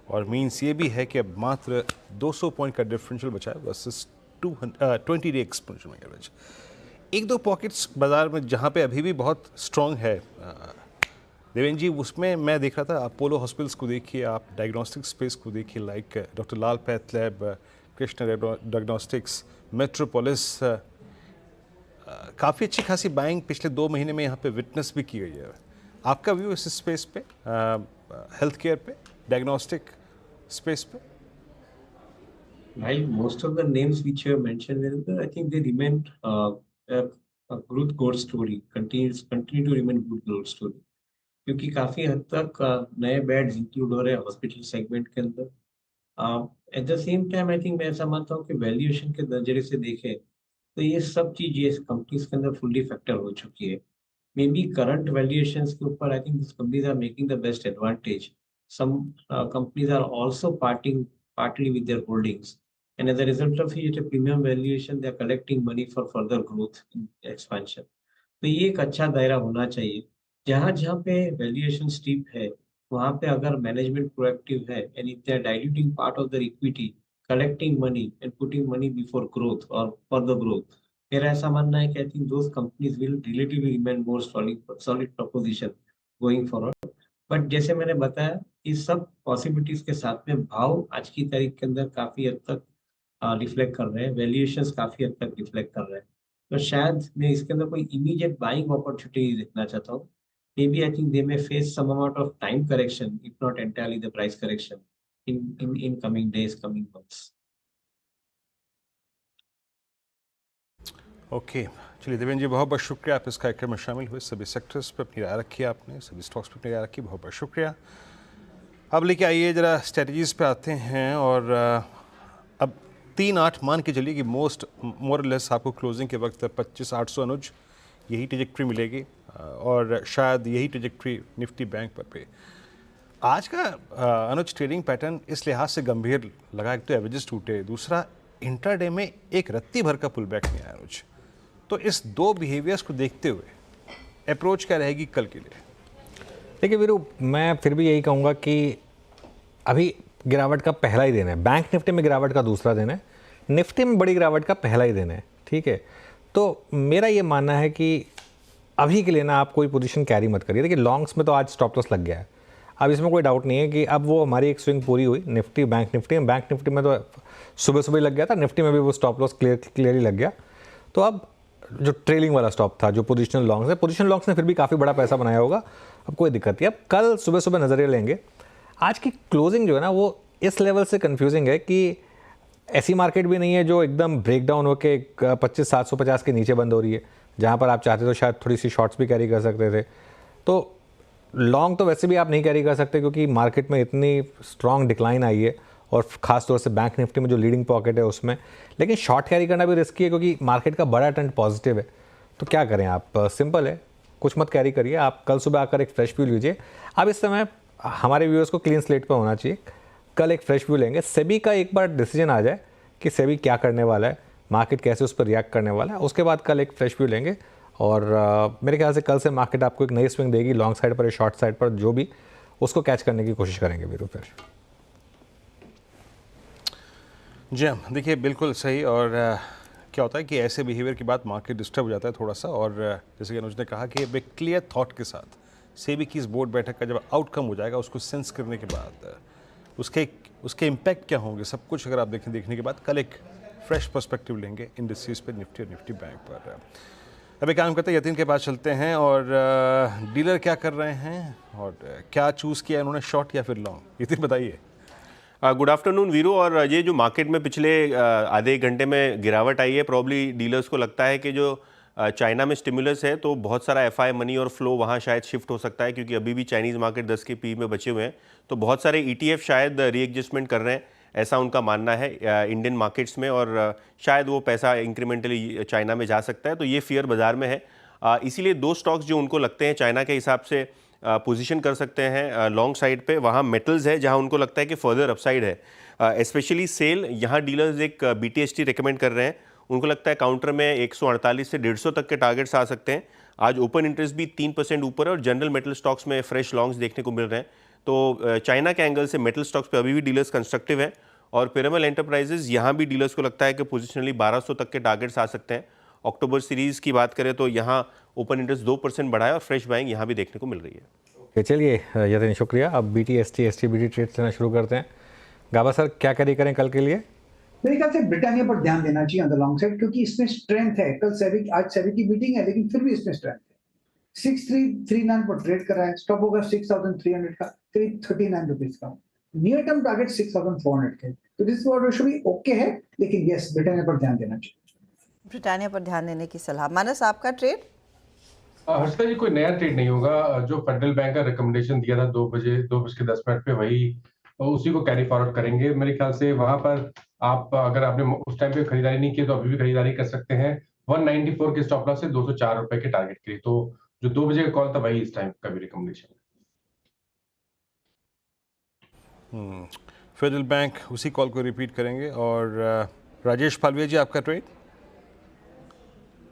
और मीन्स ये भी है कि अब मात्र 200 पॉइंट का डिफरेंशियल बचा है वर्सेस 20 डे एक्सपोनेंशियल एवरेज। एक दो पॉकेट्स बाजार में जहाँ पे अभी भी बहुत स्ट्रॉन्ग है देवेंद्र जी, उसमें मैं देख रहा था, अपोलो हॉस्पिटल्स को देखिए, आप डायग्नोस्टिक स्पेस को देखिए, like doctor Lal path lab, Krishna diagnostics, Metropolis, काफ़ी अच्छी खासी बाइंग पिछले 2 महीने में यहाँ पे विटनेस भी की गई है। आपका व्यू इस स्पेस पे, हेल्थ केयर पे, डायग्नोस्टिक स्पेस पे? While most of the names which you have mentioned, Virendra, I think they remain a good growth story, continue to remain good growth story. क्योंकि काफी हद तक नए बेड्स इंक्लूड हो रहे हैं हॉस्पिटल सेगमेंट के अंदर। At the same time I think मैं ऐसा मानता हूँ कि वैल्यूएशन के नजरिए से देखें तो ये सब चीज ये कंपनीज के अंदर फुल्ली फैक्टर हो चुकी है। मे बी करंट वैल्यूएशंस के ऊपर I think this companies are making the best advantage. Some companies are also parting partly with their holdings, and as a result of it, a premium valuation, they are collecting money for further growth expansion. तो ये एक अच्छा दायरा होना चाहिए। जहाँ जहाँ पे वैल्यूएशन स्टीप है वहाँ पे अगर मैनेजमेंट प्रोएक्टिव है and if they are diluting part of the equity, collecting money and putting money before growth और फॉर द ग्रोथ, मेरा ऐसा मानना है कि I think those companies will relatively remain more solid proposition going forward. But जैसे मैंने बताया, इस सब पॉसिबिलिटीज के साथ में भाव आज की तारीख के अंदर काफी हद तक रिफ्लेक्ट कर रहे हैं, वैल्यूएशंस काफी हद तक रिफ्लेक्ट कर रहे हैं। तो शायद मैं इसके अंदर कोई इमीडिएट बाइंग अपॉर्चुनिटी देखना चाहता हूँ। Maybe I think they may face some amount of time correction, if not entirely the price correction, in coming days, coming months. Okay, चलिए देवेंद्र जी, बहुत बहुत शुक्रिया आप इस कार्यक्रम में शामिल हुए। सभी सेक्टर्स पे अपनी राय रखी आपने, सभी स्टॉक्स पे अपनी राय रखी, बहुत बहुत शुक्रिया। अब लेके आइए जरा स्ट्रेटजीज पे आते हैं। और अब 3-8 मान के चलिए कि मोर लेस आपको क्लोजिंग के वक्त 25,800 अनुज यही ट्रेजेक्ट्री मिलेगी और शायद यही ट्रेजेक्ट्री निफ्टी बैंक पर पे। आज का अनुज ट्रेडिंग पैटर्न इस लिहाज से गंभीर लगा, एक तो एवरेजेस टूटे, दूसरा इंट्राडे में एक रत्ती भर का पुल बैक नहीं आया अनुज। तो इस दो बिहेवियर्स को देखते हुए अप्रोच क्या रहेगी कल के लिए? देखिए वीरू, मैं फिर भी यही कहूँगा कि अभी गिरावट का पहला ही दिन है, बैंक निफ्टी में गिरावट का दूसरा दिन है, निफ्टी में बड़ी गिरावट का पहला ही दिन है, ठीक है। तो मेरा ये मानना है कि अभी के लिए ना आप कोई पोजीशन कैरी मत करिए। देखिए लॉन्ग्स में तो आज स्टॉप लॉस लग गया है, अब इसमें कोई डाउट नहीं है कि अब वो हमारी एक स्विंग पूरी हुई निफ्टी बैंक निफ्टी में तो सुबह सुबह लग गया था, निफ्टी में भी वो स्टॉप लॉस क्लियरली लग गया। तो अब जो ट्रेलिंग वाला स्टॉप था, जो पोजिशनल लॉन्ग्स है, पोजिशनल लॉन्ग्स ने फिर भी काफ़ी बड़ा पैसा बनाया होगा, अब कोई दिक्कत नहीं। अब कल सुबह सुबह नज़रिए लेंगे। आज की क्लोजिंग जो है ना वो इस लेवल से कन्फ्यूजिंग है कि ऐसी मार्केट भी नहीं है जो एकदम ब्रेक डाउन होकर 25,750 के नीचे बंद हो रही है, जहाँ पर आप चाहते तो शायद थोड़ी सी शॉर्ट्स भी कैरी कर सकते थे। तो लॉन्ग तो वैसे भी आप नहीं कैरी कर सकते क्योंकि मार्केट में इतनी स्ट्रॉन्ग डिक्लाइन आई है और ख़ास तौर से बैंक निफ्टी में जो लीडिंग पॉकेट है उसमें। लेकिन शॉर्ट कैरी करना भी रिस्की है क्योंकि मार्केट का बड़ा ट्रेंड पॉजिटिव है। तो क्या करें आप, सिंपल है, कुछ मत कैरी करिए, आप कल सुबह आकर एक फ्रेश व्यू लीजिए। अब इस समय हमारे व्यूअर्स को क्लीन स्लेट पर होना चाहिए, कल एक फ्रेश व्यू लेंगे। सेबी का एक बार डिसीजन आ जाए कि सेबी क्या करने वाला है, मार्केट कैसे उस पर रिएक्ट करने वाला है, उसके बाद कल एक फ्रेश व्यू लेंगे। और मेरे ख्याल से कल से मार्केट आपको एक नई स्विंग देगी, लॉन्ग साइड पर या शॉर्ट साइड पर, जो भी उसको कैच करने की कोशिश करेंगे वीरू फिर। जी हाँ, देखिए बिल्कुल सही। और क्या होता है कि ऐसे बिहेवियर के बाद मार्केट डिस्टर्ब हो जाता है थोड़ा सा। और जैसे कि अनुज ने कहा कि एक क्लियर थॉट के साथ सेबी की इस बोर्ड बैठक का जब आउटकम हो जाएगा, उसको सेंस करने के बाद उसके इम्पैक्ट क्या होंगे, सब कुछ अगर आप देखने के बाद कल एक फ्रेश पर्सपेक्टिव लेंगे इंडस्ट्रीज पे, निफ्टी और निफ्टी बैंक पर। अब एक काम करते हैं, यतीन के पास चलते हैं और डीलर क्या कर रहे हैं और क्या चूज़ किया उन्होंने, शॉर्ट या फिर लॉन्ग? यतीन बताइए। Good afternoon Veeru. और ये जो मार्केट में पिछले आधे घंटे में गिरावट आई है, प्रॉब्ली डीलर्स को लगता है कि जो चाइना में स्टिमुलस है तो बहुत सारा एफआई मनी और फ्लो वहाँ शायद शिफ्ट हो सकता है, क्योंकि अभी भी चाइनीज़ मार्केट 10 के पी में बचे हुए हैं। तो बहुत सारे ईटीएफ शायद रीएडजस्टमेंट कर रहे हैं, ऐसा उनका मानना है इंडियन मार्केट्स में, और शायद वो पैसा इंक्रीमेंटली चाइना में जा सकता है। तो ये फियर बाज़ार में है, इसीलिए दो स्टॉक्स जो उनको लगते हैं चाइना के हिसाब से पोजीशन कर सकते हैं लॉन्ग साइड पे, वहाँ मेटल्स है जहाँ उनको लगता है कि फर्दर अपसाइड है। स्पेशली सेल, यहाँ डीलर्स एक BTHT रिकमेंड कर रहे हैं। उनको लगता है काउंटर में 148 से 150 तक के टारगेट्स आ सकते हैं। आज ओपन इंटरेस्ट भी 3% ऊपर है और जनरल मेटल स्टॉक्स में फ्रेश लॉन्ग्स देखने को मिल रहे हैं। तो चाइना के एंगल से मेटल स्टॉक्स पे अभी भी डीलर्स कंस्ट्रक्टिव हैं और पिरामल एंटरप्राइजेज यहाँ भी डीलर्स को लगता है कि पोजिशनली 1200 तक के टारगेट्स आ सकते हैं। अक्टूबर सीरीज की बात करें तो यहाँ ओपन इंटरेस्ट 2% बढ़ा है और फ्रेश बाइंग यहाँ भी देखने को मिल रही है। चलिए यतिन, शुक्रिया। अब BTST STBT ट्रेड लेना शुरू करते हैं। गाबा सर, क्या कैरी करें कल के लिए? मेरे ख्याल से ब्रिटानिया पर ध्यान देना चाहिए ऑन द लॉन्ग साइड, क्योंकि इसमें स्ट्रेंथ है। कल आज सेबी की मीटिंग है, लेकिन फिर भी इसमें स्ट्रेंथ है। 6339 पर ट्रेड कर रहा है। स्टॉप होगा 6300 का, करीब 39 रुपीज का। नियर टर्म टारगेट 6400 के। तो दिस ऑर्डर भी ओके है, लेकिन यस, ब्रिटानिया पर ध्यान देना चाहिए। ब्रिटानिया पर ध्यान देने की सलाह। मानस, आपका ट्रेड? हर्षिता जी, कोई नया ट्रेड नहीं होगा। जो फेडरल बैंक का रिकमेंडेशन दिया था 2:10 पे, वही उसी को कैरी फॉरवर्ड करेंगे। मेरे ख्याल से वहां पर आप, अगर आपने उस टाइम पे खरीदारी नहीं की तो अभी भी खरीदारी कर सकते हैं 194 के स्टॉप लॉस से 204 रुपए के टारगेट के लिए। तो जो 2 बजे का कॉल था वही इस टाइम का भी रिकमेंडेशन है। फेडरल बैंक उसी कॉल को रिपीट करेंगे। और राजेश पालविया जी, आपका ट्रेड?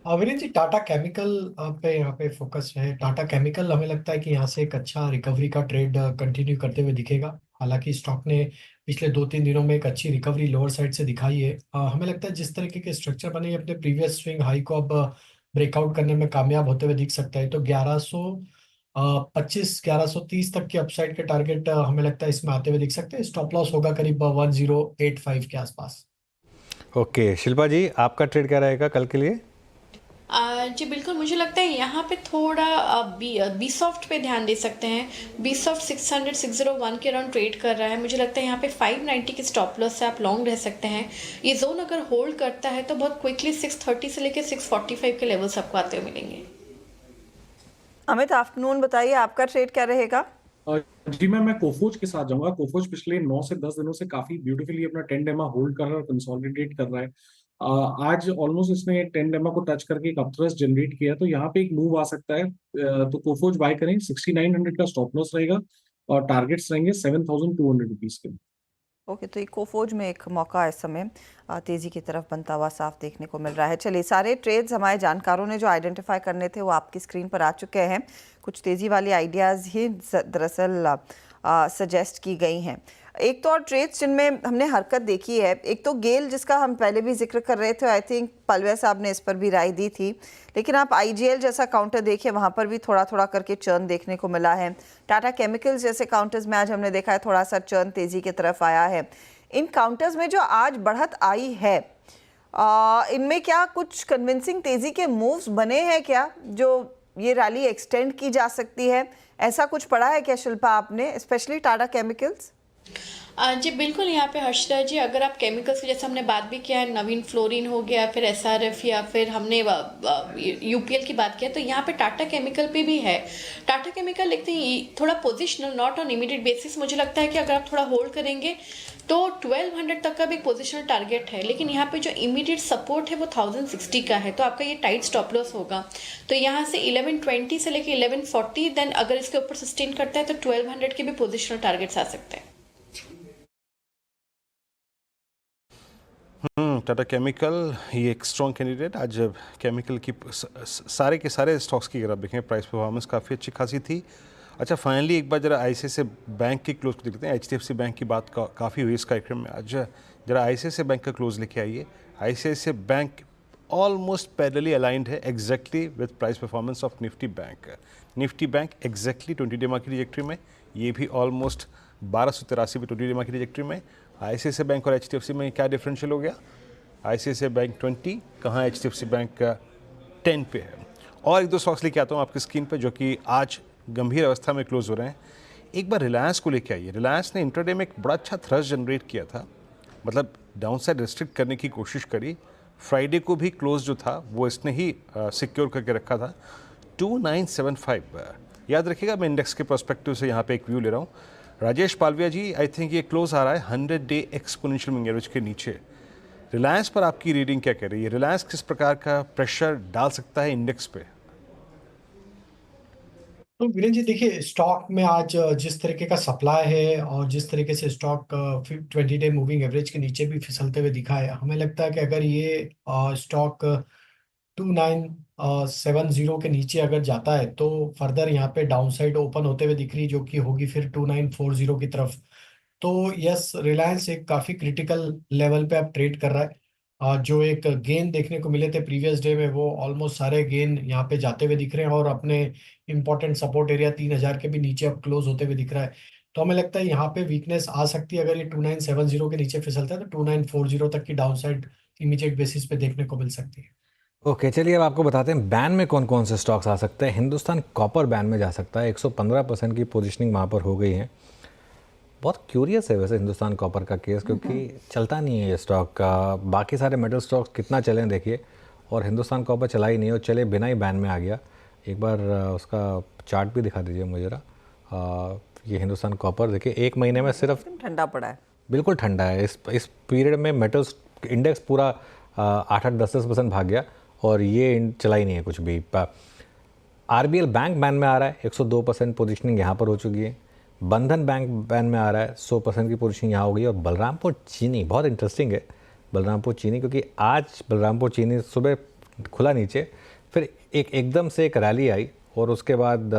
वीरेंद्र जी, टाटा केमिकल पे यहाँ पे फोकस है। टाटा केमिकल हमें लगता है कि यहाँ से एक अच्छा रिकवरी का ट्रेड कंटिन्यू करते हुए दिखेगा। हालांकि स्टॉक ने पिछले 2-3 दिनों में एक अच्छी रिकवरी लोअर साइड से दिखाई है। हमें लगता है जिस तरीके के स्ट्रक्चर बने अपने प्रीवियस स्विंग हाई को अब ब्रेकआउट करने में कामयाब होते हुए दिख सकता है। तो 1125-1130 तक के अपसाइड के टारगेट हमें लगता है इसमें आते हुए दिख सकते हैं। स्टॉप लॉस होगा करीब 1085 के आसपास। ओके, शिल्पा जी, आपका ट्रेड क्या रहेगा कल के लिए? जी बिल्कुल, मुझे लगता है यहाँ पे थोड़ा बीसॉफ्ट पे ध्यान दे सकते हैं। बीसॉफ्ट 601 के अराउंड ट्रेड कर रहा है। मुझे लगता है यहाँ पे 590 के स्टॉप लॉस से आप लॉन्ग रह सकते हैं। ये जोन अगर होल्ड करता है तो बहुत क्विकली 630 से लेकर 645 के लेवल्स आपको आते हुए मिलेंगे। अमित, आफ्टरनून बताइए, आपका ट्रेड क्या रहेगा? जी मैं कोफोज के साथ जाऊंगा। कोफोज पिछले 9 से 10 दिनों से काफी ब्यूटीफुली अपना 10 डेमा होल्ड कर रहा है और कंसोलिडेट कर रहा है। आज ऑलमोस्ट इसने 10 डेमा को टच करके एक अपथ्रस्ट जनरेट किया, तो यहाँ पे एक मूव आ सकता है। तो कोफोज बाय करें। 6900 का स्टॉप लॉस रहेगा और टारगेट्स रहेंगे 7200 रुपीज के। ओके, तो ये कोफोज में एक मौका इस समय तेजी की तरफ बनता हुआ साफ देखने को मिल रहा है। चलिए, सारे ट्रेड्स हमारे जानकारों ने जो आइडेंटिफाई करने थे वो आपकी स्क्रीन पर आ चुके हैं। कुछ तेजी वाली आइडियाज़ ही दरअसल सजेस्ट की गई हैं। एक तो और ट्रेड्स जिनमें हमने हरकत देखी है, एक तो गेल, जिसका हम पहले भी जिक्र कर रहे थे। आई थिंक पलवे साहब ने इस पर भी राय दी थी, लेकिन आप IGL जैसा काउंटर देखिए, वहाँ पर भी थोड़ा थोड़ा करके चर्न देखने को मिला है। टाटा केमिकल्स जैसे काउंटर्स में आज हमने देखा है थोड़ा सा चर्न तेज़ी की तरफ आया है। इन काउंटर्स में जो आज बढ़त आई है, इनमें क्या कुछ कन्विंसिंग तेज़ी के मूव्स बने हैं क्या, जो ये रैली एक्सटेंड की जा सकती है? ऐसा कुछ पढ़ा है क्या शिल्पा आपने, स्पेशली टाटा केमिकल्स? जी बिल्कुल, यहाँ पे हर्षिता जी, अगर आप केमिकल्स की, जैसे हमने बात भी किया है, नवीन फ्लोरिन हो गया, फिर SRF या फिर हमने UPL की बात किया, तो यहाँ पे टाटा केमिकल पे भी है। टाटा केमिकल लिखते हैं थोड़ा positional, not on immediate basis. मुझे लगता है कि अगर आप थोड़ा होल्ड करेंगे तो 1200 तक का भी एक पोजिशनल टारगेट है, लेकिन यहाँ पे जो इमीडिएट सपोर्ट है वो 1060 का है, तो आपका ये टाइट स्टॉप लॉस होगा। तो यहाँ से 1120 से लेके 1140, देन अगर इसके ऊपर सस्टेन करता है तो 1200 के भी पोजिशनल टारगेट्स आ सकते हैं। टाटा केमिकल ये एक स्ट्रॉन्ग कैंडिडेट। आज केमिकल की सारे के सारे स्टॉक्स की अगर आप देखें, प्राइस परफॉर्मेंस काफ़ी अच्छी खासी थी। अच्छा, फाइनली एक बार जरा ICICI बैंक की क्लोज को देखते हैं। HDFC बैंक की बात काफ़ी हुई इस कार्यक्रम में। आज जरा ICICI बैंक का क्लोज लेके आइए। ICICI bank almost parallelly aligned है exactly with price performance of Nifty bank. Nifty bank exactly 20 DEMA की ट्रैजेक्टरी में, ये भी ऑलमोस्ट 1283 पे 20 डेमा की ट्रैजेक्टरी में। ICICI बैंक और HDFC में क्या डिफरेंशियल हो गया? ICICI बैंक 20, कहाँ HDFC बैंक 10 पे है। और एक दो स्टॉक्स लेके आता हूँ आपकी स्क्रीन पे जो कि आज गंभीर अवस्था में क्लोज हो रहे हैं। एक बार रिलायंस को लेके आइए। रिलायंस ने इंट्राडे में एक बड़ा अच्छा थ्रस्ट जनरेट किया था, मतलब डाउनसाइड रिस्ट्रिक्ट करने की कोशिश करी। फ्राइडे को भी क्लोज जो था वो इसने ही सिक्योर करके रखा था 2975। याद रखिएगा, मैं इंडेक्स के पर्सपेक्टिव से यहाँ पे एक व्यू ले रहा हूँ। राजेश पालविया जी, आई थिंक ये क्लोज आ रहा है 100 डे एक्सपोनेंशियल मूविंग एवरेज के नीचे। रिलायंस पर आपकी रीडिंग क्या कह रही है? रिलायंस किस प्रकार का प्रेशर डाल सकता है इंडेक्स पे? तो वीरेंद्र जी देखिए, स्टॉक में आज जिस तरीके का सप्लाई है और जिस तरीके से स्टॉक 20 डे मूविंग एवरेज के नीचे भी फिसलते हुए दिखा है, हमें लगता है कि अगर ये स्टॉक 2970 के नीचे अगर जाता है तो फर्दर यहाँ पे डाउनसाइड ओपन होते हुए दिख रही, जो कि होगी फिर 2940 की तरफ। तो यस, रिलायंस एक काफी क्रिटिकल लेवल पे अब ट्रेड कर रहा है। जो एक गेन देखने को मिले थे प्रीवियस डे में, वो ऑलमोस्ट सारे गेन यहाँ पे जाते हुए दिख रहे हैं और अपने इंपॉर्टेंट सपोर्ट एरिया 3000 के भी नीचे अब क्लोज होते हुए दिख रहा है। तो हमें लगता है यहाँ पे वीकनेस आ सकती है। अगर ये 2970 के नीचे फिसलता है तो 2940 तक की डाउनसाइड इमीडिएट बेसिस पे देखने को मिल सकती है। ओके चलिए अब आपको बताते हैं बैन में कौन कौन से स्टॉक्स आ सकते हैं। हिंदुस्तान कॉपर बैन में जा सकता है, 115% की पोजीशनिंग वहाँ पर हो गई है। बहुत क्यूरियस है वैसे हिंदुस्तान कॉपर का केस, क्योंकि चलता नहीं है ये स्टॉक का। बाकी सारे मेटल स्टॉक्स कितना चलें देखिए, और हिंदुस्तान कॉपर चला ही नहीं और चले बिना ही बैन में आ गया। एक बार उसका चार्ट भी दिखा दीजिए मुझे जरा। ये हिंदुस्तान कॉपर देखिए, एक महीने में सिर्फ ठंडा पड़ा है, बिल्कुल ठंडा है। इस पीरियड में मेटल्स इंडेक्स पूरा 8-10% भाग गया और ये चला ही नहीं है कुछ भी। आरबीएल बैंक बैन में आ रहा है, 102% पोजीशनिंग यहाँ पर हो चुकी है। बंधन बैंक बैन में आ रहा है, 100% की पोजीशनिंग यहाँ हो गई। और बलरामपुर चीनी बहुत इंटरेस्टिंग है, बलरामपुर चीनी, क्योंकि आज बलरामपुर चीनी सुबह खुला नीचे, फिर एकदम से एक रैली आई और उसके बाद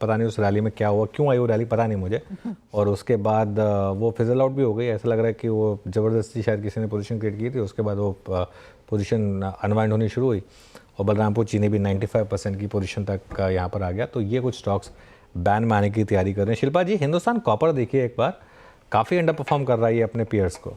पता नहीं उस रैली में क्या हुआ, क्यों आई वो रैली पता नहीं मुझे, और उसके बाद वो फिजल आउट भी हो गई। ऐसा लग रहा है कि वो ज़बरदस्ती शायद किसी ने पोजीशन क्रिएट की थी, उसके बाद वो पोजीशन अनवाइंड होनी शुरू हुई और बलरामपुर चीनी भी 95% की पोजीशन तक यहाँ पर आ गया। तो ये कुछ स्टॉक्स बैन में आने की तैयारी कर रहे हैं। शिल्पा जी, हिंदुस्तान कॉपर देखिए एक बार, काफ़ी अंडर परफॉर्म कर रहा है ये अपने पीयर्स को।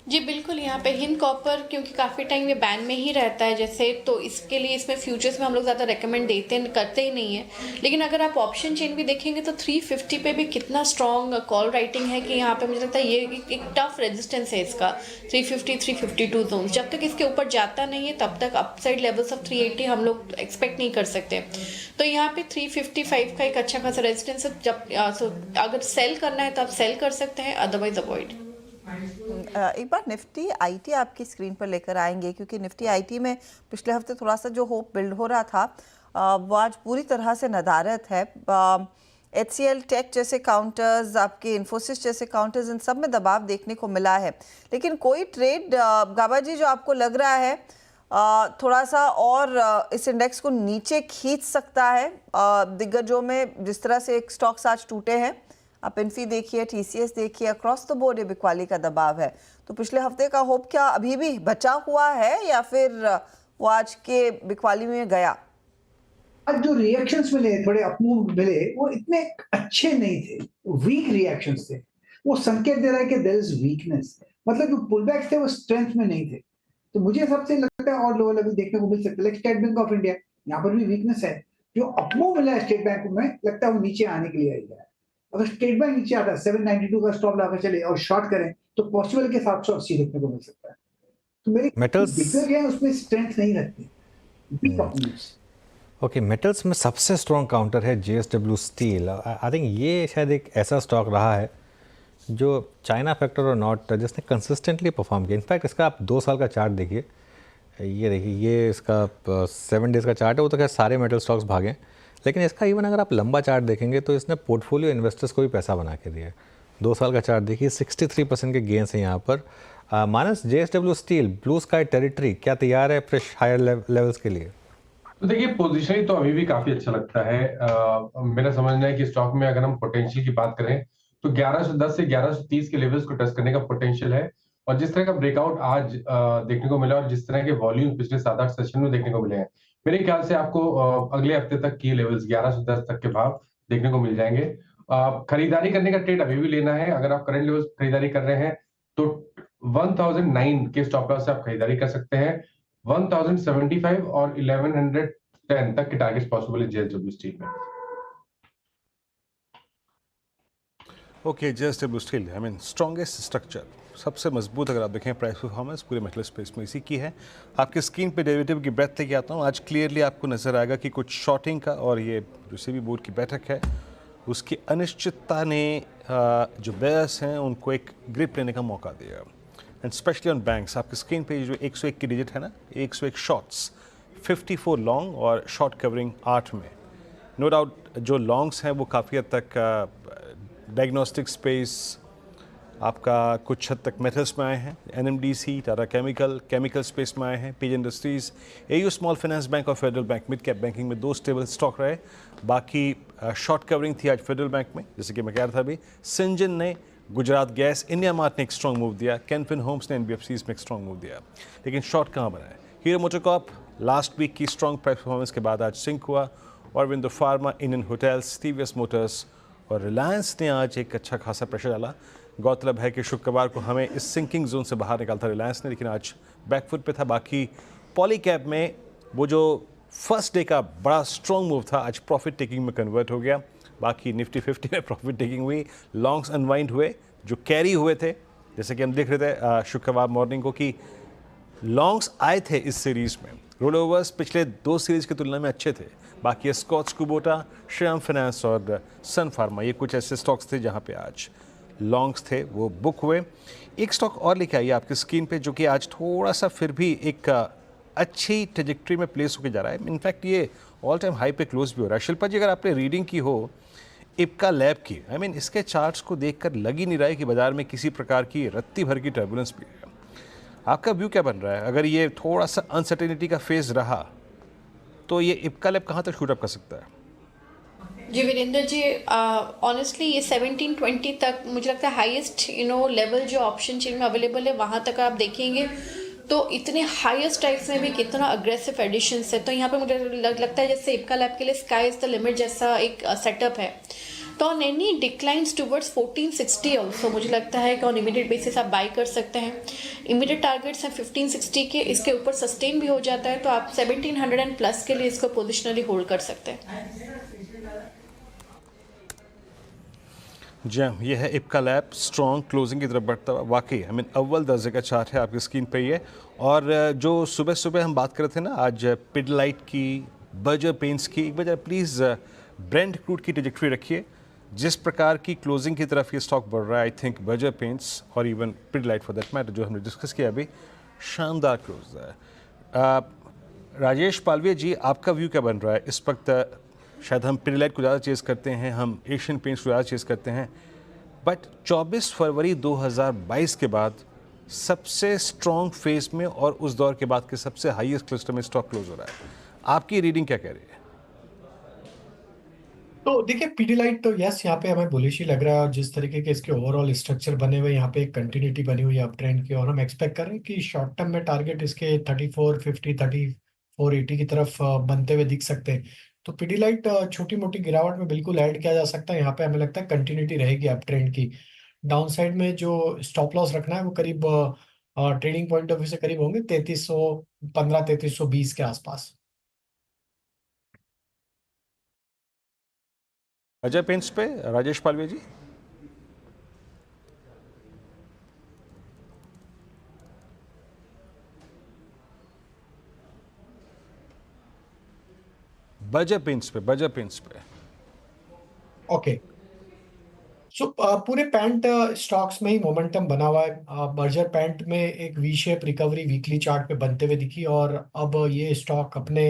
जी बिल्कुल, यहाँ पे हिंद कॉपर क्योंकि काफ़ी टाइम ये बैन में ही रहता है जैसे, तो इसके लिए इसमें फ्यूचर्स में हम लोग ज़्यादा रेकमेंड करते ही नहीं है। लेकिन अगर आप ऑप्शन चेन भी देखेंगे तो 350 पे भी कितना स्ट्रॉन्ग कॉल राइटिंग है कि यहाँ पे मुझे लगता है ये एक टफ रेजिस्टेंस है इसका, 350-352 जोन। जब तक इसके ऊपर जाता नहीं है तब तक अपसाइड लेवल्स ऑफ 380 हम लोग एक्सपेक्ट नहीं कर सकते। तो यहाँ पे 355 का एक अच्छा खासा रेजिस्टेंस है। जब अगर सेल करना है तो आप सेल कर सकते हैं, अदरवाइज अवॉइड। एक बार निफ्टी आईटी आपकी स्क्रीन पर लेकर आएंगे, क्योंकि निफ्टी आईटी में पिछले हफ्ते थोड़ा सा जो होप बिल्ड हो रहा था वो आज पूरी तरह से नदारत है। HCL टेक जैसे काउंटर्स, आपके इन्फोसिस जैसे काउंटर्स, इन सब में दबाव देखने को मिला है। लेकिन कोई ट्रेड गाबा जी जो आपको लग रहा है थोड़ा सा और इस इंडेक्स को नीचे खींच सकता है? दिग्गजों में जिस तरह से एक स्टॉक्स आज टूटे हैं, आप इन्फी देखिए, TCS देखिए, अक्रॉस द बोर्ड ये बिकवाली का दबाव है। तो पिछले हफ्ते का होप क्या अभी भी बचा हुआ है या फिर वो आज के बिकवाली में गया? आज जो रिएक्शंस मिले, थोड़े अपमूव मिले, वो इतने अच्छे नहीं थे, वीक रिएक्शंस थे। वो संकेत दे रहा है कि देयर इज वीकनेस, मतलब जो पुलबैक्स थे वो स्ट्रेंथ में नहीं थे। तो मुझे सबसे लगता है और लोअर लेवल देखने को मिल सकता है। Like state bank of India, यहाँ पर भी वीकनेस है। जो अपमूव मिला है स्टेट बैंक में, लगता है वो नीचे आने के लिए आएगा। अगर स्टेट बैंक नीचे आता है 792 का स्टॉप लाकर चले और शॉर्ट करें तो पॉसिबल के 780 देखने को मिल सकता है। तो मेरी मेटल्स दिग्गज है उसमें स्ट्रेंथ नहीं रखती। ओके, मेटल्स में सबसे स्ट्रॉन्ग काउंटर है JSW स्टील। आई थिंक ये शायद एक ऐसा स्टॉक रहा है जो चाइना फैक्टर और नॉट जिसने कंसिस्टेंटली परफॉर्म किया। इनफैक्ट इसका आप 2 साल का चार्ट देखिए, ये देखिए, ये इसका 7 डेज़ का चार्ट है। वो तो खैर सारे मेटल स्टॉक्स भागे, लेकिन इसका इवन अगर आप लंबा चार्ट देखेंगे तो इसने पोर्टफोलियो इन्वेस्टर्स को भी पैसा बना के दिया है। 2 साल का चार्ट देखिए, 63% के गेंस हैं यहाँ पर। मानस, JSW steel blue sky territory क्या तैयार है फ्रेश हायर लेवल्स के लिए? तो देखिए, पोजीशन तो अभी भी काफी अच्छा लगता है। मेरा समझना है कि स्टॉक में अगर हम पोटेंशियल की बात करें तो 1110 से 1130 के लेवल्स को टच करने का पोटेंशियल है। और जिस तरह का ब्रेकआउट आज देखने को मिला और जिस तरह के वॉल्यूम पिछले 7-8 सेशन में देखने को मिले हैं, मेरे ख्याल से आपको अगले हफ्ते तक की लेवल्स 1110 तक के भाव देखने को मिल जाएंगे। खरीदारी करने का ट्रेड अभी भी लेना है। अगर आप करंट लेवल्स खरीदारी कर रहे हैं तो 1009 के स्टॉप लॉस से आप खरीदारी कर सकते हैं। 1075 और 1110 तक के टारगेट्स पॉसिबल है JSW स्टील में। Okay, JSW steel, I mean strongest structure, सबसे मजबूत अगर आप देखें प्राइस परफॉर्मेंस पूरे मेटल स्पेस में इसी की है। आपके स्क्रीन पे डेरिवेटिव की ब्रेथ लेके आता हूँ। आज क्लियरली आपको नजर आएगा कि कुछ शॉर्टिंग का और ये जो सेबी बोर्ड की बैठक है उसकी अनिश्चितता ने जो बेयर्स हैं उनको एक ग्रिप लेने का मौका दिया, एंड स्पेशली ऑन बैंक्स। आपके स्क्रीन पे जो 101 की डिजिट है ना, 101 शॉर्ट्स, 54 लॉन्ग और शॉर्ट कवरिंग 8 में। नो डाउट जो लॉन्ग्स हैं वो काफ़ी हद तक डायग्नोस्टिक स्पेस, आपका कुछ हद तक मेटल्स में आए हैं, NMDC, टाटा केमिकल स्पेस में आए हैं, Page Industries, AU small finance bank और Federal Bank mid cap banking में 2 स्टेबल स्टॉक रहे। बाकी शॉर्ट कवरिंग थी आज फेडरल बैंक में, जैसे कि मैं कह रहा था अभी। सिंजन ने, गुजरात गैस, इंडिया मार्ट ने एक स्ट्रॉन्ग मूव दिया, कैनफिन होम्स ने NBFCs में एक स्ट्रॉन्ग मूव दिया। लेकिन शॉर्ट कहाँ बनाए? हीरो मोटोकॉर्प लास्ट वीक की स्ट्रॉन्ग प्राइस परफॉर्मेंस के बाद आज सिंक हुआ, और window pharma, Indian hotels, TVS Motors और रिलायंस ने आज एक अच्छा खासा प्रेशर डाला। गौरतलब है कि शुक्रवार को हमें इस सिंकिंग जोन से बाहर निकाला था रिलायंस ने, लेकिन आज बैकफुट पे था। बाकी पॉलीकैब में वो जो फर्स्ट डे का बड़ा स्ट्रॉन्ग मूव था आज प्रॉफिट टेकिंग में कन्वर्ट हो गया। बाकी निफ्टी 50 में प्रॉफिट टेकिंग हुई, लॉन्ग्स अनवाइंड हुए जो कैरी हुए थे, जैसे कि हम देख रहे थे शुक्रवार मॉर्निंग को कि लॉन्ग्स आए थे इस सीरीज़ में। रोल ओवर्स पिछले 2 सीरीज़ की तुलना में अच्छे थे। बाकी स्कॉच कुबोटा, श्रीराम फाइनेंस और सन फार्मा, ये कुछ ऐसे स्टॉक्स थे जहाँ पे आज लॉन्ग्स थे वो बुक हुए। एक स्टॉक और लेके आइए आपकी स्क्रीन पे, जो कि आज थोड़ा सा फिर भी एक अच्छी ट्रेजेक्ट्री में प्लेस होकर जा रहा है। इनफैक्ट ये ऑल टाइम हाई पे क्लोज भी हो रहा है। शिल्पा जी, अगर आपने रीडिंग की हो इप्का लैब की, आई मीन इसके चार्ट्स को देखकर लग ही नहीं रहा है कि बाजार में किसी प्रकार की रत्ती भर की टर्बुलेंस भी है। आपका व्यू क्या बन रहा है? अगर ये थोड़ा सा अनसर्टेनिटी का फेज रहा तो ये इप्का लैब कहाँ तक शूट अप कर सकता है? जी वीरेंद्र जी, ऑनेस्टली ये 1720 तक मुझे लगता है हाईएस्ट लेवल जो ऑप्शन चेन में अवेलेबल है, वहाँ तक आप देखेंगे तो इतने हाईएस्ट टाइप्स में भी कितना अग्रेसिव एडिशंस है। तो यहाँ पे मुझे लगता है जैसे इप्का लैब के लिए स्काई इज द लिमिट जैसा एक सेटअप है। तो on any declines towards 1460 also मुझे लगता है कि ऑन इमीडिएट बेसिस आप बाई कर सकते हैं। इमीडिएट टारगेट्स हैं 1560 के, इसके ऊपर सस्टेन भी हो जाता है तो आप 1700 एंड प्लस के लिए इसको पोजिशनली होल्ड कर सकते हैं। जी हाँ, ये है इप्का लैब स्ट्रॉन्ग क्लोजिंग की तरफ बढ़ता हुआ। वाकई आई मीन अव्वल दर्जे का चार्ट है आपकी स्क्रीन पे ही है। और जो सुबह सुबह हम बात कर रहे थे ना आज पिडलाइट की, बर्जर पेंट्स की, एक बार प्लीज़ ब्रेंट क्रूड की ट्रेजेक्टरी रखिए। जिस प्रकार की क्लोजिंग की तरफ ये स्टॉक बढ़ रहा है, आई थिंक बर्जर पेंट्स और even Pidilite for that matter जो हमने डिस्कस किया अभी, शानदार क्लोज है। राजेश पालवे जी, आपका व्यू क्या बन रहा है इस वक्त? शायद हम पिडलाइट को ज़्यादा चेज़ करते हैं, हम एशियन पेंट्स को ज़्यादा चेज़ करते हैं, बट 24 फरवरी 2022 के बाद सबसे स्ट्रॉन्ग फेज में और उस दौर के बाद के सबसे हाईएस्ट क्लस्टर में स्टॉक क्लोज हो रहा है। आपकी रीडिंग क्या कह रही है? तो देखिए पीडीलाइट तो यस यहाँ पे हमें बुलिश ही लग रहा है, और जिस तरीके के इसके ओवरऑल स्ट्रक्चर बने हुए यहाँ पे एक कंटिन्यूटी बनी हुई है अप ट्रेंड की, और हम एक्सपेक्ट कर रहे हैं कि शॉर्ट टर्म में टारगेट इसके 3450 3480 की तरफ बनते हुए दिख सकते हैं। तो पीडीलाइट छोटी मोटी गिरावट में बिल्कुल ऐड किया जा सकता है। यहाँ पे हमें लगता है कंटिन्यूटी रहेगी अप ट्रेंड की। डाउन साइड में जो स्टॉप लॉस रखना है वो करीब ट्रेडिंग पॉइंट ऑफ व्यू से करीब होंगे 3315 3320 के आसपास। अजय पेंट्स पे राजेश पालवे जी। बर्जर पेंट्स पे ओके, सो पूरे पैंट स्टॉक्स में ही मोमेंटम बना हुआ है। बर्जर पैंट में एक V shape recovery weekly chart पे बनते हुए दिखी, और अब ये स्टॉक अपने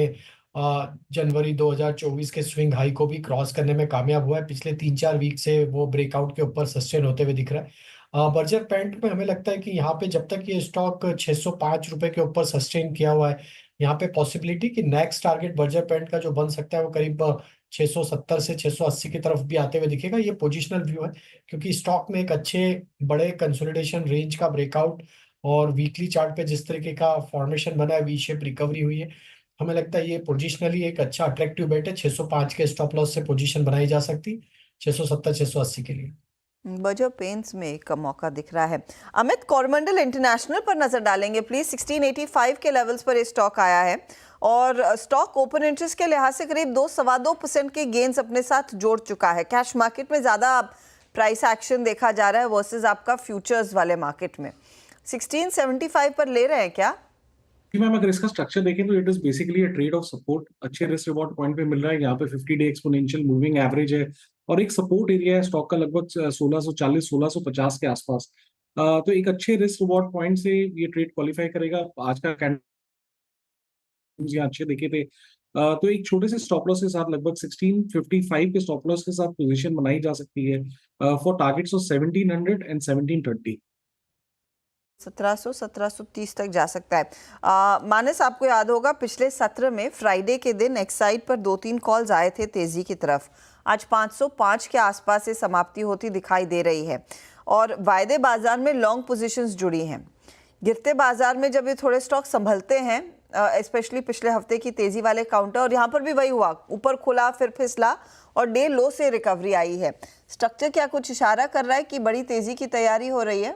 जनवरी 2024 के स्विंग हाई को भी क्रॉस करने में कामयाब हुआ है। पिछले 3-4 वीक से वो ब्रेकआउट के ऊपर सस्टेन होते हुए दिख रहा है। बर्जर पैंट में हमें लगता है कि यहाँ पे जब तक ये स्टॉक 605 रुपए के ऊपर सस्टेन किया हुआ है, यहाँ पे पॉसिबिलिटी कि नेक्स्ट टारगेट बर्जर पैंट का जो बन सकता है वो करीब 670 से 680 की तरफ भी आते हुए दिखेगा। ये पोजिशनल व्यू है, क्योंकि स्टॉक में एक अच्छे बड़े कंसोलिडेशन रेंज का ब्रेकआउट और वीकली चार्ट पे जिस तरीके का फॉर्मेशन बना है, वी शेप रिकवरी हुई है, हमें लगता है ये पोजिशनली एक अच्छा अट्रैक्टिव बेट है। 605 के स्टॉप लॉस से पोजीशन बनाई जा सकती, 670 680 के लिए। बर्जर पेंट्स में एक मौका दिख रहा है। अमित, कोरमंडल इंटरनेशनल पर नजर डालेंगे प्लीज। 1685 के लेवल्स पर ये स्टॉक आया है और स्टॉक ओपन इंटरेस्ट के लिहाज से करीब 2-2.25% के गेन्स अपने साथ जोड़ चुका है। कैश मार्केट में ज्यादा प्राइस एक्शन देखा जा रहा है वर्सेस आपका फ्यूचर्स वाले मार्केट में। 1675 पर ले रहे हैं क्या? मैम अगर इसका स्ट्रक्चर देखें तो it is basically a trade off support. अच्छे रिस्क रिवॉर्ड पॉइंट पे मिल रहा है। यहाँ पे 50 डे एक्सपोनेंशियल मूविंग एवरेज है और एक सपोर्ट एरिया है स्टॉक का लगभग 1640 1650 के आसपास। तो एक अच्छे रिस्क रिवॉर्ड पॉइंट से ये ट्रेड क्वालिफाई करेगा। आज का कैंडल अच्छे देखे थे तो एक छोटे से स्टॉप लॉस के साथ लगभग 1655 के स्टॉप लॉस के साथ पोजीशन बनाई जा सकती है फॉर टारगेट्स ऑफ 1700 एंड 1730। 1730 तक जा सकता है। मानस, आपको याद होगा पिछले सत्र में फ्राइडे के दिन एक्साइड पर 2-3 कॉल्स आए थे तेजी की तरफ। आज 505 के आसपास से समाप्ति होती दिखाई दे रही है और वायदे बाजार में लॉन्ग पोजीशंस जुड़ी हैं। गिरते बाजार में जब ये थोड़े स्टॉक संभलते हैं, स्पेशली पिछले हफ्ते की तेजी वाले काउंटर, और यहाँ पर भी वही हुआ, ऊपर खुला फिर फिसला और डे लो से रिकवरी आई है। स्ट्रक्चर क्या कुछ इशारा कर रहा है कि बड़ी तेजी की तैयारी हो रही है?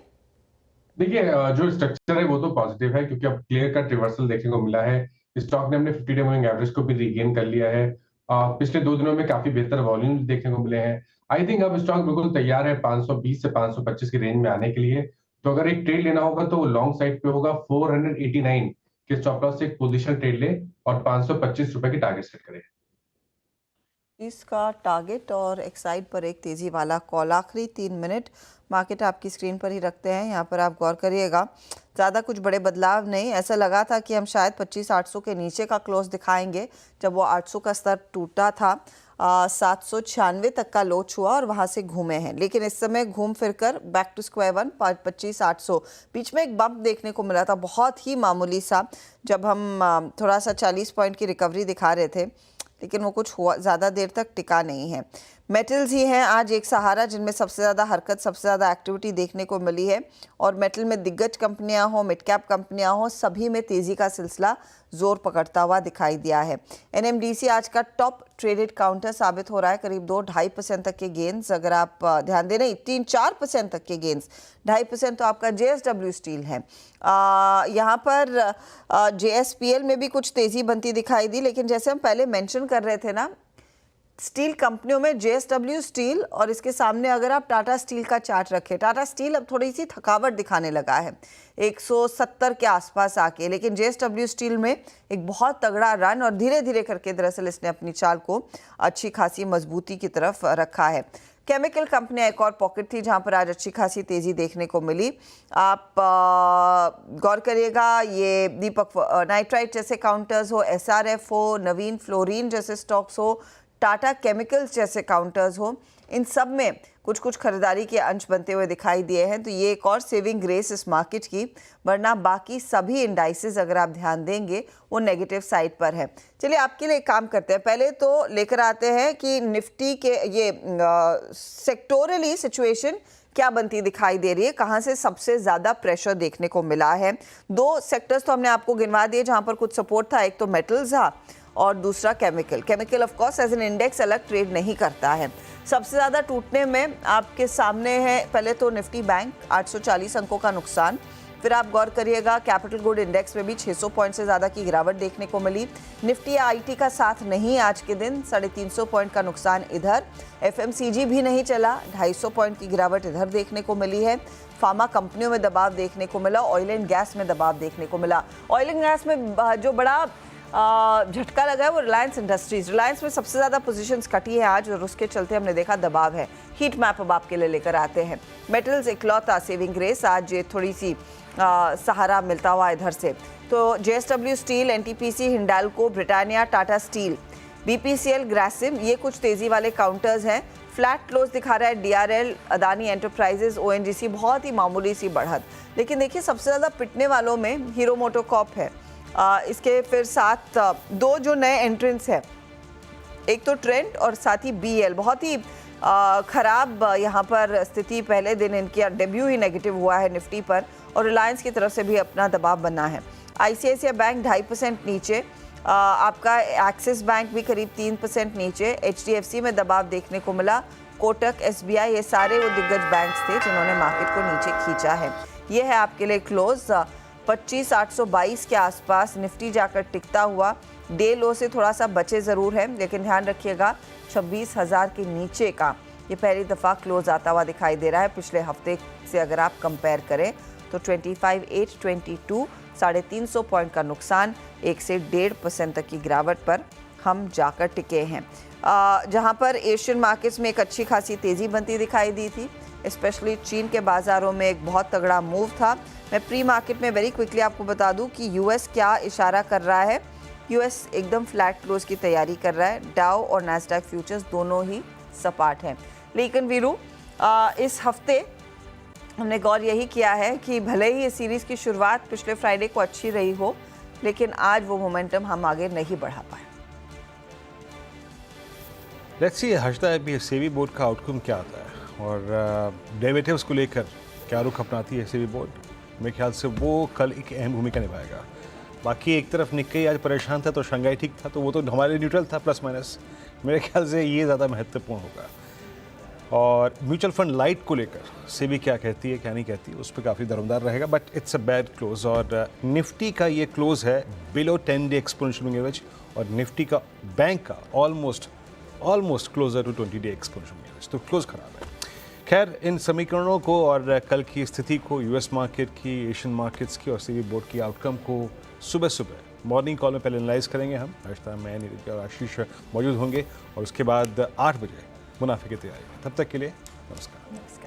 देखिए, जो स्ट्रक्चर है वो तो पॉजिटिव है क्योंकि अब क्लियर कट रिवर्सल देखने को मिला है। स्टॉक ने अपने 50 डे मूविंग एवरेज को भी रीगेन कर लिया है। पिछले 2 दिनों में काफी बेहतर वॉल्यूम देखने को मिले हैं। आई थिंक अब स्टॉक बिल्कुल तैयार है 520 से 525 की रेंज में आने के लिए। तो अगर एक ट्रेड लेना होगा तो लॉन्ग साइड पे होगा 489 के स्टॉप लॉस से एक पोजीशन ट्रेड ले और 525 रुपए की टारगेट सेट करे। इसका टारगेट और एक्साइड पर एक तेजी वाला कॉल। आखिरी 3 मिनट मार्केट आपकी स्क्रीन पर ही रखते हैं, यहाँ पर आप गौर करिएगा। ज़्यादा कुछ बड़े बदलाव नहीं। ऐसा लगा था कि हम शायद 25,800 के नीचे का क्लोज दिखाएंगे जब वो 800 का स्तर टूटा था। 796 तक का लो छुआ और वहाँ से घूमे हैं, लेकिन इस समय घूम फिर कर बैक टू स्क्वायर वन 25,800। बीच में एक बम्प देखने को मिला था, बहुत ही मामूली सा, जब हम थोड़ा सा 40 पॉइंट की रिकवरी दिखा रहे थे, लेकिन वो कुछ हुआ ज़्यादा देर तक टिका नहीं है। मेटल्स ही हैं आज एक सहारा जिनमें सबसे ज़्यादा हरकत, सबसे ज़्यादा एक्टिविटी देखने को मिली है। और मेटल में दिग्गज कंपनियां हो, मिड कैप कंपनियां हो, सभी में तेज़ी का सिलसिला जोर पकड़ता हुआ दिखाई दिया है। NMDC आज का टॉप ट्रेडेड काउंटर साबित हो रहा है। करीब 2-2.5% तक के गेंस, अगर आप ध्यान दें, नहीं 3-4% तक के गेंस। 2.5% तो आपका JSW स्टील है। यहाँ पर JSPL में भी कुछ तेज़ी बनती दिखाई दी, लेकिन जैसे हम पहले मेंशन कर रहे थे ना, स्टील कंपनियों में JSW स्टील और इसके सामने अगर आप टाटा स्टील का चार्ट रखें, टाटा स्टील अब थोड़ी सी थकावट दिखाने लगा है 170 के आसपास आके, लेकिन JSW स्टील में एक बहुत तगड़ा रन और धीरे धीरे करके दरअसल इसने अपनी चाल को अच्छी खासी मजबूती की तरफ रखा है। केमिकल कंपनियां एक और पॉकेट थी जहां पर आज अच्छी खासी तेजी देखने को मिली। आप गौर करिएगा, ये दीपक नाइट्राइट जैसे काउंटर्स हो, SRF हो, नवीन फ्लोरीन जैसे स्टॉक्स हो, टाटा केमिकल्स जैसे काउंटर्स हो, इन सब में कुछ कुछ खरीदारी के अंश बनते हुए दिखाई दिए हैं। तो ये एक और सेविंग ग्रेस इस मार्केट की, वरना बाकी सभी इंडाइसेस अगर आप ध्यान देंगे वो नेगेटिव साइड पर है। चलिए आपके लिए एक काम करते हैं, पहले तो लेकर आते हैं कि निफ्टी के ये सेक्टोरली सिचुएशन क्या बनती दिखाई दे रही है, कहाँ से सबसे ज़्यादा प्रेशर देखने को मिला है। 2 सेक्टर्स तो हमने आपको गिनवा दिए जहाँ पर कुछ सपोर्ट था, एक तो मेटल्स था और दूसरा chemical of course as an index अलग ट्रेड नहीं करता है। सबसे ज़्यादा टूटने में आपके सामने है पहले तो निफ्टी बैंक, 840 अंकों का नुकसान। फिर आप गौर करिएगा कैपिटल गुड इंडेक्स में भी 600 पॉइंट से ज़्यादा की गिरावट देखने को मिली। निफ्टी IT का साथ नहीं आज के दिन, 350 पॉइंट का नुकसान इधर। FMCG भी नहीं चला, 250 पॉइंट की गिरावट इधर देखने को मिली है। फार्मा कंपनियों में दबाव देखने को मिला, ऑयल एंड गैस में दबाव देखने को मिला। ऑयल एंड गैस में जो बड़ा झटका लगा है वो रिलायंस इंडस्ट्रीज। रिलायंस में सबसे ज़्यादा पोजीशंस कटी है आज और उसके चलते हमने देखा दबाव है। हीट मैप अब आपके लिए लेकर आते हैं। मेटल्स इकलौता सेविंग ग्रेस, आज थोड़ी सी सहारा मिलता हुआ इधर से। तो JSW steel, NTPC, Hindalco, Britannia, Tata steel, BPCL, Grasim, ये कुछ तेज़ी वाले काउंटर्स हैं। फ्लैट क्लोज दिखा रहा है DRL, अदानी एंटरप्राइजेज, ONGC, बहुत ही मामूली सी बढ़त। लेकिन देखिए सबसे ज़्यादा पिटने वालों में हीरो मोटोकॉर्प है। इसके फिर साथ 2 जो नए एंट्रेंस है, एक तो ट्रेंड और साथ ही BL। बहुत ही खराब यहाँ पर स्थिति, पहले दिन इनकी डेब्यू ही नेगेटिव हुआ है निफ्टी पर और रिलायंस की तरफ से भी अपना दबाव बना है। ICICI बैंक 2.5% नीचे, आपका एक्सिस बैंक भी करीब 3% नीचे। HDFC में दबाव देखने को मिला, कोटक, SBI, ये सारे वो दिग्गज बैंक्स थे जिन्होंने मार्केट को नीचे खींचा है। ये है आपके लिए क्लोज 25,822 के आसपास निफ्टी जाकर टिकता हुआ। डे लो से थोड़ा सा बचे ज़रूर है, लेकिन ध्यान रखिएगा 26,000 के नीचे का ये पहली दफ़ा क्लोज आता हुआ दिखाई दे रहा है। पिछले हफ्ते से अगर आप कंपेयर करें तो 25,822, 350 पॉइंट का नुकसान, 1 से 1.5% तक की गिरावट पर हम जाकर टिके हैं। जहां पर एशियन मार्केट्स में एक अच्छी खासी तेज़ी बनती दिखाई दी थी, स्पेशली चीन के बाज़ारों में एक बहुत तगड़ा मूव था। मैं प्री मार्केट में वेरी क्विकली आपको बता दूं कि US क्या इशारा कर रहा है यूएस एकदम फ्लैट क्लोज की तैयारी कर रहा है। डाउ और नैस्डैक फ्यूचर्स दोनों ही सपाट हैं। लेकिन वीरू, इस हफ्ते हमने गौर यही किया है कि भले ही इस सीरीज़ की शुरुआत पिछले फ्राइडे को अच्छी रही हो, लेकिन आज वो मोमेंटम हम आगे नहीं बढ़ा पाए। लेट्स सी हर्षदा, अभी सेबी बोर्ड का आउटकम क्या आता है और डेरिवेटिव्स को लेकर क्या रुख अपनाती है सेबी बोर्ड। मेरे ख्याल से वो कल एक अहम भूमिका निभाएगा। बाकी एक तरफ निक्केई आज परेशान था तो शंघाई ठीक था, तो वो तो हमारे लिए न्यूट्रल था प्लस माइनस। मेरे ख्याल से ये ज़्यादा महत्वपूर्ण होगा। और म्यूचुअल फंड लाइट को लेकर सेबी क्या कहती है क्या नहीं कहती है, उस पर काफ़ी दरमदार रहेगा। But it's a bad close और निफ्टी का ये क्लोज है below 10 day exponential moving average और निफ्टी का बैंक का almost closer to 20 day exponential moving average, तो क्लोज खराब है। खैर, इन समीकरणों को और कल की स्थिति को, यूएस मार्केट की, एशियन मार्केट्स की और सेबी बोर्ड की आउटकम को सुबह मॉर्निंग कॉल में पहले एनालाइज करेंगे हम। हर्षदा, मैं, नीरज और आशीष मौजूद होंगे और उसके बाद 8 बजे मुनाफे की तैयारी। तब तक के लिए नमस्कार।